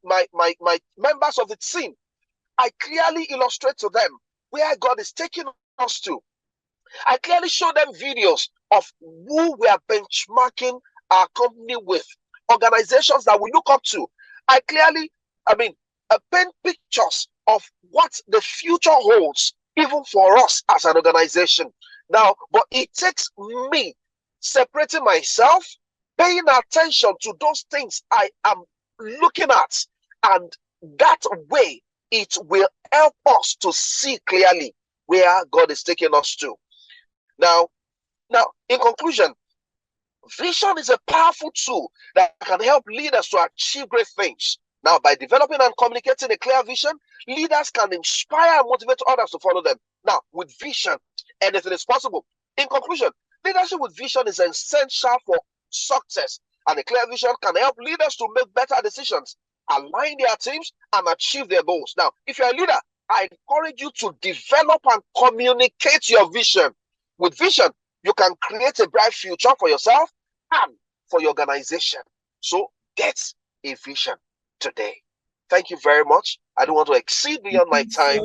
members of the team, I clearly illustrate to them where God is taking us to. I clearly show them videos of who we are benchmarking our company with, organizations that we look up to. I clearly, paint pictures of what the future holds, even for us as an organization. Now, but it takes me separating myself, paying attention to those things I am looking at, and that way it will help us to see clearly where God is taking us to. Now, in conclusion, vision is a powerful tool that can help leaders to achieve great things. Now, by developing and communicating a clear vision, leaders can inspire and motivate others to follow them. Now, with vision, anything is possible. In conclusion, leadership with vision is essential for success, and a clear vision can help leaders to make better decisions, align their teams, and achieve their goals. Now, if you're a leader, I encourage you to develop and communicate your vision. With vision, you can create a bright future for yourself and for your organization. So get a vision today. Thank you very much. I don't want to exceed beyond my time.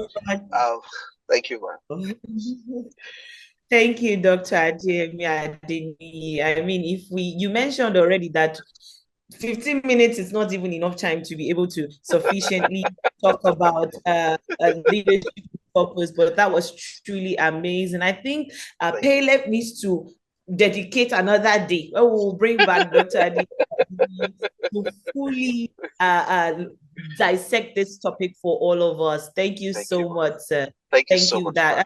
Thank you, man. Thank you, Dr. Adeyemi Adeniyi. I mean, you mentioned already that 15 minutes is not even enough time to be able to sufficiently talk about leadership purpose, but that was truly amazing. I think Paylep needs to dedicate another day. We'll bring back Dr. Adeniyi to fully dissect this topic for all of us. Thank you so much, sir. Thank you so much. And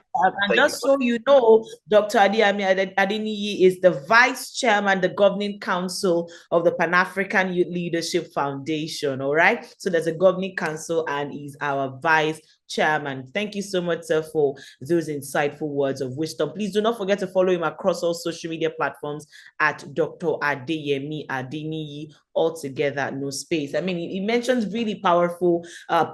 just so you know, Dr. Adeyemi Adeniyi is the Vice Chairman, the Governing Council of the Pan-African Youth Leadership Foundation, all right? So there's a Governing Council and he's our Vice Chairman. Thank you so much, sir, for those insightful words of wisdom. Please do not forget to follow him across all social media platforms at Dr. Adeyemi Adeniyi, all together, no space. I mean, he mentioned really powerful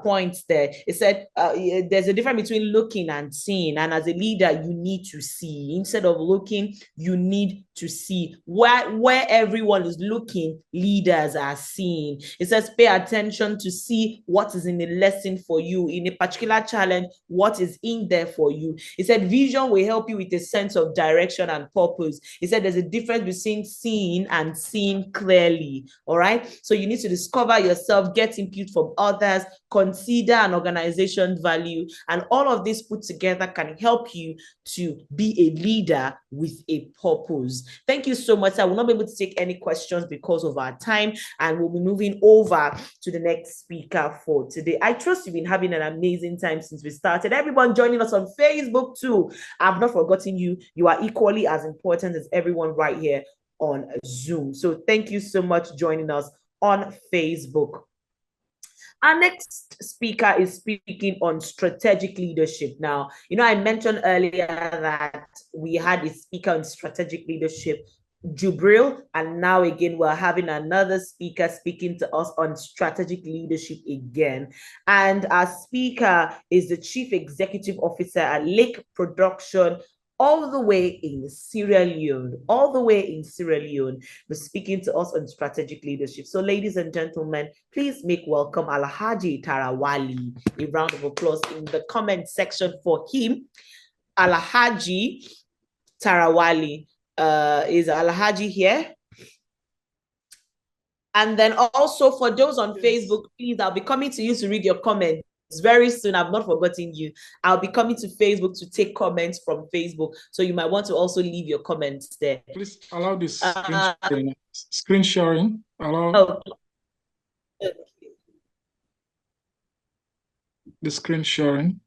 points there. He said there's a difference between looking and seeing, and as a leader, you need to see. Instead of looking, you need to see. Where everyone is looking, leaders are seeing. It says pay attention to see what is in the lesson for you, in a particular challenge, what is in there for you. He said vision will help you with a sense of direction and purpose. He said there's a difference between seeing and seeing clearly. All right, so you need to discover yourself, get input from others, consider an organization's value, and all of this put together can help you to be a leader with a purpose. Thank you so much. I will not be able to take any questions because of our time, and we'll be moving over to the next speaker for today. I trust you've been having an amazing time since we started. Everyone joining us on Facebook too. I've not forgotten you. You are equally as important as everyone right here on Zoom. So thank you so much joining us on Facebook. Our next speaker is speaking on strategic leadership. Now, you know, I mentioned earlier that we had a speaker on strategic leadership, Jubril, and now again we're having another speaker speaking to us on strategic leadership again. And our speaker is the Chief Executive Officer at Lake Production, all the way in Sierra Leone, was speaking to us on strategic leadership. So ladies and gentlemen, please make welcome Alhaji Tarawali. A round of applause in the comment section for him. Alhaji Tarawali. Is Alhaji here? And then also for those on Facebook, please, I'll be coming to you to read your comments very soon. I've not forgotten you. I'll be coming to Facebook to take comments from Facebook. So you might want to also leave your comments there. Please allow this screen sharing. Allow the screen sharing.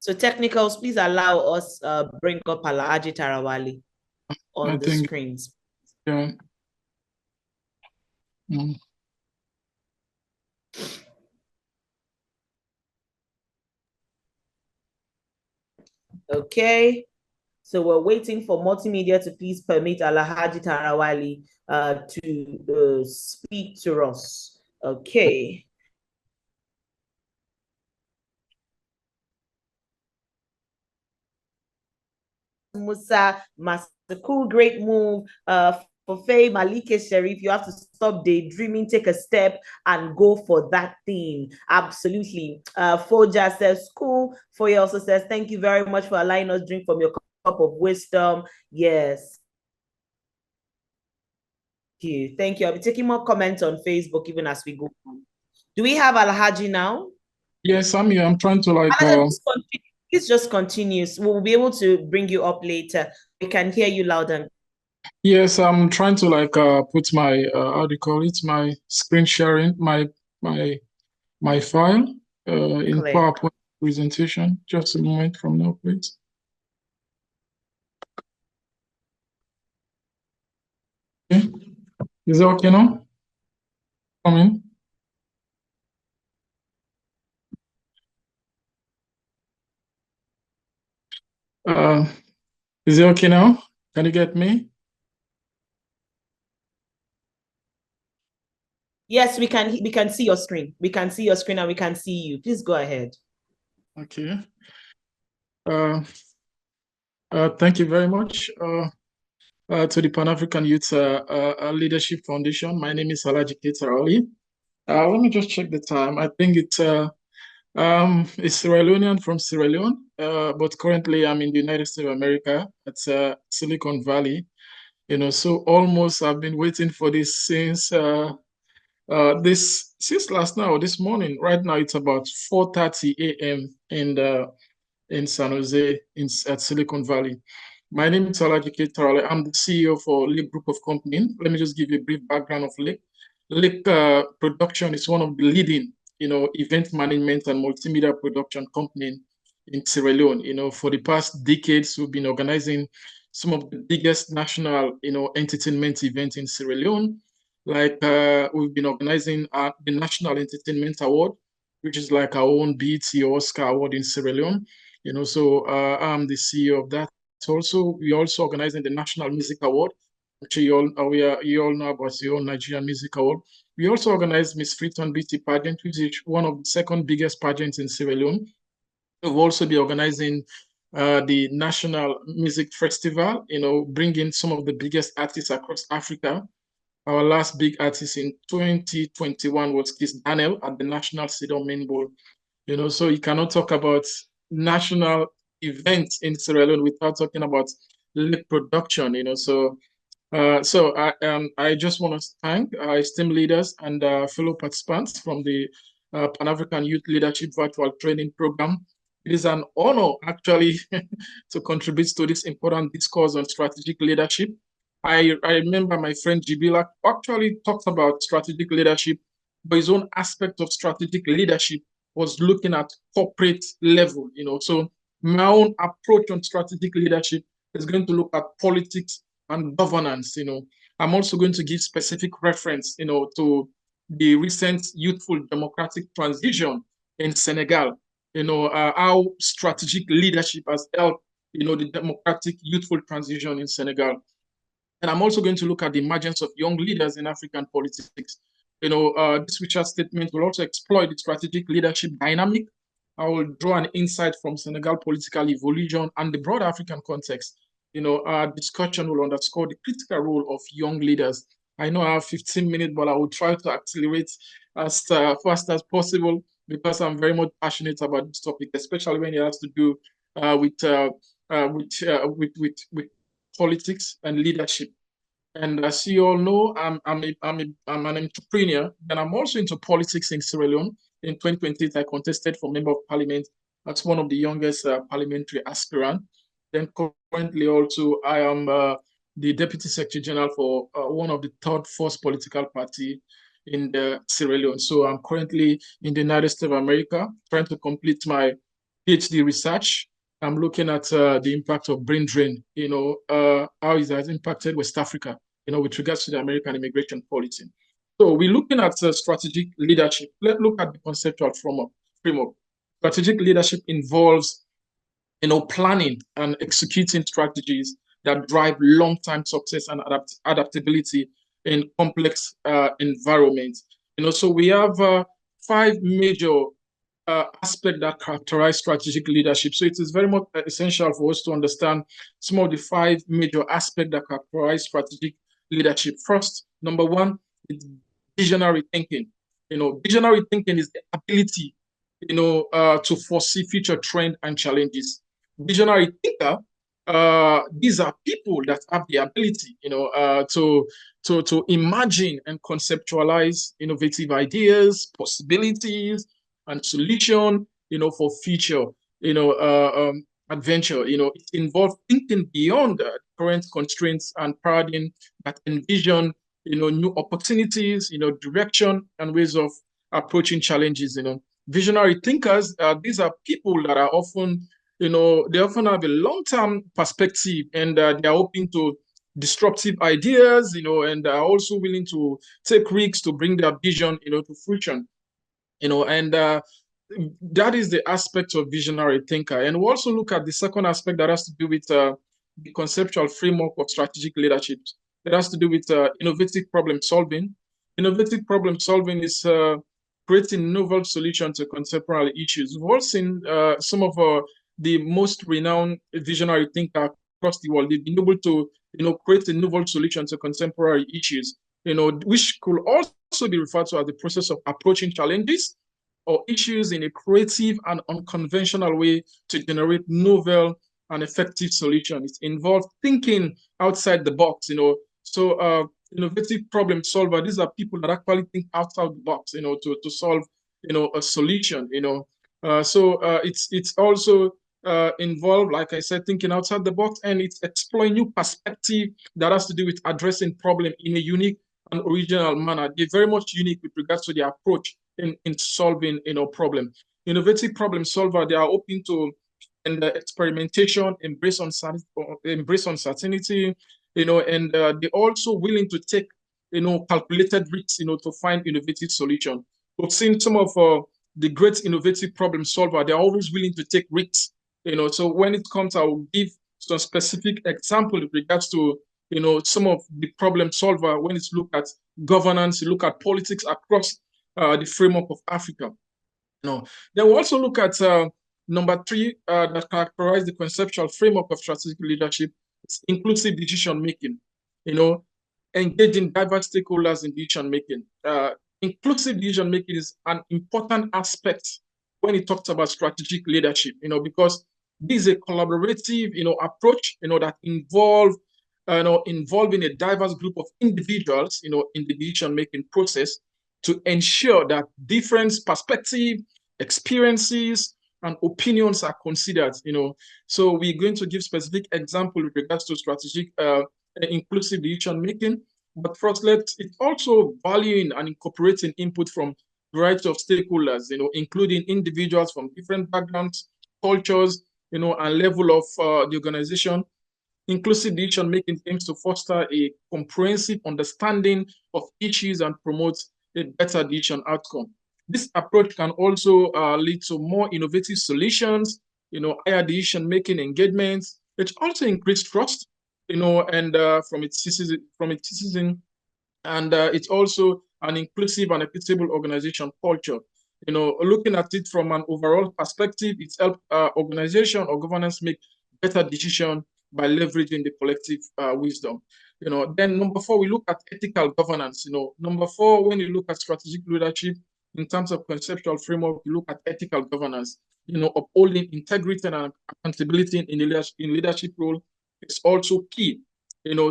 So technicals, please allow us bring up Alhaji Tarawale on the screens. Yeah. Okay. So we're waiting for multimedia to please permit Alhaji Tarawale to speak to us. Okay. Musa Masaku, great move. For Faye Malike Sharif, you have to stop daydreaming, take a step and go for that thing. Absolutely. Foja says, cool. Foya also says, thank you very much for allowing us drink from your cup of wisdom. Yes. Thank you. Thank you. I'll be taking more comments on Facebook even as we go on. Do we have Alhaji now? Yes, I'm here. I'm trying to like... Please just continue. We'll be able to bring you up later. We can hear you loud and... Yes, I'm trying to like put my how do you call it? My screen sharing, my file in PowerPoint presentation. Just a moment from now, please. Okay. Is it okay now? Come in. Is it okay now? Can you get me? Yes, we can see your screen. We can see your screen and we can see you. Please go ahead. Okay. Thank you very much to the Pan-African Youth Leadership Foundation. My name is Alhaji Tarawale. Let me just check the time. I think it's Sierra Leonean from Sierra Leone, but currently I'm in the United States of America at Silicon Valley. You know, so almost I've been waiting for this since last night or this morning. Right now it's about 4:30 a.m. in San Jose at Silicon Valley. My name is Alhaji Tarawale. I'm the CEO for Lake Group of Company. Let me just give you a brief background of Lake. Lake Production is one of the leading, event management and multimedia production company in Sierra Leone. For the past decades, we've been organizing some of the biggest national, entertainment events in Sierra Leone. Like we've been organizing the National Entertainment Award, which is like our own BET Oscar Award in Sierra Leone. So I'm the CEO of that. Also, we're also organizing the National Music Award, which you all know about the own Nigerian Music Award. We also organized Miss Freeton Beauty Pageant, which is one of the second biggest pageants in Sierra Leone. We'll also be organizing the National Music Festival, bringing some of the biggest artists across Africa. Our last big artist in 2021 was Kiss Daniel at the National Stadium Main Bowl. So you cannot talk about national events in Sierra Leone without talking about Lake Production. So I just want to thank our esteemed leaders and fellow participants from the Pan-African Youth Leadership Virtual Training Program. It is an honor, actually, to contribute to this important discourse on strategic leadership. I remember my friend Jibila actually talked about strategic leadership, but his own aspect of strategic leadership was looking at corporate level. So my own approach on strategic leadership is going to look at politics and governance. I'm also going to give specific reference, to the recent youthful democratic transition in Senegal. How strategic leadership has helped, the democratic youthful transition in Senegal. And I'm also going to look at the emergence of young leaders in African politics. This Richard statement will also exploit the strategic leadership dynamic. I will draw an insight from Senegal political evolution and the broader African context. Our discussion will underscore the critical role of young leaders. I know I have 15 minutes, but I will try to accelerate as fast as possible because I'm very much passionate about this topic, especially when it has to do with politics and leadership. And as you all know, I'm an entrepreneur, and I'm also into politics in Sierra Leone. In 2028, I contested for Member of Parliament as one of the youngest parliamentary aspirants. Then currently also, I am the Deputy Secretary General for one of the third force political party in the Sierra Leone. So I'm currently in the United States of America trying to complete my PhD research. I'm looking at the impact of brain drain, how it has impacted West Africa, with regards to the American immigration policy. So we're looking at strategic leadership. Let's look at the conceptual framework. Strategic leadership involves, planning and executing strategies that drive long-term success and adaptability in complex environments. So we have 5 major aspects that characterize strategic leadership. So it is very much essential for us to understand some of the 5 major aspects that characterize strategic leadership. First, number 1 is visionary thinking. Visionary thinking is the ability, to foresee future trends and challenges. Visionary thinker, these are people that have the ability, to imagine and conceptualize innovative ideas, possibilities, and solution, for future, adventure. It involves thinking beyond the current constraints and paradigm that envision, new opportunities, direction and ways of approaching challenges. Visionary thinkers, these are people that are often, they often have a long-term perspective, and they are open to disruptive ideas, and are also willing to take risks to bring their vision, to fruition. And that is the aspect of visionary thinker. And we also look at the second aspect that has to do with the conceptual framework of strategic leadership. It has to do with innovative problem solving. Innovative problem solving is creating novel solutions to contemporary issues. We've all seen some of the most renowned visionary thinkers across the world. They've been able to, create a novel solution to contemporary issues, which could also be referred to as the process of approaching challenges or issues in a creative and unconventional way to generate novel and effective solutions. It involves thinking outside the box, So innovative problem solver, these are people that actually think outside the box, to solve, a solution, So it's also involved, like I said, thinking outside the box, and it's exploring new perspective that has to do with addressing problem in a unique and original manner. They're very much unique with regards to their approach in solving, problem. Innovative problem solver, they are open to experimentation, embrace uncertainty, and they're also willing to take, calculated risks, to find innovative solution. We've seen some of the great innovative problem solver, they're always willing to take risks, So when it comes, I will give some specific example with regards to, some of the problem solver when it's look at governance, you look at politics across the framework of Africa. Then we'll also look at number 3 that characterize the conceptual framework of strategic leadership. It's inclusive decision making, engaging diverse stakeholders in decision making. Inclusive decision making is an important aspect when it talks about strategic leadership, because this is a collaborative, approach, that involving a diverse group of individuals, in the decision-making process to ensure that different perspectives, experiences, and opinions are considered, So we're going to give specific example with regards to strategic inclusive decision-making. But first, it's also valuing and incorporating input from a variety of stakeholders, including individuals from different backgrounds, cultures, and level of the organization. Inclusive decision-making aims to foster a comprehensive understanding of issues and promote a better decision outcome. This approach can also lead to more innovative solutions, higher decision-making engagements. It also increases trust, and from its citizen, and it's also an inclusive and equitable organization culture. Looking at it from an overall perspective, it's helped organization or governance make better decisions by leveraging the collective wisdom. Then number 4, we look at ethical governance. Number 4, when you look at strategic leadership in terms of conceptual framework, you look at ethical governance. Upholding integrity and accountability in leadership role is also key.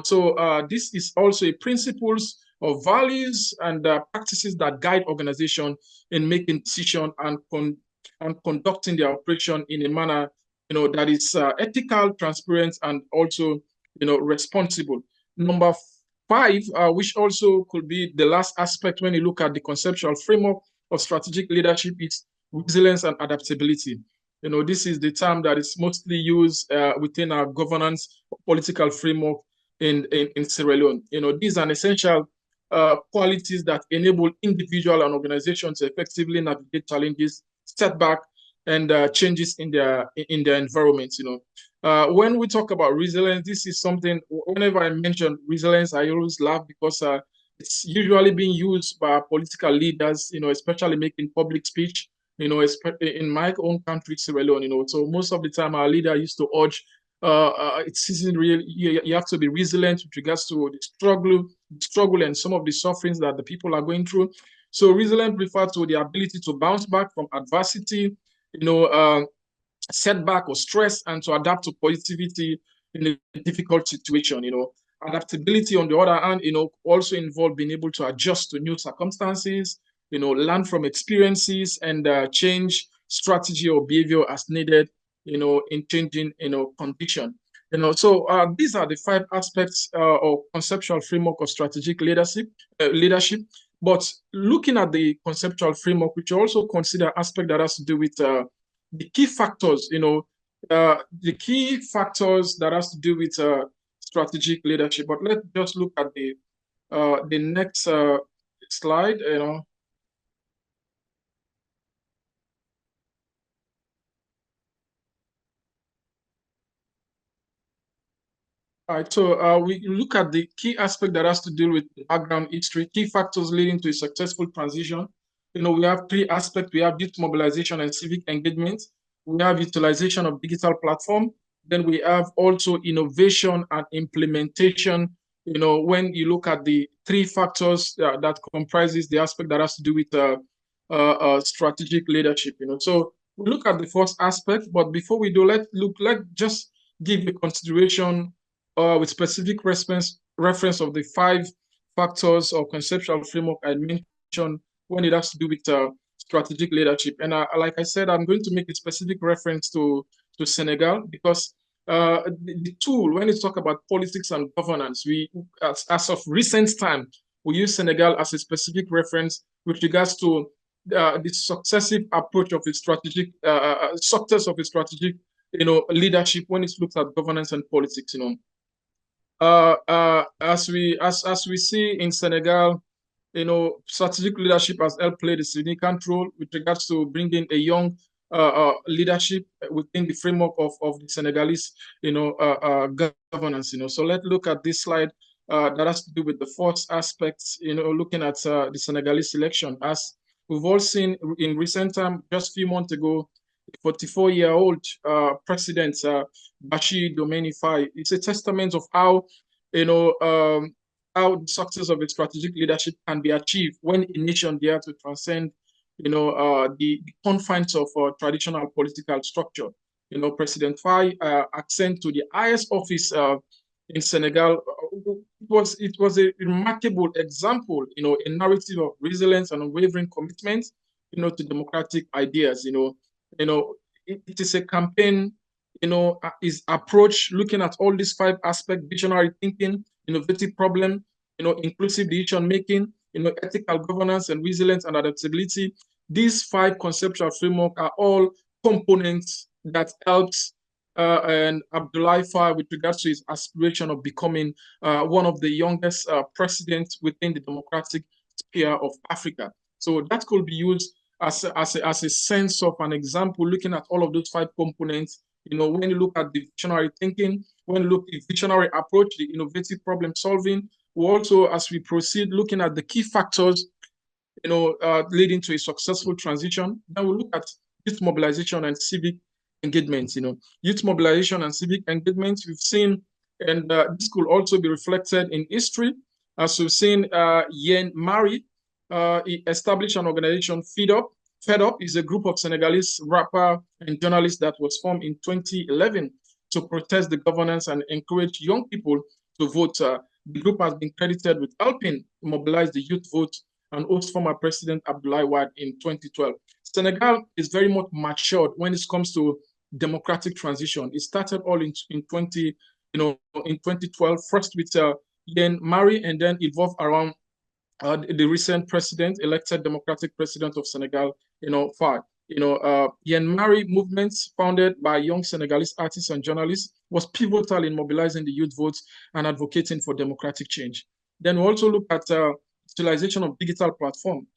So this is also a principles of values and practices that guide organization in making decisions and conducting their operation in a manner that is ethical, transparent, and also responsible. Number 5, which also could be the last aspect when you look at the conceptual framework of strategic leadership, is resilience and adaptability. This is the term that is mostly used within our governance political framework in Sierra Leone. These are essential qualities that enable individual and organizations to effectively navigate challenges, setback, and changes in their environment. When we talk about resilience, this is something. Whenever I mention resilience, I always laugh because it's usually being used by political leaders, especially making public speech. In my own country, Sierra Leone. So most of the time, our leader used to urge, it isn't really. You have to be resilient with regards to the struggle, and some of the sufferings that the people are going through. So resilience refers to the ability to bounce back from adversity, setback or stress, and to adapt to positivity in a difficult situation. Adaptability, on the other hand, also involve being able to adjust to new circumstances, learn from experiences, and change strategy or behavior as needed, in changing, condition. So these are the 5 aspects of conceptual framework of strategic leadership. But looking at the conceptual framework, we should also consider aspect that has to do with the key factors. The key factors that has to do with strategic leadership. But let's just look at the next slide. All right, so we look at the key aspect that has to do with the background history, key factors leading to a successful transition. We have 3 aspects. We have youth mobilization and civic engagement. We have utilization of digital platform. Then we have also innovation and implementation. When you look at the 3 factors that comprises the aspect that has to do with strategic leadership. So we look at the first aspect, but before we do, let's just give a consideration with specific reference of the 5 factors or conceptual framework I mentioned when it has to do with strategic leadership. And like I said, I'm going to make a specific reference to Senegal because the tool, when you talk about politics and governance, we, as of recent time, we use Senegal as a specific reference with regards to the successive approach of a strategic, success of a strategic, leadership when it looks at governance and politics. As we see in Senegal, strategic leadership has helped play a significant role with regards to bringing a young leadership within the framework of the Senegalese, governance. So let's look at this slide that has to do with the first aspects. Looking at the Senegalese election, as we've all seen in recent time, just a few months ago, 44-year-old president Bashir Diomaye Faye. It's a testament of how how the success of a strategic leadership can be achieved when a nation dare to transcend the confines of traditional political structure. President Faye ascend to the highest office in Senegal. It was a remarkable example, a narrative of resilience and unwavering commitment, to democratic ideas. It is a campaign, is approach looking at all these 5 aspects: visionary thinking, innovative problem, inclusive decision making, ethical governance, and resilience and adaptability. These 5 conceptual framework are all components that helps and Abdoulaye Faye with regards to his aspiration of becoming one of the youngest presidents within the democratic sphere of Africa. So that could be used as a sense of an example, looking at all of those 5 components. When you look at the visionary thinking, when you look at the visionary approach, the innovative problem solving, we also, as we proceed, looking at the key factors, leading to a successful transition. Then we look at youth mobilization and civic engagement. Youth mobilization and civic engagement, we've seen, and this could also be reflected in history, as we've seen. Yen Mari, he established an organization, Fed Up is a group of Senegalese rapper and journalists that was formed in 2011 to protest the governance and encourage young people to vote. The group has been credited with helping mobilize the youth vote and host former President Abdoulaye Wade in 2012. Senegal is very much matured when it comes to democratic transition. It started all in 2012, first with Yen Mari, and then evolved around the recent president, elected democratic president of Senegal, Faye. Yen Mari movement, founded by young Senegalese artists and journalists, was pivotal in mobilizing the youth votes and advocating for democratic change. Then we also look at utilization of digital platform.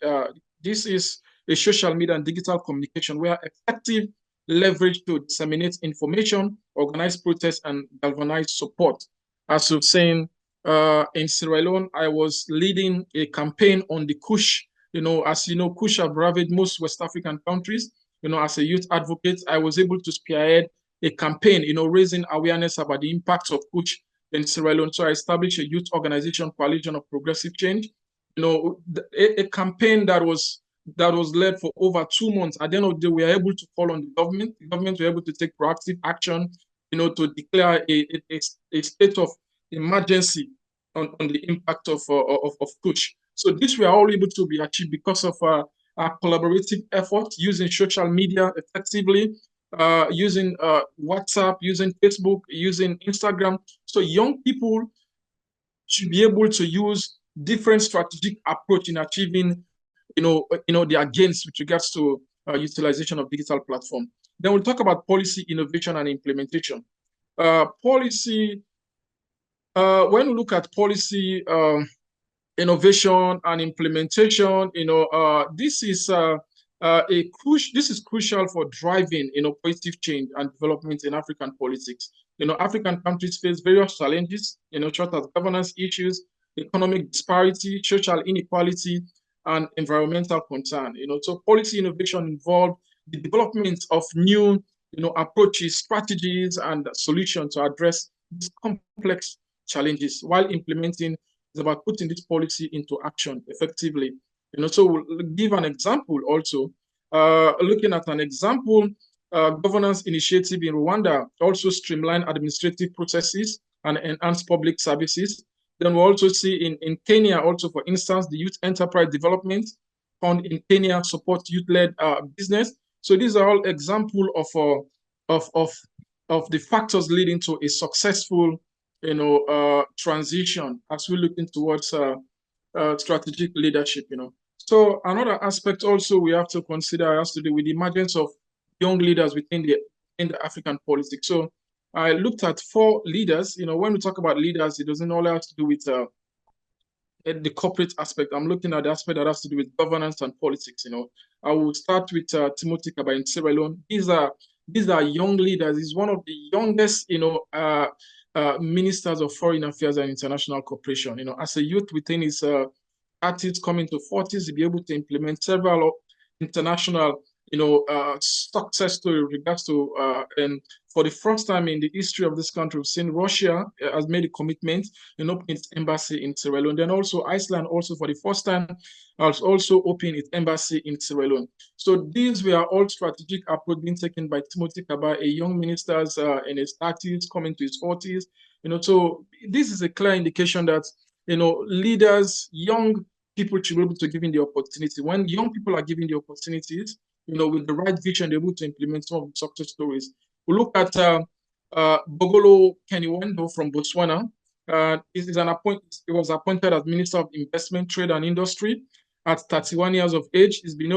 This is a social media and digital communication where effective leverage to disseminate information, organize protests, and galvanize support. As you've seen, in Sierra Leone, I was leading a campaign on the Kush. As you know, Kush have ravaged most West African countries. As a youth advocate, I was able to spearhead a campaign, raising awareness about the impacts of Kush in Sierra Leone. So I established a youth organization, Coalition of Progressive Change. A campaign that was led for over 2 months. At the end of the day, we were able to call on the government. The government were able to take proactive action, to declare a state of emergency on the impact of Kush. So this we are all able to be achieved because of our collaborative efforts, using social media effectively, using WhatsApp, using Facebook, using Instagram. So young people should be able to use different strategic approach in achieving, their gains with regards to utilization of digital platform. Then we'll talk about policy innovation and implementation. When we look at policy innovation and implementation, this is crucial for driving, positive change and development in African politics. African countries face various challenges, such as governance issues, economic disparity, social inequality, and environmental concern. So policy innovation involved the development of new, approaches, strategies, and solutions to address these complex challenges, while implementing is about putting this policy into action effectively. So we'll give an example also. Looking at an example, governance initiative in Rwanda also streamline administrative processes and enhance public services. Then we'll also see in Kenya also, for instance, the Youth Enterprise Development Fund in Kenya support youth-led business. So these are all examples of the factors leading to a successful transition as we're looking towards strategic leadership. So another aspect also we have to consider has to do with the emergence of young leaders within the African politics. So I looked at 4 leaders. When we talk about leaders, it doesn't only have to do with the corporate aspect. I'm looking at the aspect that has to do with governance and politics. I will start with Timothy Kaba in Sierra Leone. These are young leaders. He's one of the youngest, ministers of foreign affairs and international cooperation. As a youth within his 30s, coming to 40s, he'll be able to implement several international success story with regards to and for the first time in the history of this country, we've seen Russia has made a commitment in opening its embassy in Sierra Leone. Then also Iceland, also for the first time, has also opened its embassy in Sierra Leone. So these were all strategic approach being taken by Timothy Kaba, a young minister in his 30s, coming to his 40s. So this is a clear indication that leaders, young people should be able to give in the opportunity. When young people are given the opportunities, with the right vision, they're able to implement some of the success stories. We look at Bogolo Keniwendo from Botswana. He was appointed as Minister of Investment, Trade and Industry at 31 years of age. He's been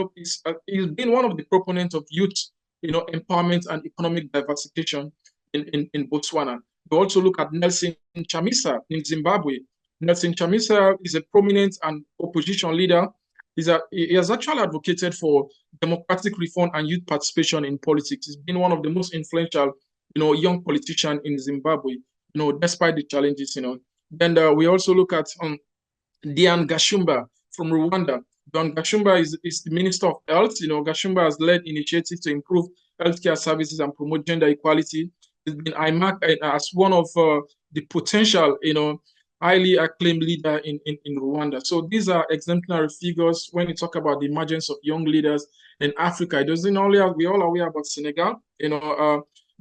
one of the proponents of youth, empowerment and economic diversification in Botswana. We also look at Nelson Chamisa in Zimbabwe. Nelson Chamisa is a prominent and opposition leader. He has actually advocated for democratic reform and youth participation in politics. He's been one of the most influential, young politicians in Zimbabwe, despite the challenges, Then we also look at Diane Gashumba from Rwanda. Diane Gashumba is the Minister of Health. Gashumba has led initiatives to improve healthcare services and promote gender equality. He's been IMAC as one of the potential, highly acclaimed leader in Rwanda. So these are exemplary figures when you talk about the emergence of young leaders in Africa. It doesn't only we all are aware about Senegal.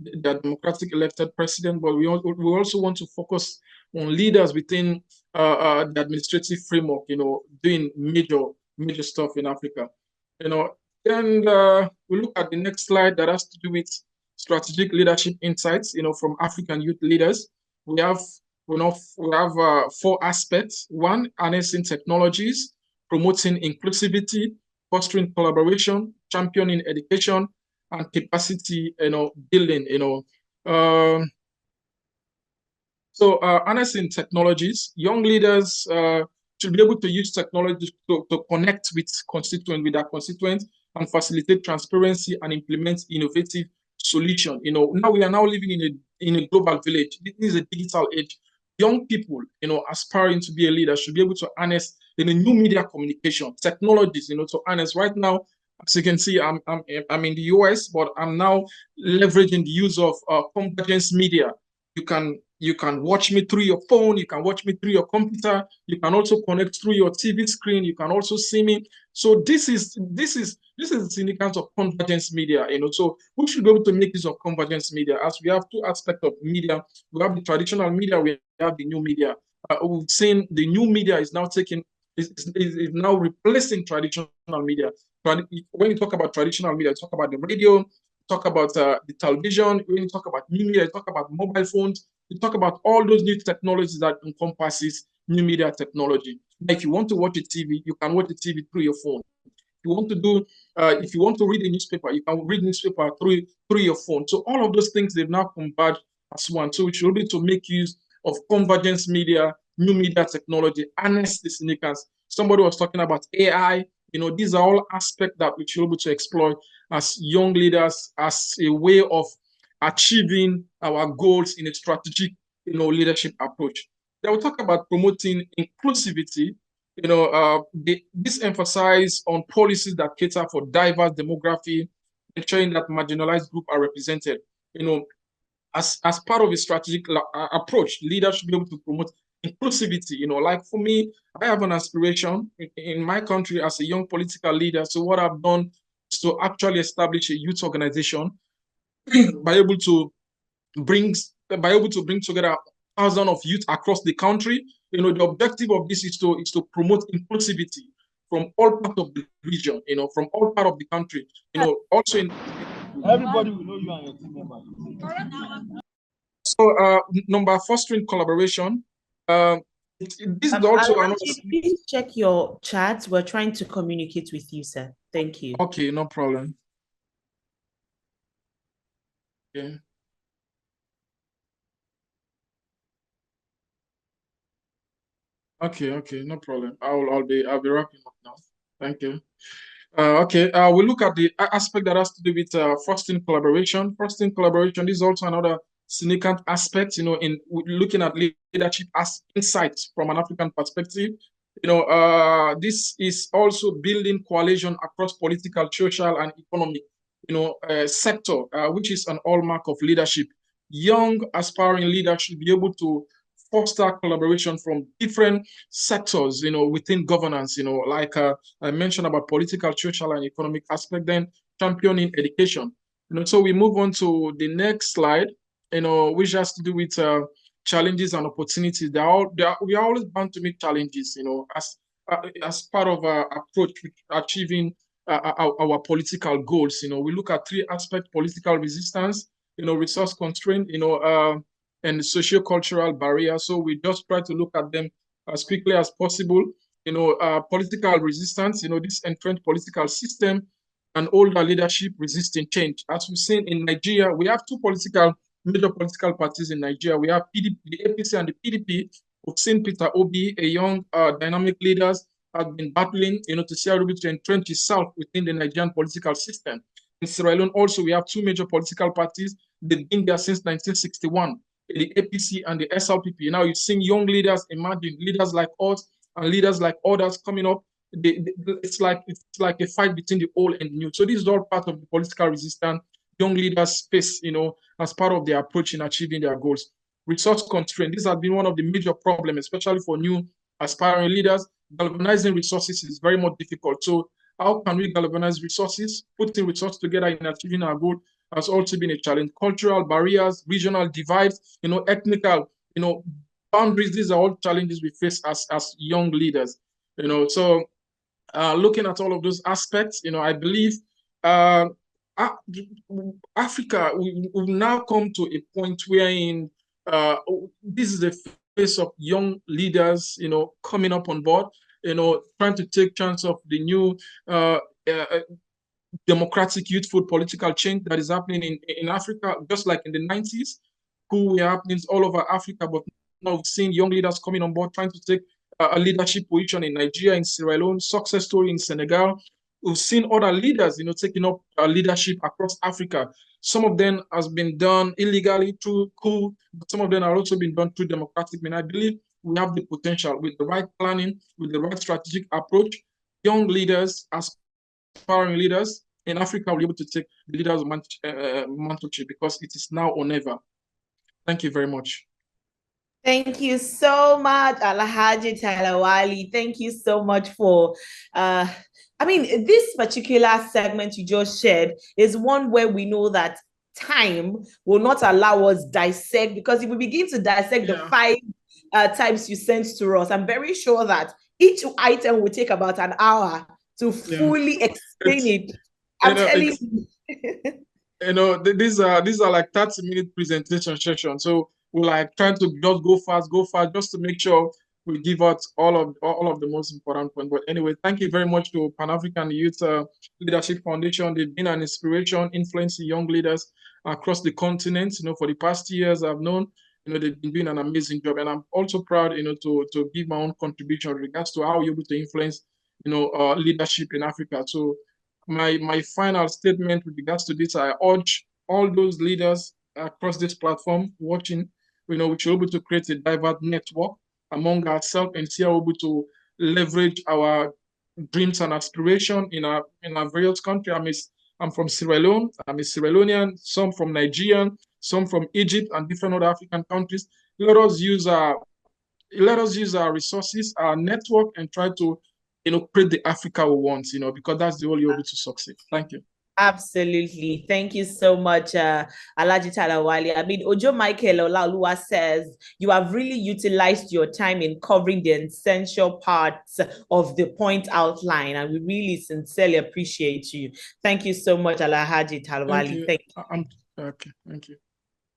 the democratic elected president, but we also want to focus on leaders within the administrative framework, doing major stuff in Africa. And we look at the next slide that has to do with strategic leadership insights, from African youth leaders. We have 4 aspects. 1, harnessing technologies, promoting inclusivity, fostering collaboration, championing education, and capacity, building, So harnessing technologies, young leaders should be able to use technology to connect with their constituents and facilitate transparency and implement innovative solution. Now we are now living in a global village. This is a digital age. Young people, aspiring to be a leader should be able to harness new media communication technologies, to harness. Right now, as you can see, I'm in the US, but I'm now leveraging the use of convergence media. You can watch me through your phone. You can watch me through your computer. You can also connect through your TV screen. You can also see me. So this is the significance of convergence media. So we should be able to make use of convergence media, as we have 2 aspects of media. We have the traditional media. We have the new media. We've seen the new media is now now replacing traditional media. When you talk about traditional media, you talk about the radio, talk about the television. When you talk about new media, you talk about mobile phones. You talk about all those new technologies that encompasses new media technology. If you want to watch a TV, you can watch the TV through your phone. If you want to read a newspaper, you can read newspaper through your phone. So all of those things, they've now converged as one. So we should be able to make use of convergence media, new media technology, harness the significance. Somebody was talking about AI. These are all aspects that we should be able to explore as young leaders, as a way of achieving our goals in a strategic, leadership approach. Then we'll talk about promoting inclusivity. This emphasizes on policies that cater for diverse demography, ensuring that marginalized groups are represented. As part of a strategic approach, leaders should be able to promote inclusivity. Like for me, I have an aspiration in my country as a young political leader. So what I've done is to actually establish a youth organization by able to bring together thousands of youth across the country. The objective of this is to promote inclusivity from all parts of the region, from all parts of the country. Also in everybody will know you and your team members. So number, fostering collaboration. This is also another. Please check your chat. We're trying to communicate with you, sir. Thank you. Okay, no problem. Okay. Okay, no problem. I'll be wrapping up now. Thank you. Okay, we'll look at the aspect that has to do with fostering collaboration. Fostering collaboration is also another significant aspect, in looking at leadership as insights from an African perspective. This is also building coalition across political, social, and economic, sector, which is an hallmark of leadership. Young, aspiring leaders should be able to foster collaboration from different sectors, within governance, like I mentioned about political, social, and economic aspect, then championing education. So we move on to the next slide, which has to do with challenges and opportunities. We are always bound to meet challenges, as part of our approach with achieving our political goals. We look at 3 aspects: political resistance, resource constraint, and socio-cultural barriers. So we just try to look at them as quickly as possible. Political resistance, this entrenched political system and older leadership resisting change. As we've seen in Nigeria, we have 2 major political parties in Nigeria. We have PDP, the APC and the PDP. We've seen Peter Obi, a young, dynamic leader, has been battling, to see how to entrench himself within the Nigerian political system. In Sierra Leone, also, we have 2 major political parties. They've been there since 1961. The APC and the SLPP. Now you're seeing young leaders emerging, leaders like us and leaders like others coming up. It's like a fight between the old and the new. So this is all part of the political resistance young leaders face, as part of their approach in achieving their goals. Resource constraint. This has been one of the major problems, especially for new aspiring leaders. Galvanizing resources is very much difficult. So how can we galvanize resources, putting resources together in achieving our goal? has also been a challenge. Cultural barriers, regional divides, ethnical, boundaries. These are all challenges we face as young leaders. So looking at all of those aspects, I believe Africa, we've now come to a point wherein this is the face of young leaders, coming up on board, trying to take chance of the new democratic, youthful political change that is happening in Africa, just like in the 90s, who were happening all over Africa, but now we've seen young leaders coming on board, trying to take a leadership position in Nigeria, in Sierra Leone, success story in Senegal. We've seen other leaders, taking up leadership across Africa. Some of them has been done illegally through coup, but some of them have also been done through democratic means. I believe we have the potential with the right planning, with the right strategic approach. Young leaders, aspiring leaders in Africa will be able to take the leaders' mentorship because it is now or never. Thank you very much. Thank you so much, Alhaji Talawali. Thank you so much for, this particular segment you just shared is one where we know that time will not allow us dissect, because if we begin to dissect the 5 types you sent to us, I'm very sure that each item will take about an hour to fully explain it. I'm telling you. These are like 30-minute presentation sessions. So we're like trying to just go fast, just to make sure we give out all of the most important points. But anyway, thank you very much to Pan-African Youth Leadership Foundation. They've been an inspiration, influencing young leaders across the continent. For the past years I've known, they've been doing an amazing job. And I'm also proud, to give my own contribution in regards to how you're able to influence, leadership in Africa. So my final statement with regards to this, I urge all those leaders across this platform watching, we should be able to create a diverse network among ourselves and see how we're able to leverage our dreams and aspirations in our various countries. I'm from Sierra Leone. I'm a Sierra Leonean, some from Nigeria, some from Egypt and different other African countries. Let us use our resources, our network, and try to create the Africa we want, because that's the only way to succeed. Thank you. Absolutely. Thank you so much, Alhaji Talawali. Ojo Michael Olaoluwa says, you have really utilized your time in covering the essential parts of the point outline, and we really sincerely appreciate you. Thank you so much, Alhaji Talawali. Thank you. Okay, thank you.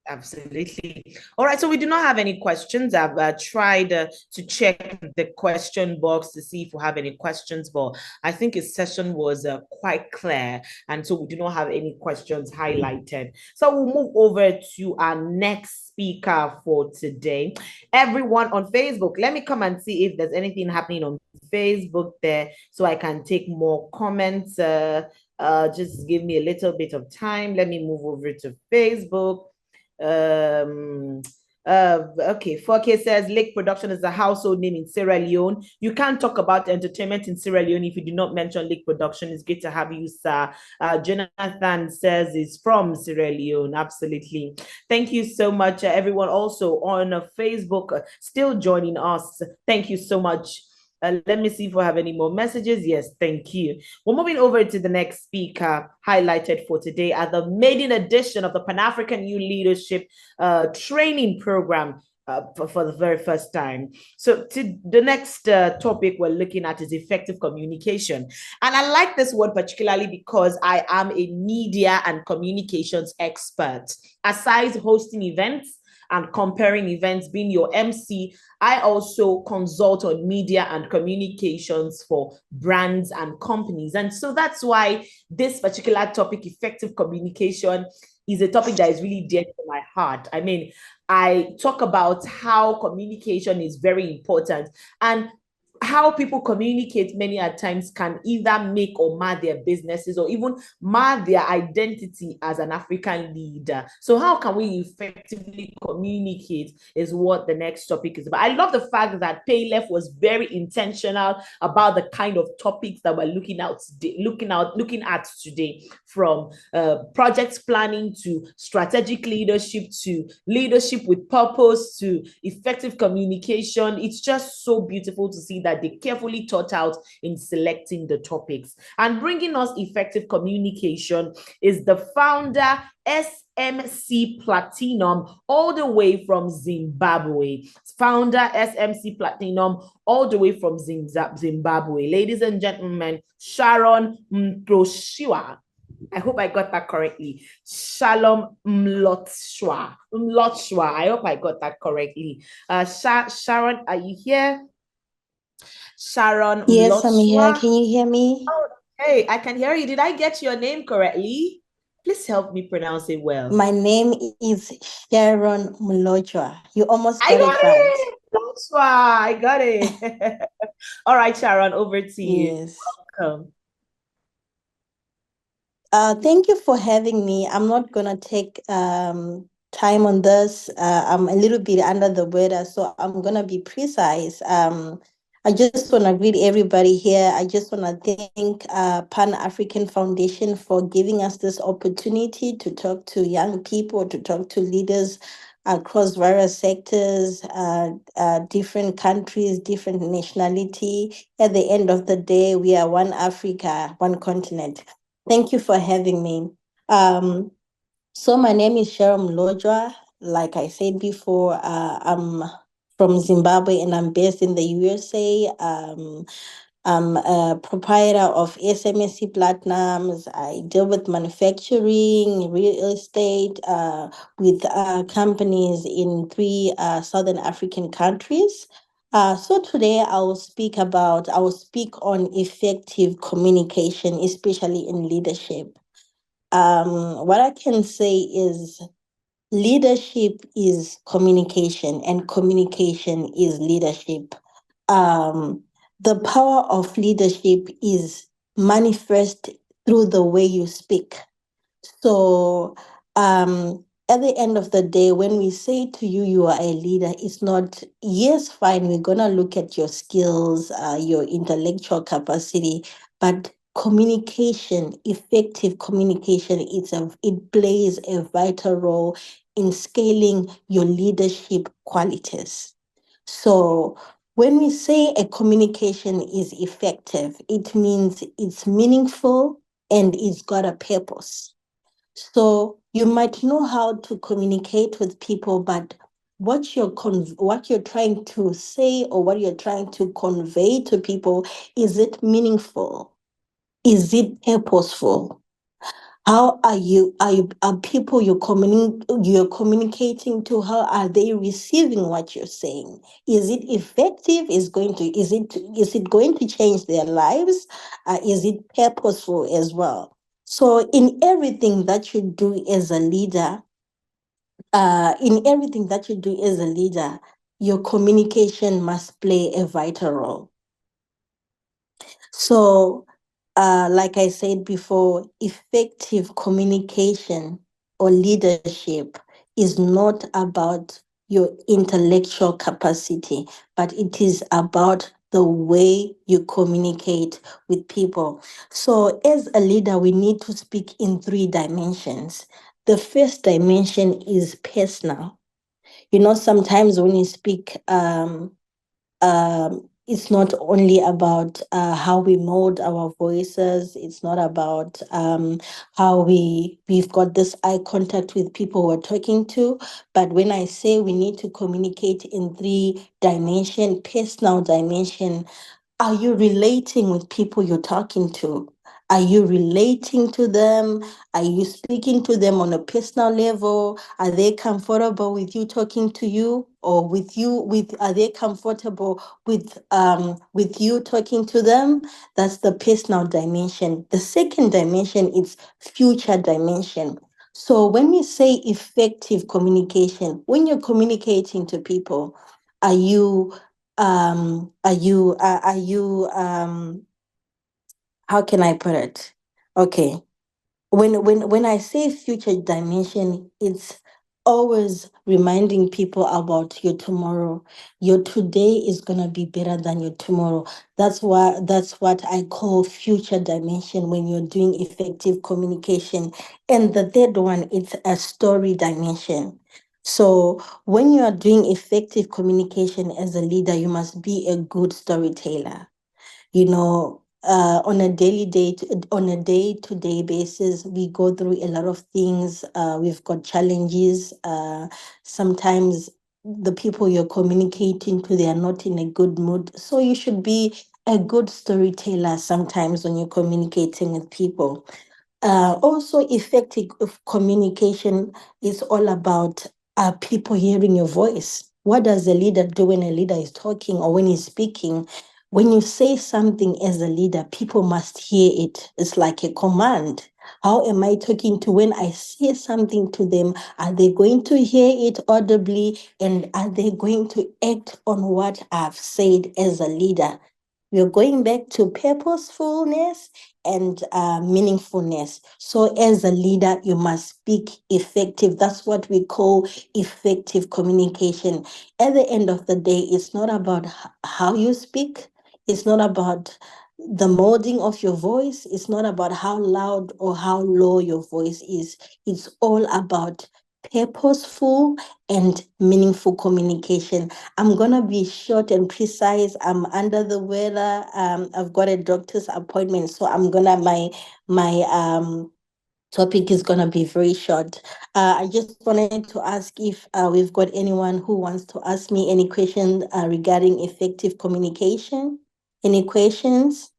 Absolutely. All right, so we do not have any questions. I've tried to check the question box to see if we have any questions, but I think his session was quite clear, and so we do not have any questions highlighted. So we'll move over to our next speaker for today. Everyone on Facebook, let me come and see if there's anything happening on Facebook there so I can take more comments. Just give me a little bit of time. Let me move over to Facebook. Okay, 4K says Lake Production is a household name in Sierra Leone. You can't talk about entertainment in Sierra Leone if you do not mention Lake Production. It's great to have you, sir. Jonathan says he's from Sierra Leone. Absolutely. Thank you so much, everyone also on Facebook still joining us. Thank you so much. Let me see if we have any more messages. Yes, thank you. We're moving over to the next speaker highlighted for today at the maiden edition of the Pan-African Youth Leadership Training Program for the very first time. So the next topic we're looking at is effective communication. And I like this word particularly because I am a media and communications expert. Aside hosting events and comparing events, being your MC, I also consult on media and communications for brands and companies. And so that's why this particular topic, effective communication, is a topic that is really dear to my heart. I talk about how communication is very important, and how people communicate many at times can either make or mar their businesses or even mar their identity as an African leader. So how can we effectively communicate is what the next topic is about. I love the fact that Paylef was very intentional about the kind of topics that we're looking at today, from project planning to strategic leadership to leadership with purpose to effective communication. It's just so beautiful to see that they carefully thought out in selecting the topics. And bringing us effective communication is the founder, SMC Platinum, all the way from Zimbabwe. Founder, SMC Platinum, all the way from Zimbabwe. Ladies and gentlemen, Sharon Mlotshwa. I hope I got that correctly. Shalom Mlotshwa. I hope I got that correctly. Sharon, are you here? Sharon Yes, Mlotshwa. I'm here. Can you hear me? Oh, hey, I can hear you. Did I get your name correctly? Please help me pronounce it well. My name is Sharon Mlotshwa. You almost got it right. Mlotshwa. I got it. All right, Sharon, over to you. Yes. Welcome. Thank you for having me. I'm not gonna take time on this. I'm a little bit under the weather, so I'm gonna be precise. I just want to greet everybody here. I just want to thank Pan-African Foundation for giving us this opportunity to talk to young people, to talk to leaders across various sectors, different countries, different nationality. At the end of the day, we are one Africa, one continent. Thank you for having me. So my name is Sharon Mlotshwa. Like I said before, I'm from Zimbabwe and I'm based in the USA. I'm a proprietor of SMC Platinums. I deal with manufacturing, real estate, with companies in 3 Southern African countries. So today I will speak on effective communication, especially in leadership. What I can say is leadership is communication and communication is leadership. The power of leadership is manifest through the way you speak. So at the end of the day, when we say to you, you are a leader, it's not, yes, fine, we're going to look at your skills, your intellectual capacity, but communication, effective communication, it plays a vital role in scaling your leadership qualities. So when we say a communication is effective, it means it's meaningful and it's got a purpose. So you might know how to communicate with people, but what you're trying to say or what you're trying to convey to people, is it meaningful? Is it purposeful? How are people you're communicating to, how are they receiving what you're saying? Is it effective? Is it going to change their lives? Is it purposeful as well? So in everything that you do as a leader, your communication must play a vital role. So, like I said before, effective communication or leadership is not about your intellectual capacity, but it is about the way you communicate with people. So as a leader, we need to speak in 3 dimensions. The first dimension is personal. Sometimes when you speak, it's not only about how we mold our voices. It's not about how we've got this eye contact with people we're talking to. But when I say we need to communicate in 3 dimension, personal dimension, are you relating with people you're talking to? Are you relating to them? Are you speaking to them on a personal level? Are they comfortable with you talking to you, or are they comfortable with you talking to them? That's the personal dimension. The second dimension is future dimension. So when we say effective communication, when you're communicating to people, are you how can I put it? Okay. When I say future dimension, it's always reminding people about your tomorrow. Your today is gonna be better than your tomorrow. That's what I call future dimension when you're doing effective communication. And the third one, it's a story dimension. So when you are doing effective communication as a leader, you must be a good storyteller. You know, on a day-to-day basis, we go through a lot of things. We've got challenges. Sometimes the people you're communicating to, they are not in a good mood. So you should be a good storyteller sometimes when you're communicating with people. Also, effective communication is all about people hearing your voice. What does a leader do when a leader is talking or when he's speaking? When you say something as a leader, people must hear it. It's like a command. How am I talking to when I say something to them? Are they going to hear it audibly? And are they going to act on what I've said as a leader? We're going back to purposefulness and meaningfulness. So, as a leader, you must speak effective. That's what we call effective communication. At the end of the day, it's not about how you speak, it's not about the molding of your voice, it's not about how loud or how low your voice is. It's all about purposeful and meaningful communication. I'm gonna be short and precise. I'm under the weather. I've got a doctor's appointment, so my topic is gonna be very short. I just wanted to ask if we've got anyone who wants to ask me any question regarding effective communication. Any questions?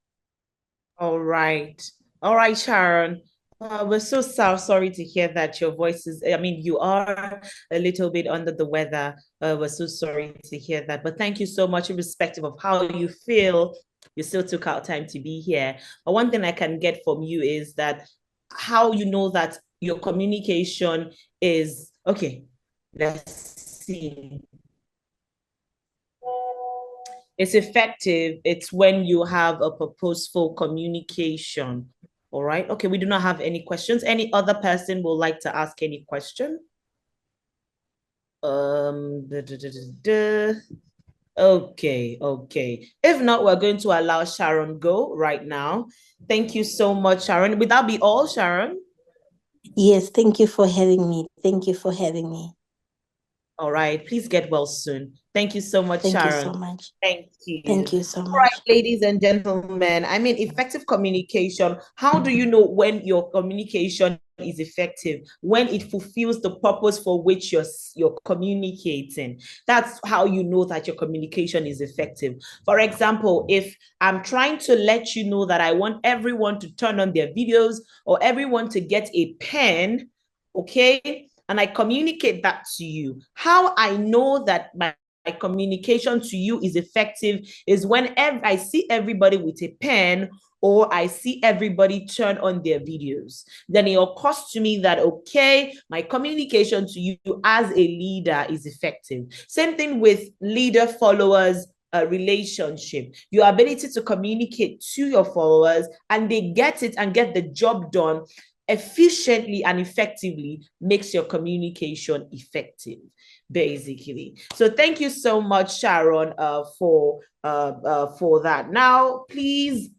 All right. All right, Sharon. We're so sorry to hear that your voice is, I mean, you are a little bit under the weather. We're so sorry to hear that. But thank you so much, irrespective of how you feel, you still took out time to be here. But one thing I can get from you is that how you know that your communication is, okay, let's see. It's effective. It's when you have a purposeful communication. All right. Okay, we do not have any questions. Any other person would like to ask any question? Okay. If not, we're going to allow Sharon go right now. Thank you so much, Sharon. Would that be all, Sharon? Yes, thank you for having me. Thank you for having me. All right. Please get well soon. Thank you so much, Thank Sharon. you so much. Thank you. Thank you so All right, much. ladies and gentlemen, I mean, effective communication. How do you know when your communication is effective? When it fulfills the purpose for which you're communicating. That's how you know that your communication is effective. For example, if I'm trying to let you know that I want everyone to turn on their videos or everyone to get a pen, okay? And I communicate that to you. How I know that my communication to you is effective is whenever I see everybody with a pen or I see everybody turn on their videos. Then it occurs to me that, okay, my communication to you as a leader is effective. Same thing with leader-followers relationship. Your ability to communicate to your followers and they get it and get the job done efficiently and effectively makes your communication effective, basically. So thank you so much, Sharon, for that. Now, please,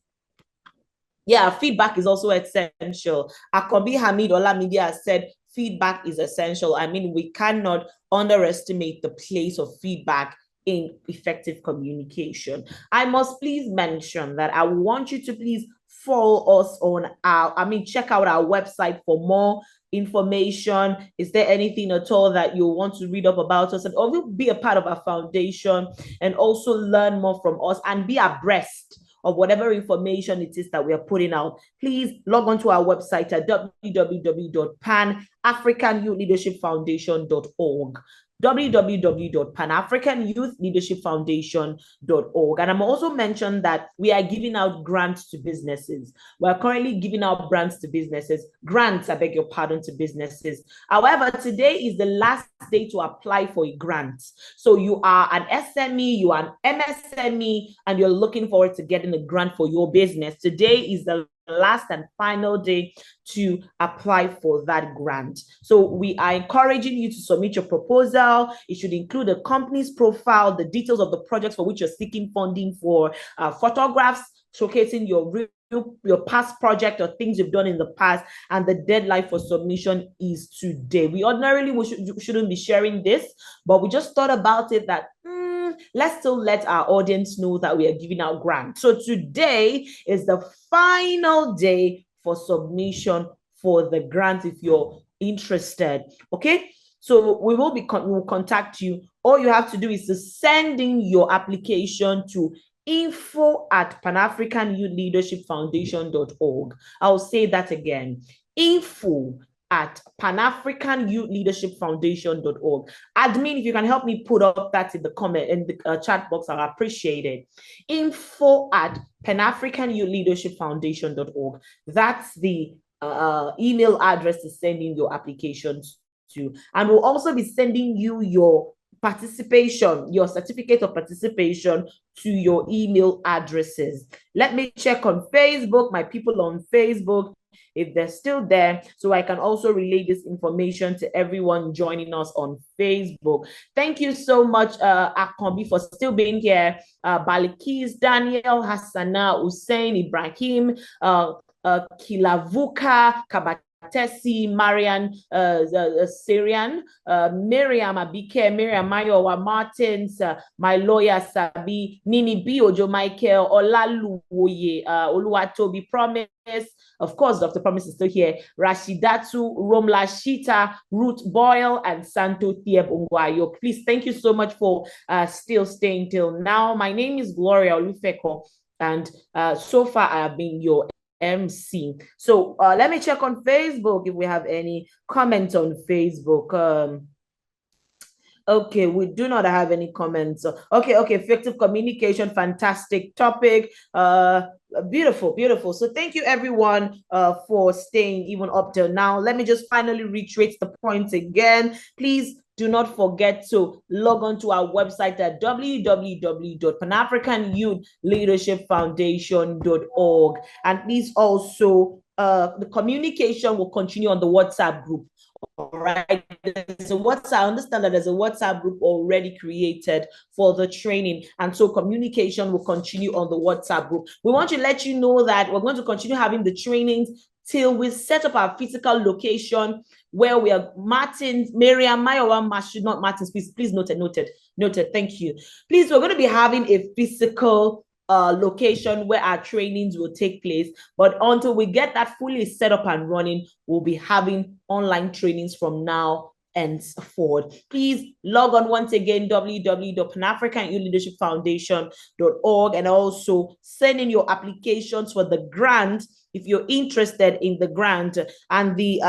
yeah, feedback is also essential. Akobi Hamid Olamide has said feedback is essential. I mean, we cannot underestimate the place of feedback in effective communication. I must please mention that I want you to please follow us on check out our website for more information. Is there anything at all that you want to read up about us or be a part of our foundation and also learn more from us and be abreast of whatever information it is that we are putting out? Please log on to our website at www.panafricanyouthlleadershipfoundation.org. www.panafricanyouthlleadershipfoundation.org. And I'm also mentioned that we are giving out grants to businesses. We're currently giving out grants, I beg your pardon, to businesses. However, today is the last day to apply for a grant. So you are an SME, you are an MSME, and you're looking forward to getting a grant for your business. Today is the last and final day to apply for that grant. So we are encouraging you to submit your proposal. It should include a company's profile, the details of the projects for which you're seeking funding for, photographs, showcasing your past project or things you've done in the past, and the deadline for submission is today. We ordinarily shouldn't be sharing this, but we just thought about it that let's still let our audience know that we are giving out grants. So today is the final day for submission for the grant if you're interested. Okay, so we will contact you. All you have to do is to send in your application to info@panafricanyouthleadershipfoundation.org. I'll say that again, info@panafricanyouthleadershipfoundation.org. Admin, if you can help me put up that in the comment, in the chat box, I'll appreciate it. info@panafricanyouthleadershipfoundation.org. That's the email address to send in your applications to. And we'll also be sending you your participation, your certificate of participation to your email addresses. Let me check on Facebook, my people on Facebook, if they're still there, so I can also relay this information to everyone joining us on Facebook. Thank you so much, Akombi, for still being here. Balikis, Daniel, Hassana, Hussein, Ibrahim, Kilavuka, Kabatesi, Marian, Syrian, Miriam Abike, Miriam Mayowa, Martins, my lawyer Sabi, Nini Biojo Michael, Olaluwoye, Oluwatobi Promise. Of course, Dr. Promise is still here. Rashidatu, Romlashita, Ruth Boyle, and Santo Thieb Ungwayo. Please, thank you so much for still staying till now. My name is Gloria Olufeko, and so far I have been your MC. So let me check on Facebook if we have any comments on Facebook. Okay, we do not have any comments. Okay, effective communication, fantastic topic. Beautiful, beautiful. So thank you everyone for staying even up till now. Let me just finally reiterate the points again. Please do not forget to log on to our website at www.panafricanyouthleadershipfoundation.org. And please also, the communication will continue on the WhatsApp group. All right, there's a WhatsApp. I understand that there's a WhatsApp group already created for the training, and so communication will continue on the WhatsApp group. We want to let you know that we're going to continue having the trainings till we set up our physical location where we are. Martins, Miriam, Mayowa, not Martins, please noted. Thank you. Please, we're going to be having a physical location where our trainings will take place, but until we get that fully set up and running, we'll be having online trainings from now and forward. Please log on once again, www.panafricanyouthleadershipfoundation.org, and also send in your applications for the grant if you're interested in the grant. And the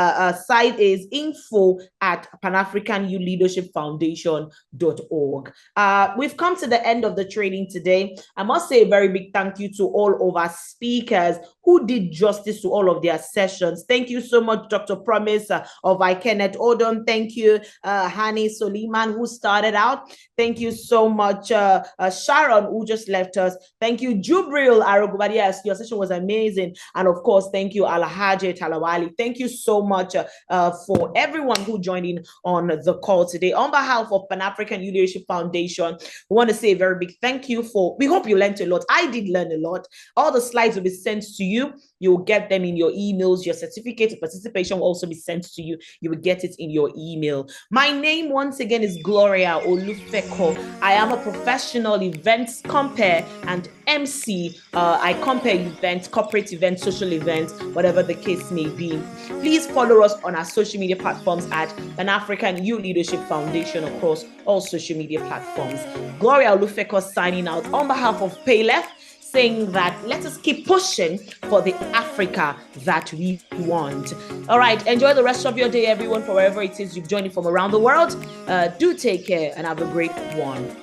site is info@panafricanyouthleadershipfoundation.org. We've come to the end of the training today. I must say a very big thank you to all of our speakers who did justice to all of their sessions. Thank you so much, Dr. Promise of Ikenet Odom. Thank you, Hani Soliman, who started out. Thank you so much, Sharon, who just left us. Thank you, Jubril Arogubadia. Your session was amazing. And of course, thank you, Alhaji Talawali. Thank you so much for everyone who joined in on the call today. On behalf of Pan-African Youth Leadership Foundation, we want to say a very big thank you we hope you learned a lot. I did learn a lot. All the slides will be sent to you. You'll get them in your emails. Your certificate of participation will also be sent to you. You will get it in your email. My name, once again, is Gloria Olufeko. I am a professional events compere and MC. I compare events, corporate events, social events, whatever the case may be. Please follow us on our social media platforms at Pan-African Youth Leadership Foundation across all social media platforms. Gloria Olufeko signing out on behalf of Paylef, saying that let us keep pushing for the Africa that we want. All right, enjoy the rest of your day, everyone, for wherever it is you've joined from around the world. Do take care and have a great one.